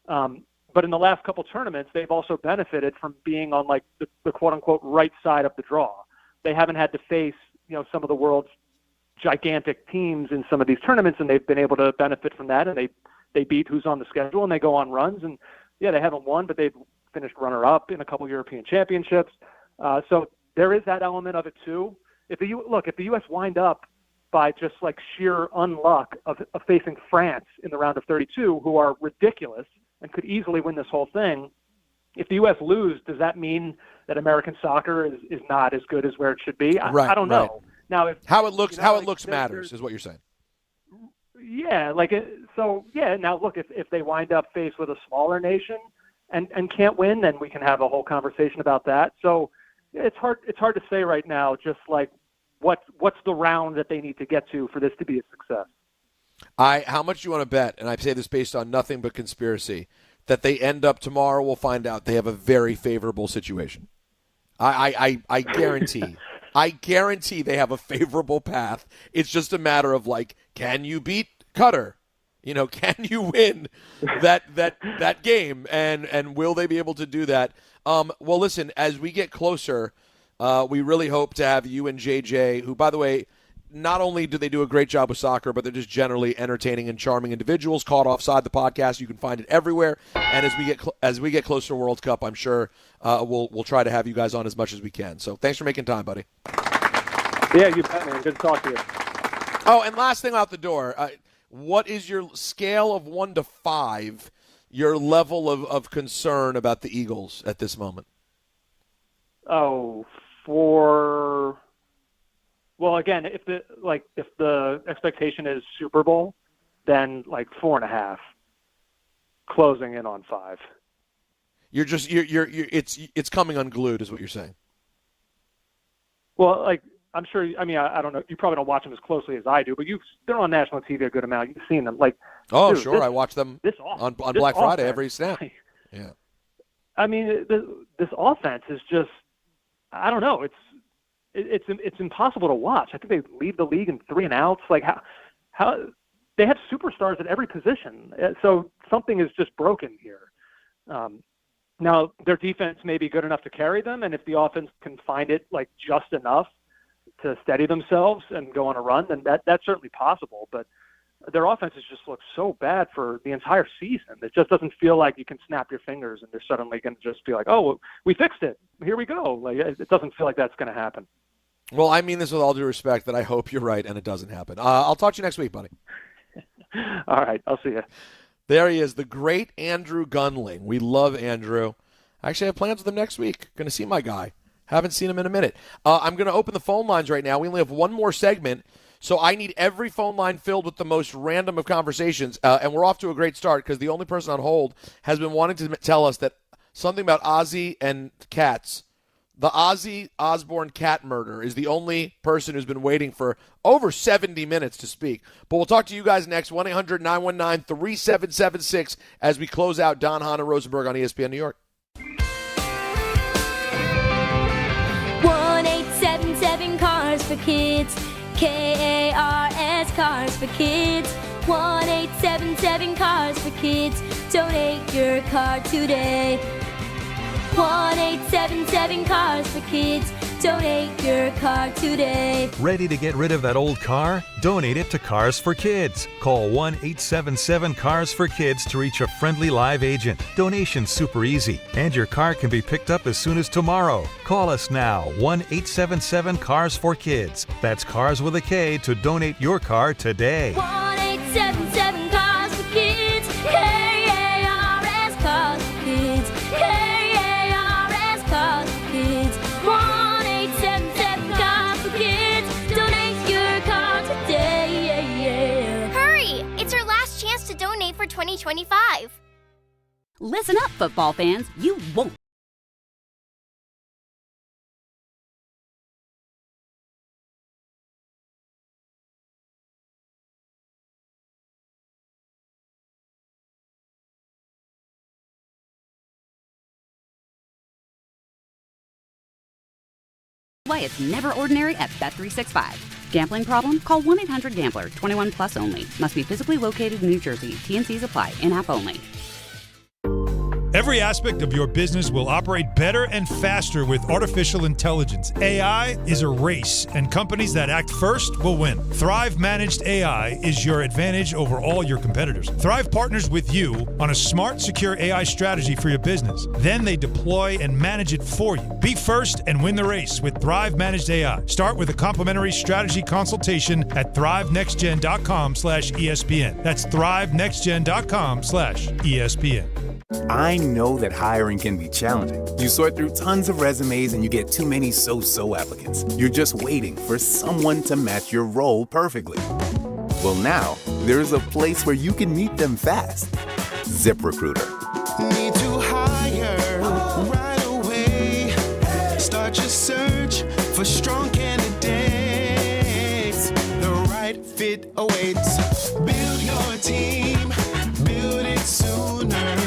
But in the last couple tournaments, they've also benefited from being on, like, the quote-unquote right side of the draw. They haven't had to face, some of the world's gigantic teams in some of these tournaments, and they've been able to benefit from that, and they beat who's on the schedule, and they go on runs. And, yeah, they haven't won, but they've finished runner-up in a couple European championships. So there is that element of it, too. If the U.S. wind up by just, like, sheer unluck of facing France in the round of 32, who are ridiculous and could easily win this whole thing, if the U.S. lose, does that mean that American soccer is not as good as where it should be? I don't know. Right. Now, how it looks matters is what you're saying. Yeah, now look, if they wind up faced with a smaller nation and can't win, then we can have a whole conversation about that. So it's hard to say right now, just like what's the round that they need to get to for this to be a success. How much do you want to bet, and I say this based on nothing but conspiracy, that they end up tomorrow, we'll find out they have a very favorable situation. I guarantee. I guarantee they have a favorable path. It's just a matter of, like, can you beat Qatar? Can you win that game? And will they be able to do that? Well, listen, as we get closer, we really hope to have you and JJ, who, by the way, not only do they do a great job with soccer, but they're just generally entertaining and charming individuals. Caught Offside, the podcast, you can find it everywhere. And as we get closer to World Cup, I'm sure we'll try to have you guys on as much as we can. So thanks for making time, buddy. Yeah, you bet, man. Good to talk to you. Oh, and last thing out the door, what is your scale of 1 to 5, your level of concern about the Eagles at this moment? Well, again, if the expectation is Super Bowl, then like 4.5, closing in on 5. It's coming unglued, is what you're saying. Well, like, I'm sure. I mean, I don't know. You probably don't watch them as closely as I do, but they're on national TV a good amount. You've seen them. Like, oh, dude, sure, I watch them on Black Friday every snap. Yeah. I mean, this offense is just, I don't know. It's impossible to watch. I think they lead the league in 3 and outs. Like how they have superstars at every position. So something is just broken here. Now their defense may be good enough to carry them, and if the offense can find it like just enough to steady themselves and go on a run, then that's certainly possible. But their offenses just look so bad for the entire season. It just doesn't feel like you can snap your fingers and they're suddenly going to just be like, oh, we fixed it. Here we go. Like, it doesn't feel like that's going to happen. Well, I mean this with all due respect that I hope you're right and it doesn't happen. I'll talk to you next week, buddy. All right. I'll see you. There he is, the great Andrew Gundling. We love Andrew. I actually have plans with him next week. Going to see my guy. Haven't seen him in a minute. I'm going to open the phone lines right now. We only have one more segment, so I need every phone line filled with the most random of conversations. And we're off to a great start because the only person on hold has been wanting to tell us that something about Ozzy and cats. The Ozzy Osbourne cat murder is the only person who's been waiting for over 70 minutes to speak. But we'll talk to you guys next, 1-800-919-3776, as we close out Don, Hahn, and Rosenberg on ESPN New York. 1-877-CARS for kids. KARS, Cars for kids. 1-877-CARS for kids. Donate your car today. 1-877-CARS for kids. Donate your car today. Ready to get rid of that old car? Donate it to Cars for Kids. Call 1-877-CARS for Kids to reach a friendly live agent. Donation's super easy, and your car can be picked up as soon as tomorrow. Call us now, 1-877-CARS for Kids. That's Cars with a K to donate your car today. 1-877-CARS for kids. KARS, Cars for kids. KARS, Cars for kids. 1-877-CARS for kids. Donate your car today. Hurry! It's our last chance to donate for 2025. Listen up, football fans. You won't. Why it's never ordinary at Bet365. Gambling problem? Call 1-800-GAMBLER. 21 plus only. Must be physically located in New Jersey. T&Cs apply. In-app only. Every aspect of your business will operate better and faster with artificial intelligence. AI is a race, and companies that act first will win. Thrive Managed AI is your advantage over all your competitors. Thrive partners with you on a smart, secure AI strategy for your business. Then they deploy and manage it for you. Be first and win the race with Thrive Managed AI. Start with a complimentary strategy consultation at thrivenextgen.com/ESPN. That's thrivenextgen.com/ESPN. I know that hiring can be challenging. You sort through tons of resumes and you get too many so-so applicants. You're just waiting for someone to match your role perfectly. Well, now, there's a place where you can meet them fast. ZipRecruiter. Need to hire right away. Start your search for strong candidates. The right fit awaits. Build your team. Build it sooner.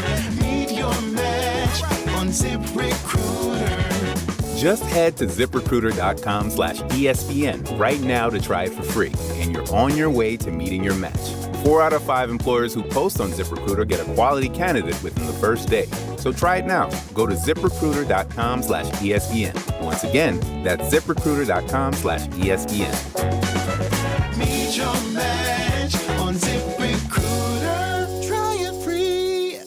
Meet your match on ZipRecruiter. Just head to ZipRecruiter.com/ESPN right now to try it for free, and you're on your way to meeting your match. 4 out of 5 employers who post on ZipRecruiter get a quality candidate within the first day. So try it now. Go to ZipRecruiter.com/ESPN. Once again, that's ZipRecruiter.com/ESPN. Meet your match on ZipRecruiter. Try it free.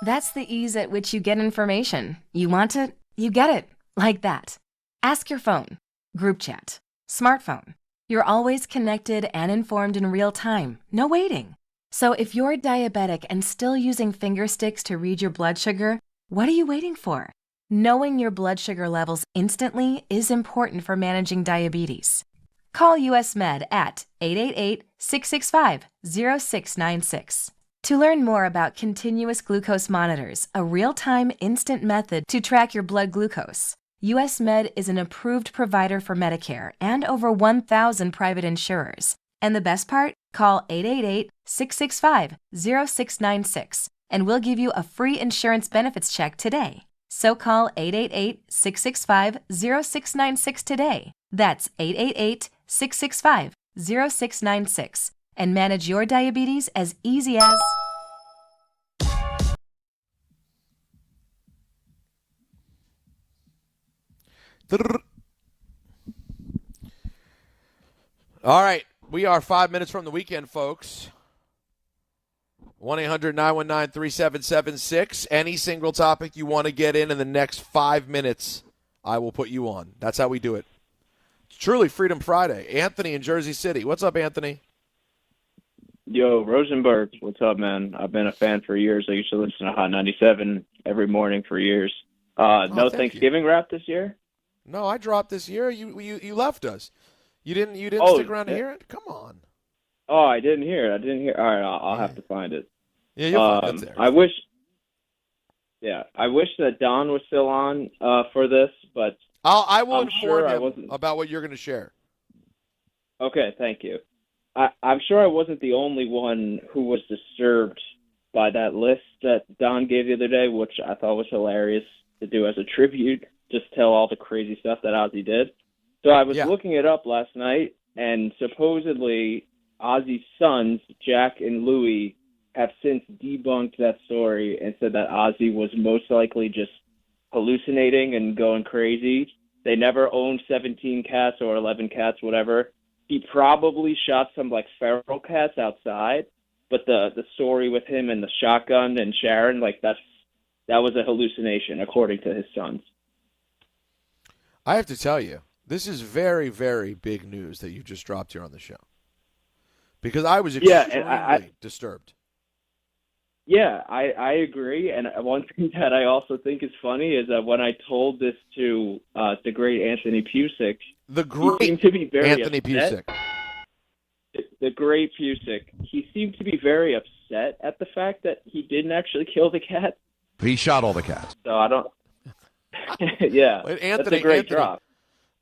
That's the ease at which you get information. You want it, you get it. Like that. Ask your phone. Group chat. Smartphone. You're always connected and informed in real time. No waiting. So if you're diabetic and still using finger sticks to read your blood sugar, what are you waiting for? Knowing your blood sugar levels instantly is important for managing diabetes. Call USMed at 888-665-0696. To learn more about continuous glucose monitors, a real-time instant method to track your blood glucose, USMed is an approved provider for Medicare and over 1,000 private insurers. And the best part? Call 888-665-0696 and we'll give you a free insurance benefits check today. So call 888-665-0696 today. That's 888-665-0696 and manage your diabetes as easy as... All right, we are 5 minutes from the weekend, folks. 1-800-919-3776. Any single topic you want to get in the next 5 minutes, I will put you on. That's how we do it. It's truly Freedom Friday. Anthony in Jersey City. What's up, Anthony? Yo, Rosenberg. What's up, man? I've been a fan for years. I used to listen to Hot 97 every morning for years. No Thanksgiving wrap this year? No, I dropped this year. You left us. You didn't stick around to hear it? Come on. Oh, I didn't hear it. All right, I'll have to find it. Yeah, you'll find it there. I wish that Don was still on for this, but I will I'm inform sure him about what you're going to share. Okay, thank you. I'm sure I wasn't the only one who was disturbed by that list that Don gave the other day, which I thought was hilarious to do as a tribute, just tell all the crazy stuff that Ozzy did. So I was looking it up last night, and supposedly Ozzy's sons, Jack and Louie, have since debunked that story and said that Ozzy was most likely just hallucinating and going crazy. They never owned 17 cats or 11 cats, whatever. He probably shot some feral cats outside, but the story with him and the shotgun and Sharon, that was a hallucination, according to his sons. I have to tell you, this is very, very big news that you just dropped here on the show. Because I was extremely disturbed. Yeah, I agree. And one thing that I also think is funny is that when I told this to the great Anthony Pusick, he seemed to be very Anthony upset. Pusick. The great Pusick, he seemed to be very upset at the fact that he didn't actually kill the cat. He shot all the cats. So I don't. Yeah, Wait, Anthony, that's a great drop.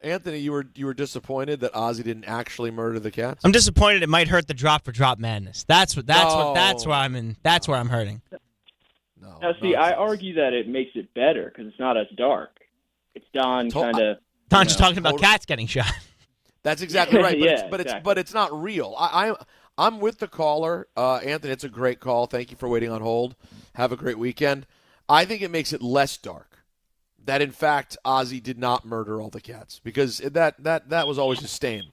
Anthony, you were disappointed that Ozzy didn't actually murder the cats? I'm disappointed. It might hurt the drop for drop madness. That's where I'm in. That's where I'm hurting. Now, see, I argue that it makes it better because it's not as dark. It's Don kind of. Don just talking about cats getting shot. That's exactly right. But, exactly. but it's not real. I'm with the caller, Anthony. It's a great call. Thank you for waiting on hold. Have a great weekend. I think it makes it less dark that, in fact, Ozzy did not murder all the cats, because that was always a stain.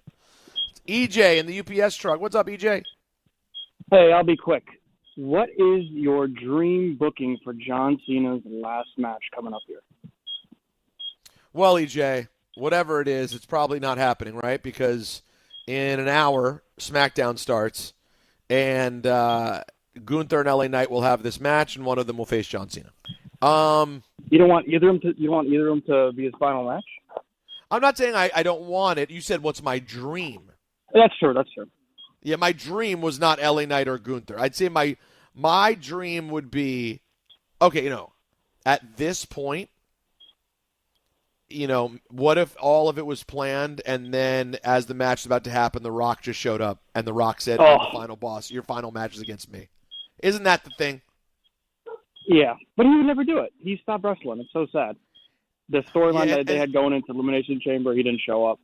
EJ in the UPS truck. What's up, EJ? Hey, I'll be quick. What is your dream booking for John Cena's last match coming up here? Well, EJ, whatever it is, it's probably not happening, right? Because in an hour, SmackDown starts, and Gunther and LA Knight will have this match, and one of them will face John Cena. You don't want either of them to. You want either of them to be his final match? I'm not saying I don't want it. You said, "What's my dream?" That's true. Yeah, my dream was not LA Knight or Gunther. I'd say my dream would be, okay, at this point, what if all of it was planned, and then as the match is about to happen, The Rock just showed up, and The Rock said, "I'm the final boss. Your final match is against me." Isn't that the thing? Yeah, but he would never do it. He stopped wrestling. It's so sad. The storyline that they had going into Elimination Chamber, he didn't show up.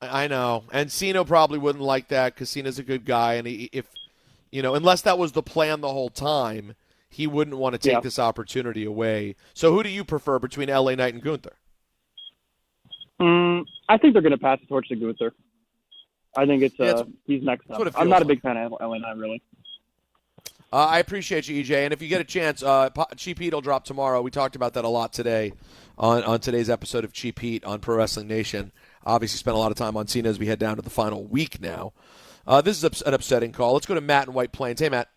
I know, and Cena probably wouldn't like that because Cena's a good guy, and unless that was the plan the whole time, he wouldn't want to take this opportunity away. So, who do you prefer between LA Knight and Gunther? I think they're going to pass the torch to Gunther. I think he's next up. I'm not a big fan of LA Knight, really. I appreciate you, EJ. And if you get a chance, Cheap Heat will drop tomorrow. We talked about that a lot today on today's episode of Cheap Heat on Pro Wrestling Nation. Obviously spent a lot of time on Cena as we head down to the final week now. This is an upsetting call. Let's go to Matt in White Plains. Hey, Matt.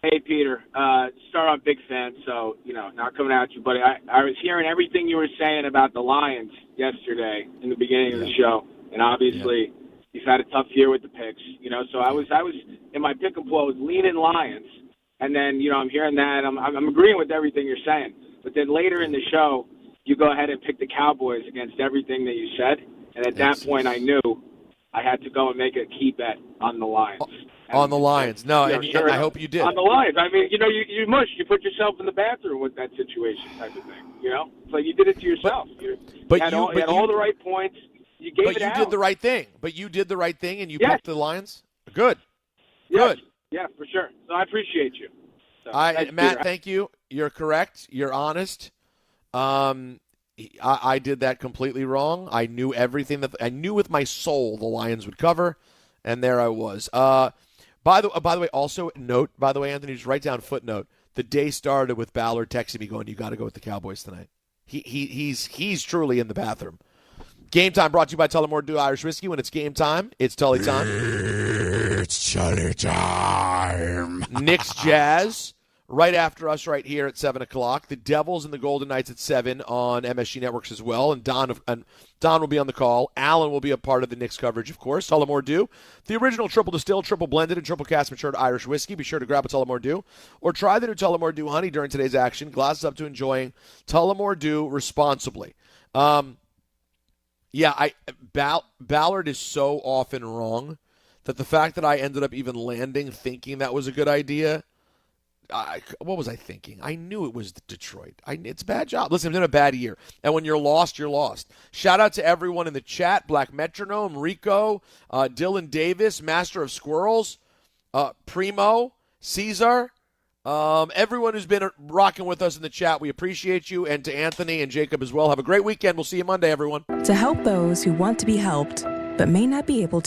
Hey, Peter. Start off big fan, so, not coming at you, but I was hearing everything you were saying about the Lions yesterday in the beginning of the show, and obviously he's had a tough year with the picks, so I was in my pick and pull, I was leaning Lions, and then, I'm hearing that, I'm agreeing with everything you're saying, but then later in the show, you go ahead and pick the Cowboys against everything that you said, and at that point I knew I had to go and make a key bet on the Lions. On the Lions. No, and I hope you did. On the Lions. I mean, you mush. You put yourself in the bathroom with that situation type of thing, It's like you did it to yourself. You had all the right points. You gave it out. But you did the right thing. But you did the right thing, and you picked the Lions? Good. Yes. Good. Yeah, for sure. So I appreciate you. So, Matt, thank you. You're correct. You're honest. I did that completely wrong. I knew everything I knew with my soul the Lions would cover, and there I was. By the way, also note, Anthony, just write down footnote. The day started with Ballard texting me going, "You got to go with the Cowboys tonight." he's truly in the bathroom. Game time brought to you by Tullamore Dew Irish Whiskey. When it's game time, it's Tully time. It's Tully time. Knicks Jazz right after us right here at 7 o'clock. The Devils and the Golden Knights at 7 on MSG Networks as well. And Don will be on the call. Alan will be a part of the Knicks coverage, of course. Tullamore Dew, the original triple distilled, triple blended, and triple cast matured Irish whiskey. Be sure to grab a Tullamore Dew or try the new Tullamore Dew Honey during today's action. Glasses up to enjoying Tullamore Dew responsibly. Ballard is so often wrong that the fact that I ended up even landing thinking that was a good idea, what was I thinking? I knew it was Detroit. It's a bad job. Listen, it's been a bad year. And when you're lost, you're lost. Shout out to everyone in the chat, Black Metronome, Rico, Dylan Davis, Master of Squirrels, Primo, Caesar, everyone who's been rocking with us in the chat. We appreciate you. And to Anthony and Jacob as well. Have a great weekend. We'll see you Monday, everyone. To help those who want to be helped but may not be able to